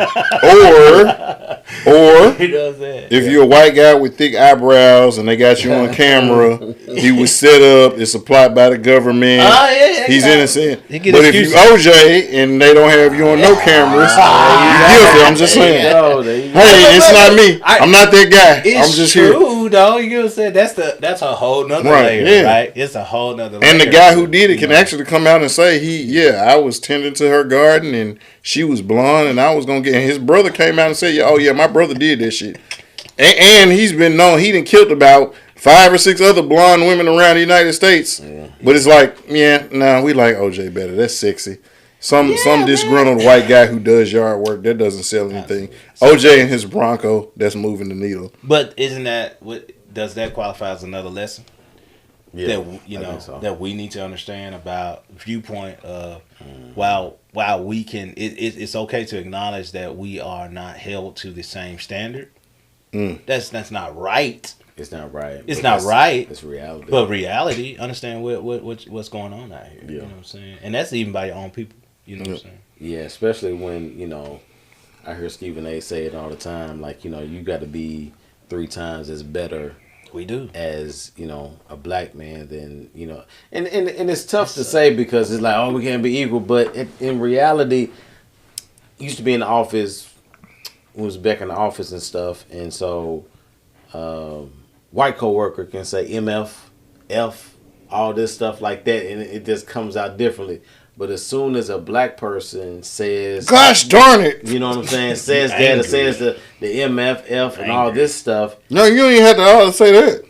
Or, if you're a white guy with thick eyebrows and they got you on camera, he was set up, it's a plot by the government, he's innocent. But if you OJ and they don't have you on no cameras, you're guilty. I'm just saying. Hey, it's not me. I'm not that guy. I'm just here. It's true, though. You know what I'm saying? That's a whole nother layer, right? It's a whole nother layer. And the guy who did it can actually come out and say, I was tending to her garden and she was blonde and I was going to get... And his brother came out and said, my brother did that shit. And he's been known, he done killed about 5 or 6 other blonde women around the United States. Yeah. But it's like, we like OJ better. That's sexy. Some disgruntled white guy who does yard work that doesn't sell anything. OJ and his Bronco, that's moving the needle. But isn't that does that qualify as another lesson? Yeah, that that we need to understand about viewpoint of while we can it's okay to acknowledge that we are not held to the same standard. That's not right. It's not right. It's not right. It's reality. But reality, understand what's going on out here. Yeah. You know what I'm saying? And that's even by your own people. You know what I'm saying? Yeah, especially when, I hear Stephen A. say it all the time, like, you got to be 3 times as better. We do. As, a black man than, and it's tough to say because it's like, we can't be equal. But in reality, used to be in the office, was back in the office and stuff. And so, white coworker can say MF, F, all this stuff like that. And it just comes out differently. But as soon as a black person says, "Gosh darn it," you know what I'm saying? Says that, or says the MF, F, and all this stuff. No, you don't even have to say that.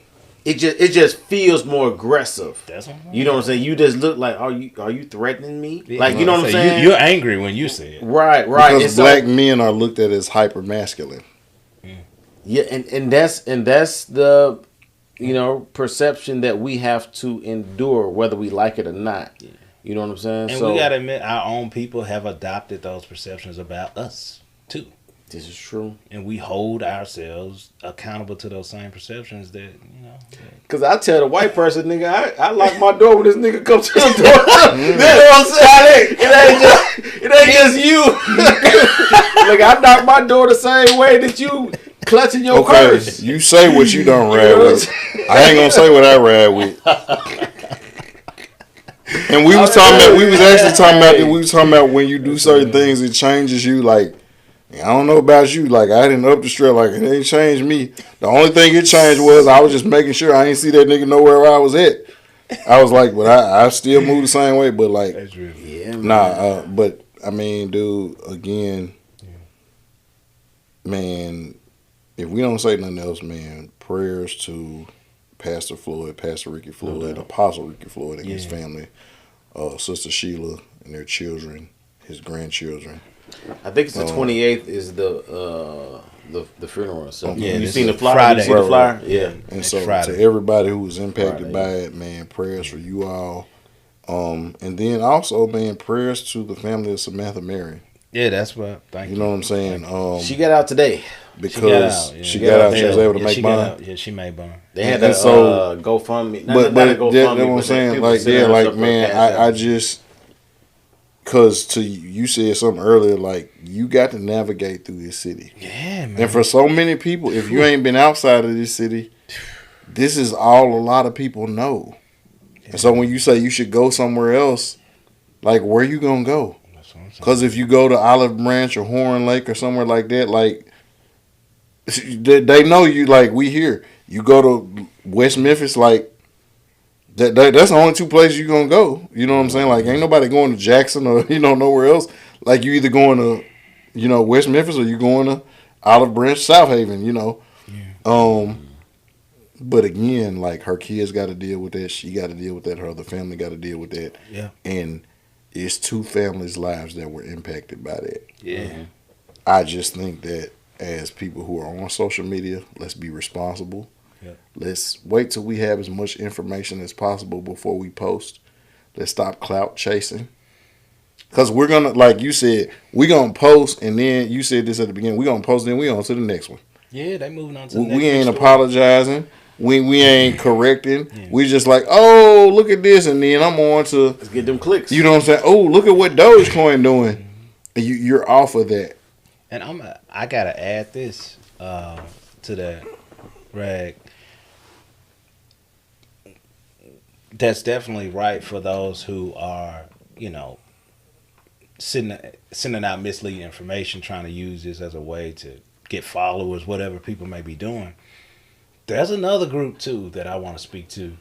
It just feels more aggressive. That's what I'm saying. You know what I'm saying? You just look like, are you threatening me? Like, you know what I'm saying? You're angry when you say it. Right. Because black men are looked at as hyper masculine. Yeah, and that's the perception that we have to endure, whether we like it or not. Yeah. You know what I'm saying? And we gotta admit, our own people have adopted those perceptions about us too. This is true. And we hold ourselves accountable to those same perceptions that, Because I tell the white person, nigga, I lock my door when this nigga comes to the door. You know what I'm saying? It ain't just you. Like, I knock my door the same way that you clutching your purse. You say what you don't ride with. I ain't gonna say what I ride with. And we was talking about when you do certain things, it changes you. Like, I don't know about you. Like, I didn't up the strip. Like, it ain't changed me. The only thing it changed was I was just making sure I ain't see that nigga nowhere where I was at. I was like, but I still move the same way. But like, but I mean, dude, again, man, if we don't say nothing else, man, prayers to Pastor Floyd, Pastor Ricky Floyd, Apostle Ricky Floyd and his family, Sister Sheila and their children, his grandchildren. I think it's the 28th is the funeral. So you seen the flyer? Friday. You seen the flyer? Yeah. And so to everybody who was impacted by it, man, prayers for you all. And then also, man, prayers to the family of Samantha Mary. Yeah, that's what. Thank you. You know what I'm saying? She got out today. Because she got out. She was able to make bond. Yeah, she made bond. They had that GoFundMe. But that's what I'm saying. Like, man, I just, because you said something earlier, like, you got to navigate through this city. Yeah, man. And for so many people, if you ain't been outside of this city, this is all a lot of people know. Yeah. And so when you say you should go somewhere else, like, where you gonna go? Because if you go to Olive Branch or Horn Lake or somewhere like that, like, they know you. Like, we here. You go to West Memphis, like, that's the only 2 places you gonna go. You know what I'm saying? Like, ain't nobody going to Jackson or nowhere else. Like, you either going to West Memphis or you going to Olive Branch, South Haven. Yeah. But again, like, her kids got to deal with that. She got to deal with that. Her other family got to deal with that. Yeah. And it's 2 families' lives that were impacted by that. Yeah. I just think that as people who are on social media, let's be responsible. Yep. Let's wait till we have as much information as possible before we post. Let's stop clout chasing. Because we're going to, like you said, we're going to post, and then you said this at the beginning, we're going to post, then we on to the next one. Yeah, they moving on to the next one. We ain't apologizing. We ain't correcting. Yeah. We just like, oh, look at this, and then I'm on to... Let's get them clicks. You know what I'm saying? Oh, look at what Dogecoin doing. And you're off of that. And I gotta add this to that, Rag. That's definitely right for those who are, sending out misleading information, trying to use this as a way to get followers, whatever people may be doing. There's another group too that I want to speak to,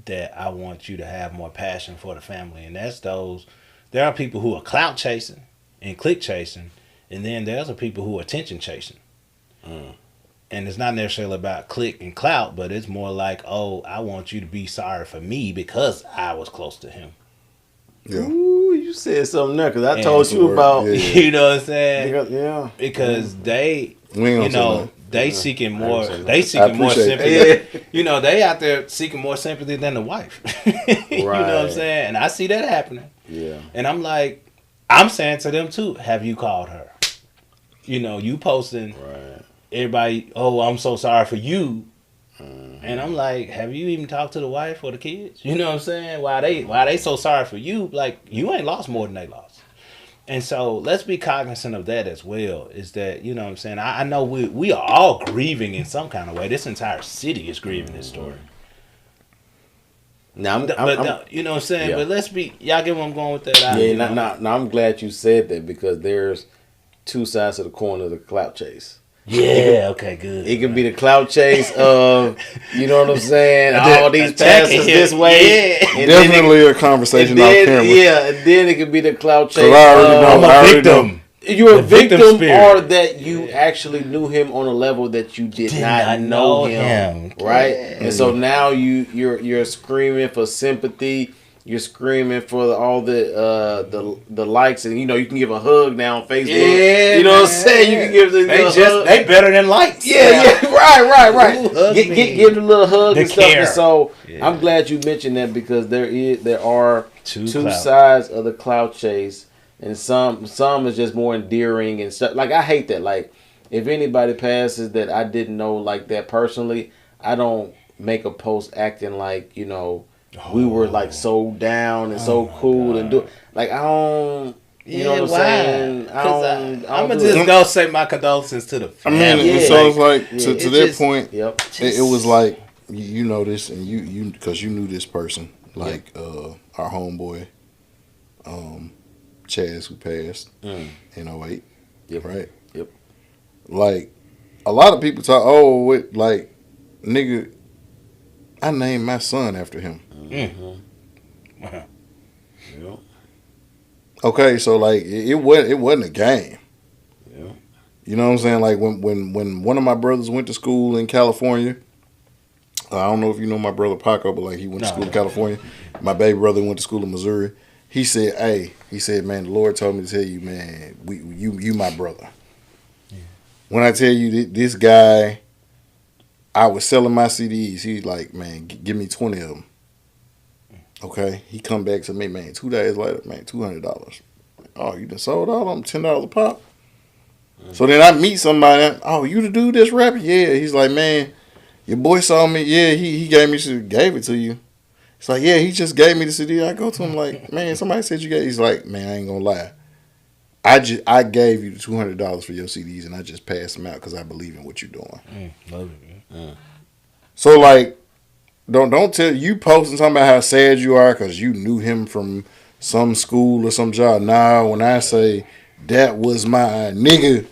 that I want you to have more passion for the family, and that's those. There are people who are clout chasing and click chasing. And then there's the people who are attention chasing. and it's not necessarily about click and clout, but it's more like, oh, I want you to be sorry for me because I was close to him. Yeah. Ooh, you said something there because I told you about. Yeah. You know what I'm saying? Yeah. Because they, you know, they seeking more. They seeking more sympathy. Yeah. You know, they out there seeking more sympathy than the wife. You know what I'm saying? And I see that happening. Yeah. And I'm like, I'm saying to them too. Have you called her? You know, you posting. Right. Everybody, oh, I'm so sorry for you. And I'm like, have you even talked to the wife or the kids? You know what I'm saying? Why they so sorry for you? Like, you ain't lost more than they lost. And so let's be cognizant of that as well. Is that, you know what I'm saying? I know we are all grieving in some kind of way. This entire city is grieving this story. Now, you know what I'm saying? Yeah. But let's be, y'all get where I'm going with that? Now I'm glad you said that because there's two sides of the coin of the clout chase. Yeah, okay, good. It can be the clout chase of, you know what I'm saying, all these passes this way. Yeah. Definitely a conversation off camera. Yeah, and then it can be the clout chase I'm a victim. You're a victim or that you actually knew him on a level that you did not know him. Right? Yeah. And so now you're screaming for sympathy. You're screaming for all the likes, and you know you can give a hug now on Facebook. Yeah, you know what I'm saying. You can give them they better than likes. Yeah, right. Ooh, give them a little hug and stuff. And so I'm glad you mentioned that because there are two sides of the clout chase, and some is just more endearing and stuff. Like I hate that. Like if anybody passes that I didn't know like that personally, I don't make a post acting like, you know, we were like so down and so cool God. And do like I don't. You know what I'm saying? I'm gonna just go say my condolences to the family. I mean, so it's like to that point. Yep. It was like you know this, and you because you knew this person, like our homeboy, Chaz, who passed in 08. Yep. Right. Yep. Like a lot of people talk. Oh, like nigga, I named my son after him. Mm-hmm. Wow. Yep. Okay, so like it wasn't a game. Yeah. You know what I'm saying? Like when one of my brothers went to school in California, I don't know if you know my brother Paco, but like he went to school in California. My baby brother went to school in Missouri. He said, man, the Lord told me to tell you, man, you my brother. Yeah. When I tell you this guy, I was selling my CDs. He's like, man, give me 20 of them. Okay, he come back to me, man. 2 days later, man, $200. Oh, you done sold all of them, $10 a pop. Mm-hmm. So then I meet somebody. Oh, you the dude that's rapping? Yeah. He's like, man, your boy saw me. Yeah, he gave it to you. It's like, yeah, he just gave me the CD. I go to him like, man, somebody said you gave. He's like, man, I ain't gonna lie. I gave you the $200 for your CDs, and I just passed them out because I believe in what you're doing. Love it, man. So like. Don't tell you posting something about how sad you are because you knew him from some school or some job. Nah, when I say that was my nigga,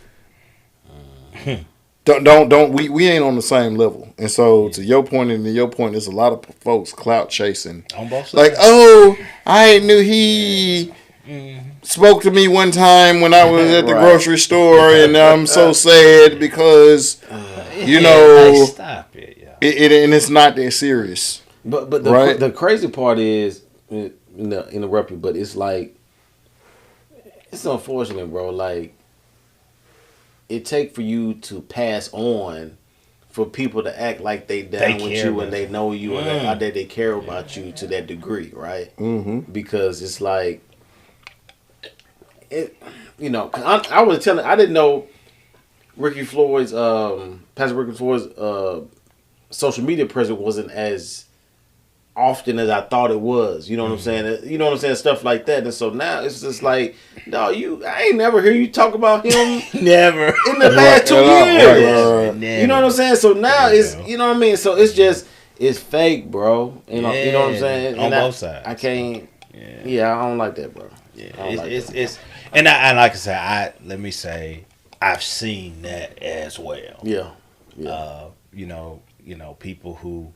don't we ain't on the same level. And so to your point and to your point, there's a lot of folks clout chasing. On both sides. Like, oh, I knew he spoke to me one time when I was at the grocery store, and I'm so sad because you know. Stop it. And it's not that serious. But the crazy part is, interrupt you, but it's like, it's unfortunate, bro. Like, it take for you to pass on for people to act like they down with you and they know you and that they care about you to that degree, right? Mm-hmm. Because it's like, you know, I was telling, I didn't know Ricky Floyd's, Pastor Ricky Floyd's, social media presence wasn't as often as I thought it was. You know what I'm saying? You know what I'm saying? Stuff like that. And so now it's just like, no, I ain't never hear you talk about him. Never. In the last 2 years. Never. You know what I'm saying? So now it's, you know what I mean? So it's just, it's fake, bro. You know what I'm saying? On both sides. I can't, I don't like that, bro. Yeah, it's and like I said, let me say, I've seen that as well. Yeah. You know, people who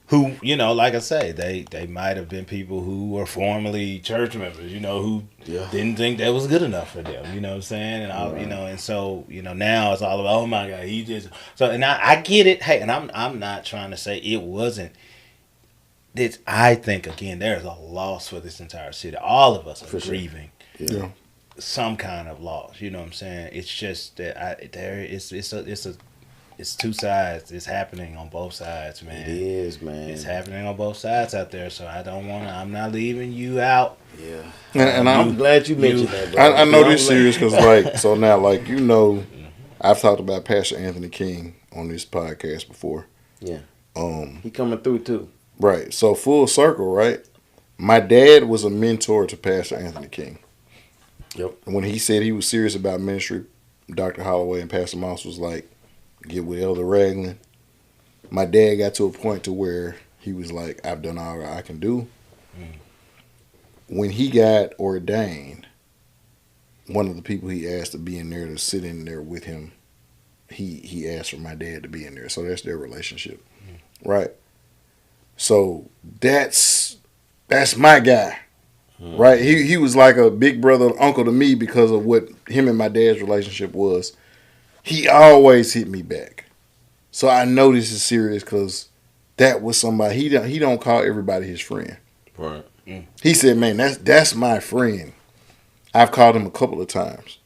who, you know, like I say, they might have been people who were formerly church members, you know, who didn't think that was good enough for them, you know what I'm saying? And I, you know, and so, you know, now it's all about, oh my God, he just, so, and I get it. Hey, and I'm not trying to say it wasn't. It's, I think, again, there's a loss for this entire city. All of us are grieving some kind of loss, you know what I'm saying? It's just that it's two sides. It's happening on both sides, man. It is, man. It's happening on both sides out there. So I don't want to. I'm not leaving you out. Yeah. And I'm glad you mentioned that, bro. I know this serious because, like, so now, like, you know, I've talked about Pastor Anthony King on this podcast before. Yeah. He coming through too. Right. So full circle, right? My dad was a mentor to Pastor Anthony King. Yep. And when he said he was serious about ministry, Dr. Holloway and Pastor Moss was like, get with Elder Ragland. My dad got to a point to where he was like, I've done all I can do. When he got ordained, one of the people he asked to be in there, to sit in there with him, he asked for my dad to be in there. So that's their relationship. Right? So that's my guy. Right? He was like a big brother, uncle to me because of what him and my dad's relationship was. He always hit me back. So I know this is serious because that was somebody, he don't call everybody his friend. Right. He said, man, that's my friend. I've called him a couple of times.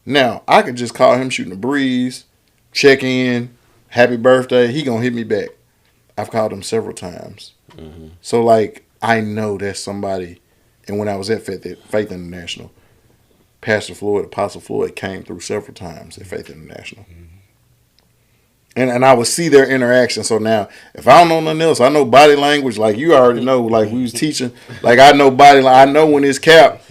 Now, I could just call him shooting a breeze, check in, happy birthday. He gonna hit me back. I've called him several times. So, like, I know that's somebody. And when I was at Faith International, Pastor Floyd, Apostle Floyd, came through several times at Faith International. And I would see their interaction. So now, if I don't know nothing else, I know body language. Like you already know, like we was teaching. Like I know body language. I know when it's cap.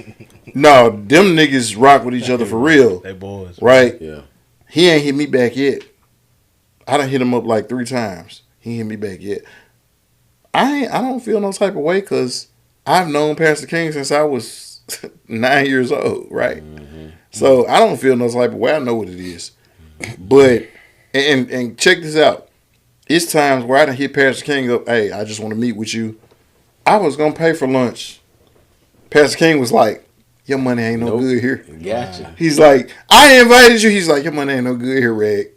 No, them niggas rock with each other for real. They boys. Right? Yeah. He ain't hit me back yet. I done hit him up like 3 times. He ain't hit me back yet. I don't feel no type of way because I've known Pastor King since I was 9 years old, right? So I don't feel no type of way. I know what it is. But, and check this out. It's times where I done hit Pastor King up, hey, I just want to meet with you. I was going to pay for lunch. Pastor King was like, your money ain't no good here. Gotcha. He's like, I invited you. He's like, your money ain't no good here, Reg.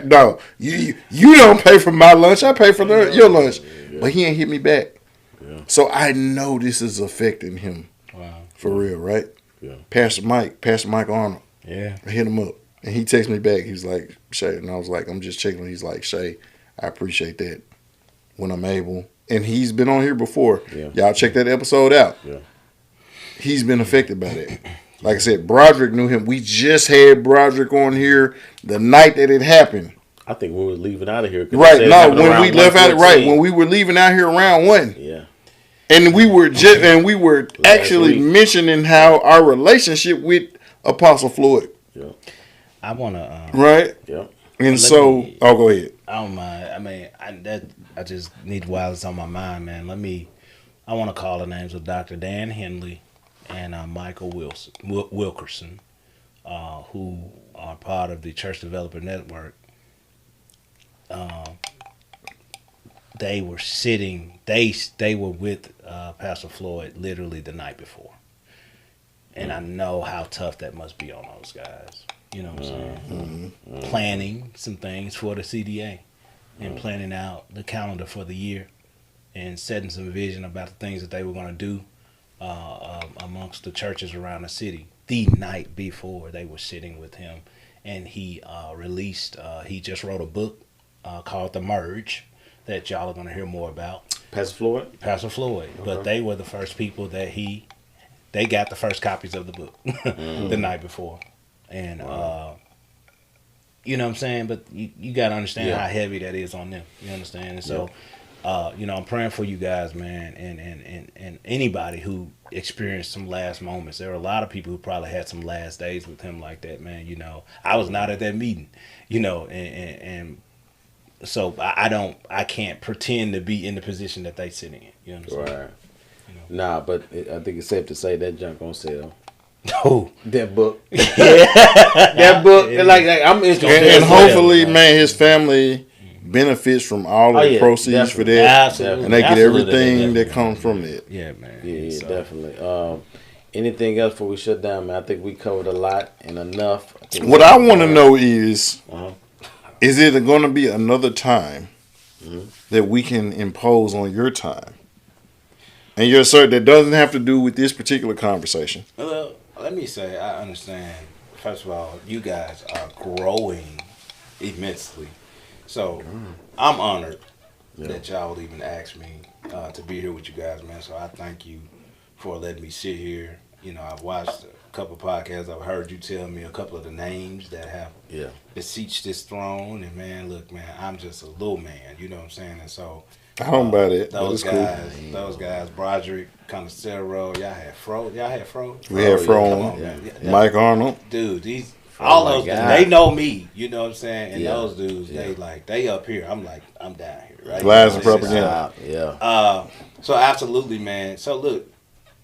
No, you don't pay for my lunch. I pay for your lunch. But he ain't hit me back. Yeah. So I know this is affecting him. Wow. For real, right? Yeah. Pastor Mike Arnold. Yeah. I hit him up. And he texted me back. He's like, Shay. And I was like, I'm just checking. He's like, Shay, I appreciate that when I'm able. And he's been on here before. Yeah. Y'all check that episode out. Yeah. He's been affected by that. Like I said, Broderick knew him. We just had Broderick on here the night that it happened. I think we were leaving out of here. Right. No, when we left out, right. When we were leaving out here around 1. Yeah. And we were actually mentioning how our relationship with Apostle Floyd. Yeah. I want to. Right. Yeah. And so, go ahead. I don't mind. I mean, I just need while it's on my mind, man. I want to call the names of Dr. Dan Henley and Michael Wilkerson, who are part of the Church Developer Network. They were sitting. They were with Pastor Floyd literally the night before, and I know how tough that must be on those guys. You know what I'm saying? Planning some things for the CDA, and planning out the calendar for the year, and setting some vision about the things that they were going to do amongst the churches around the city. The night before, they were sitting with him, and he released. He just wrote a book called The Merge that y'all are going to hear more about. Pastor Floyd? Pastor Floyd. Okay. But they were the first people that they got the first copies of the book the night before. And, you know what I'm saying? But you got to understand how heavy that is on them. You understand? And so, you know, I'm praying for you guys, man, and anybody who experienced some last moments. There are a lot of people who probably had some last days with him like that, man. You know, I was not at that meeting, you know, and so I can't pretend to be in the position that they sitting in. You understand? Right. You know? Nah, but I think it's safe to say that junk on sale. Oh, that book. That book. Like I'm interested. And hopefully, man, his family benefits from all the proceeds for that. Absolutely. And they get everything that comes from it. Yeah, man. Yeah, definitely. Anything else before we shut down, man? I think we covered a lot and enough. What I want to know is it going to be another time that we can impose on your time? And your sir, that doesn't have to do with this particular conversation. Well, let me say, I understand. First of all, you guys are growing immensely. So I'm honored that y'all would even ask me to be here with you guys, man. So I thank you for letting me sit here. You know, I've watched a couple of podcasts. I've heard you tell me a couple of the names that have beseeched this throne. And, man, look, man, I'm just a little man. You know what I'm saying? And so I don't buy that. Those guys, Broderick, Conocero, y'all had Fro. We had Fro. Mike Arnold. Dude, all those dudes, they know me. You know what I'm saying? And those dudes, they up here. I'm like, I'm down here, right? Lies and propaganda. So absolutely, man. So look,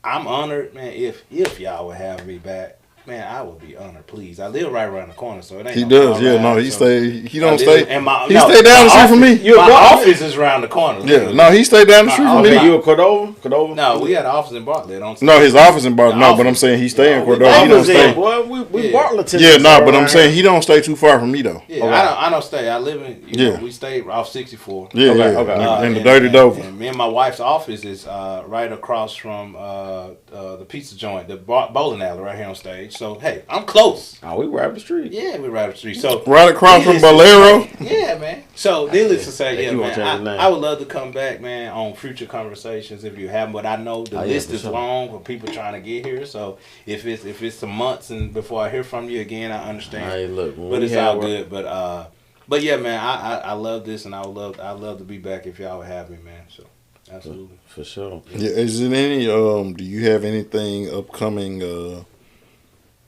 I'm honored, man. If y'all would have me back, man, I would be honored. Please, I live right around the corner, so it ain't. He does, ride, no. He so stay. He don't stay. He stay down the street from me. My office is around the corner. Yeah, no, he stay down the street from me. You in Cordova? No, we had an office in Bartlett. No, his office in Bartlett. No, but I'm saying he stay in Cordova. He don't stay. Boy, we Bartlett. Yeah, no, but I'm saying he don't stay too far from me though. Yeah, I don't stay. I live in. You know, we stay off 64. Yeah, okay. In the Dirty Dover. And me and my wife's office is right across from the pizza joint, the bowling alley, right here on stage. So hey, I'm close. Oh, we right up the street. Yeah, we right up the street. So right across from Bolero. Yeah, man. So needless to say, man, I would love to come back, man, on future conversations if you haven't. But I know the list is long for people trying to get here. So if it's some months and before I hear from you again, I understand. Hey, look, but it's all good. But yeah, man, I love this, and I'd love to be back if y'all would have me, man. So absolutely, for sure. Yeah, is it any? Do you have anything upcoming?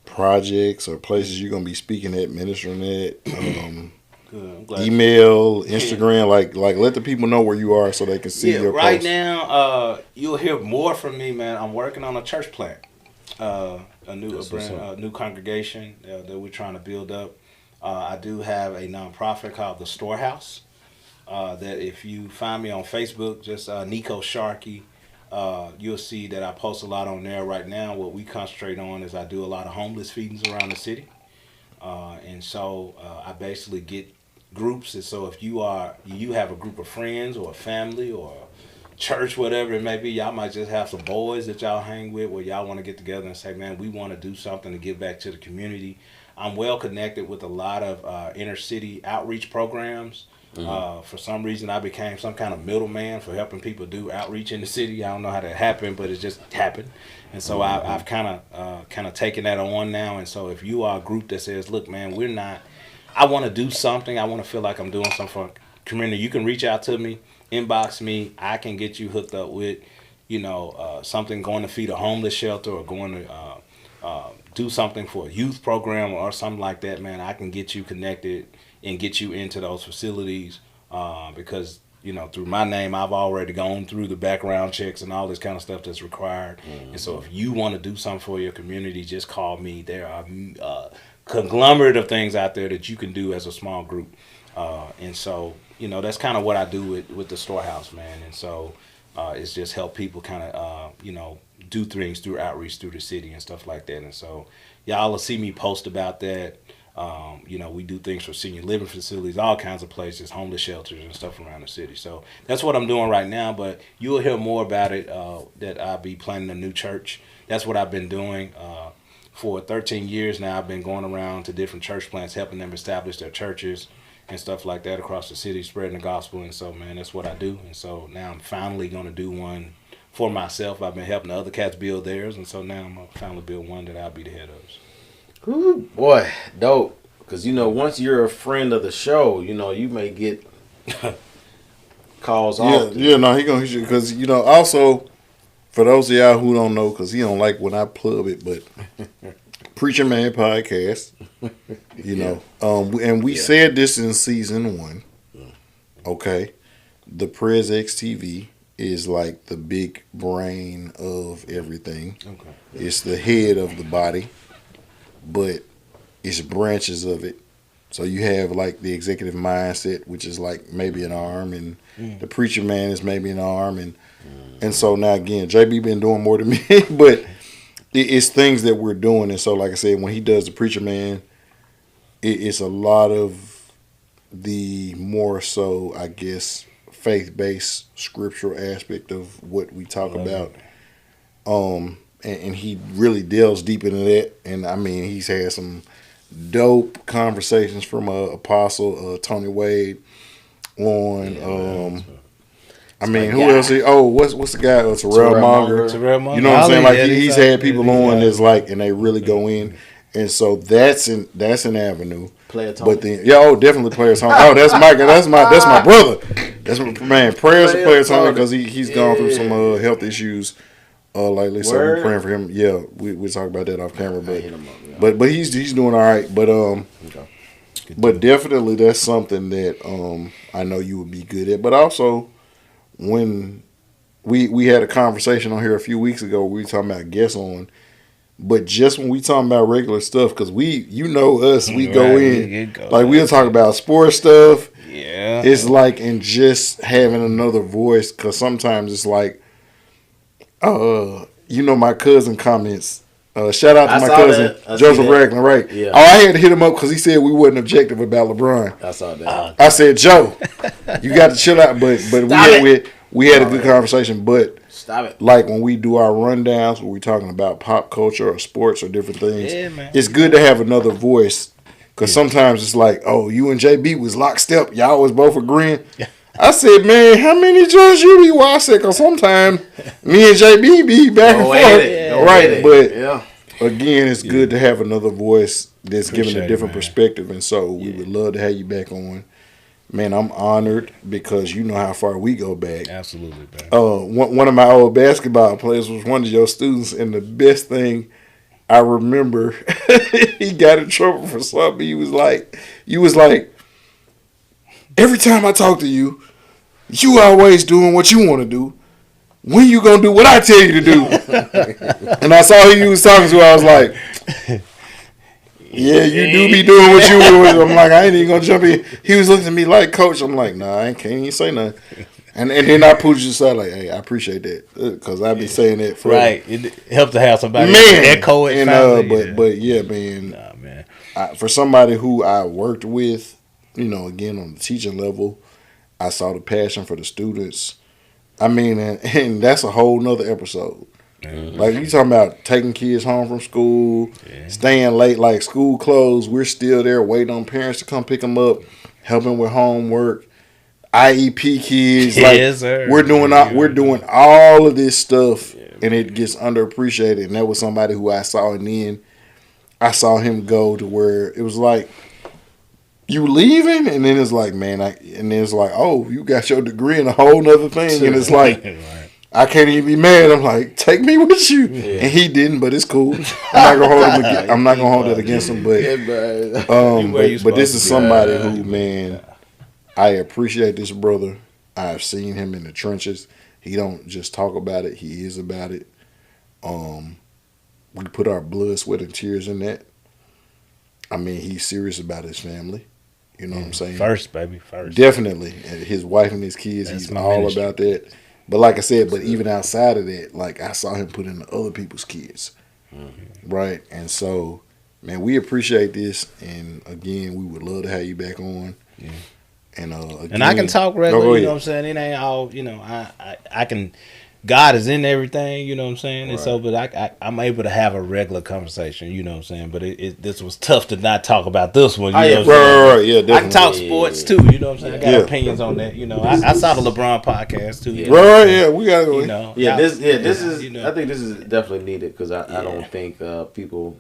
Projects or places you're gonna be speaking at, ministering at, email, Instagram, like let the people know where you are so they can see your right posts. Now, you'll hear more from me, man. I'm working on a church plant, a new congregation that we're trying to build up. I do have a nonprofit called the Storehouse. That if you find me on Facebook, just Neko Sharkey. You'll see that I post a lot on there right now. What we concentrate on is I do a lot of homeless feedings around the city. And so I basically get groups. And so if you have a group of friends or a family or a church, whatever it may be, y'all might just have some boys that y'all hang with where y'all want to get together and say, man, we want to do something to give back to the community. I'm well connected with a lot of inner city outreach programs. For some reason, I became some kind of middleman for helping people do outreach in the city. I don't know how that happened, but it just happened. And so I've kind of taken that on now. And so if you are a group that says, look, man, I want to do something. I want to feel like I'm doing something for the community. You can reach out to me, inbox me. I can get you hooked up with, something going to feed a homeless shelter or going to do something for a youth program or something like that, man. I can get you connected and get you into those facilities because, through my name, I've already gone through the background checks and all this kind of stuff that's required. And so if you want to do something for your community, just call me. There are a conglomerate of things out there that you can do as a small group. And so, that's kind of what I do with the Storehouse, man. And so it's just help people kind of, do things through outreach through the city and stuff like that. And so y'all will see me post about that. We do things for senior living facilities, all kinds of places, homeless shelters and stuff around the city. So that's what I'm doing right now, but you'll hear more about it, that I'll be planning a new church. That's what I've been doing. For 13 years now, I've been going around to different church plants, helping them establish their churches and stuff like that across the city, spreading the gospel. And so, man, that's what I do. And so now I'm finally going to do one for myself. I've been helping the other cats build theirs. And so now I'm going to finally build one that I'll be the head of. Ooh, boy, dope. Because, once you're a friend of the show, you may get calls off. Yeah, no, he going to hit you. Because, also, for those of y'all who don't know, because he don't like when I plug it, but Preacher Man Podcast, and we said this in season 1, okay? The Prez X TV is like the big brain of everything. Okay. It's the head of the body, but it's branches of it So you have like the executive mindset, which is like maybe an arm, and the preacher man is maybe an arm, and so now again, JB been doing more than me, but it's things that we're doing, and so like I said, when he does the preacher man, it's a lot of the more so, I guess, faith-based scriptural aspect of what we talk about. And he really delves deep into that. And I mean, he's had some dope conversations from Apostle Tony Wade on. I mean, who else? What's the guy? Terrell Monger. You know what I'm saying? Like he's had people on that's like, and they really go in. And so that's an avenue. Player Tony. But then, definitely Player Tony. Oh, that's my brother. That's my man. Prayers to Player Tony because he's gone through some health issues lately. So we're praying for him. Yeah, we talk about that off camera. But he's doing all right. But definitely that's something that I know you would be good at. But also when we had a conversation on here a few weeks ago, we were talking about guests on. But just when we talking about regular stuff, because you know us, we go in, like we'll talk about sports stuff. Yeah. It's like, and just having another voice, because sometimes it's like, my cousin comments. Shout out to my cousin, Joseph Ragland, right? Yeah. I had to hit him up because he said we wasn't objective about LeBron. I saw that. I said, Joe, you got to chill out. But we had a good conversation, but. Stop it. Like when we do our rundowns, when we're talking about pop culture or sports or different things, it's good to have another voice. Because sometimes it's like, oh, you and JB was lockstep. Y'all was both agreeing. I said, man, how many judges you be watching? Because sometimes me and JB be back and forth. Right. But again, it's good to have another voice that's giving a different perspective. And so we would love to have you back on. Man, I'm honored because you know how far we go back. Absolutely, man. One of my old basketball players was one of your students, and the best thing I remember, he got in trouble for something. You was like, every time I talk to you, you always doing what you want to do. When you gonna do what I tell you to do? And I saw who you was talking to. I was like. Yeah, you do be doing what you do. I'm like, I ain't even gonna jump in. He was looking at me like, Coach. I'm like, nah, I can't even say nothing. And then I pulled you aside like, hey, I appreciate that because I've been saying that for right. It helps to have somebody echo it. But yeah, man. Nah, man. For somebody who I worked with, again on the teaching level, I saw the passion for the students. I mean, and that's a whole nother episode. Mm-hmm. Like you talking about taking kids home from school, staying late, like school closed. We're still there waiting on parents to come pick them up, helping with homework, IEP kids. Like yes, sir. We're doing all of this stuff, and it gets underappreciated. And that was somebody who I saw, and then I saw him go to where it was like, you leaving, and then it's like, man, and then it's like, oh, you got your degree in a whole nother thing, and it's like. I can't even be mad. I'm like, take me with you, and he didn't, but it's cool. I'm not gonna hold it against him, but this is somebody who, man, I appreciate this brother. I've seen him in the trenches. He don't just talk about it; he is about it. We put our blood, sweat, and tears in that. I mean, he's serious about his family. You know what I'm saying? First, baby, first. Definitely, and his wife and his kids. He's all about that. But like I said, even outside of that, like I saw him put in other people's kids, right? And so, man, we appreciate this, and again, we would love to have you back on. Yeah. And again, and I can talk regular, you know what I'm saying? It ain't all, I can. God is in everything, you know what I'm saying? Right. And so, but I'm able to have a regular conversation, you know what I'm saying? But this was tough to not talk about this one, you know what I'm saying? Yeah, definitely. I can talk sports too, you know what I'm saying? I got opinions on that, I saw the LeBron podcast too. We got to go. This is, I think this is definitely needed because I don't think people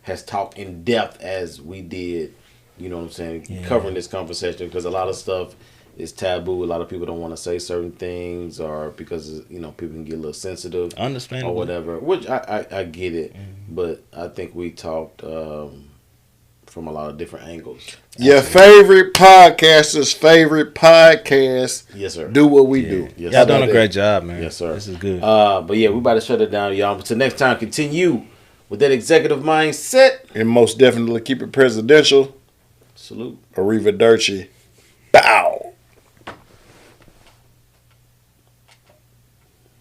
has talked in depth as we did, you know what I'm saying, covering this conversation because a lot of stuff is taboo. A lot of people don't want to say certain things, or because people can get a little sensitive, understandable, or whatever. Which I get it, but I think we talked from a lot of different angles. Your favorite podcaster's favorite podcast. Yes, sir. Do what we do. Yes, y'all doing a great job, man. Yes, sir. This is good. But yeah, we about to shut it down, y'all. But till next time, continue with that executive mindset, and most definitely keep it presidential. Salute. Arrivederci. Bow.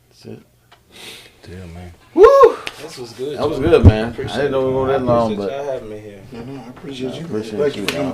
That's it. Damn, man. Woo! This was good. That was good, man. I didn't know we were going that long, but y'all having me here. I appreciate you. Appreciate you.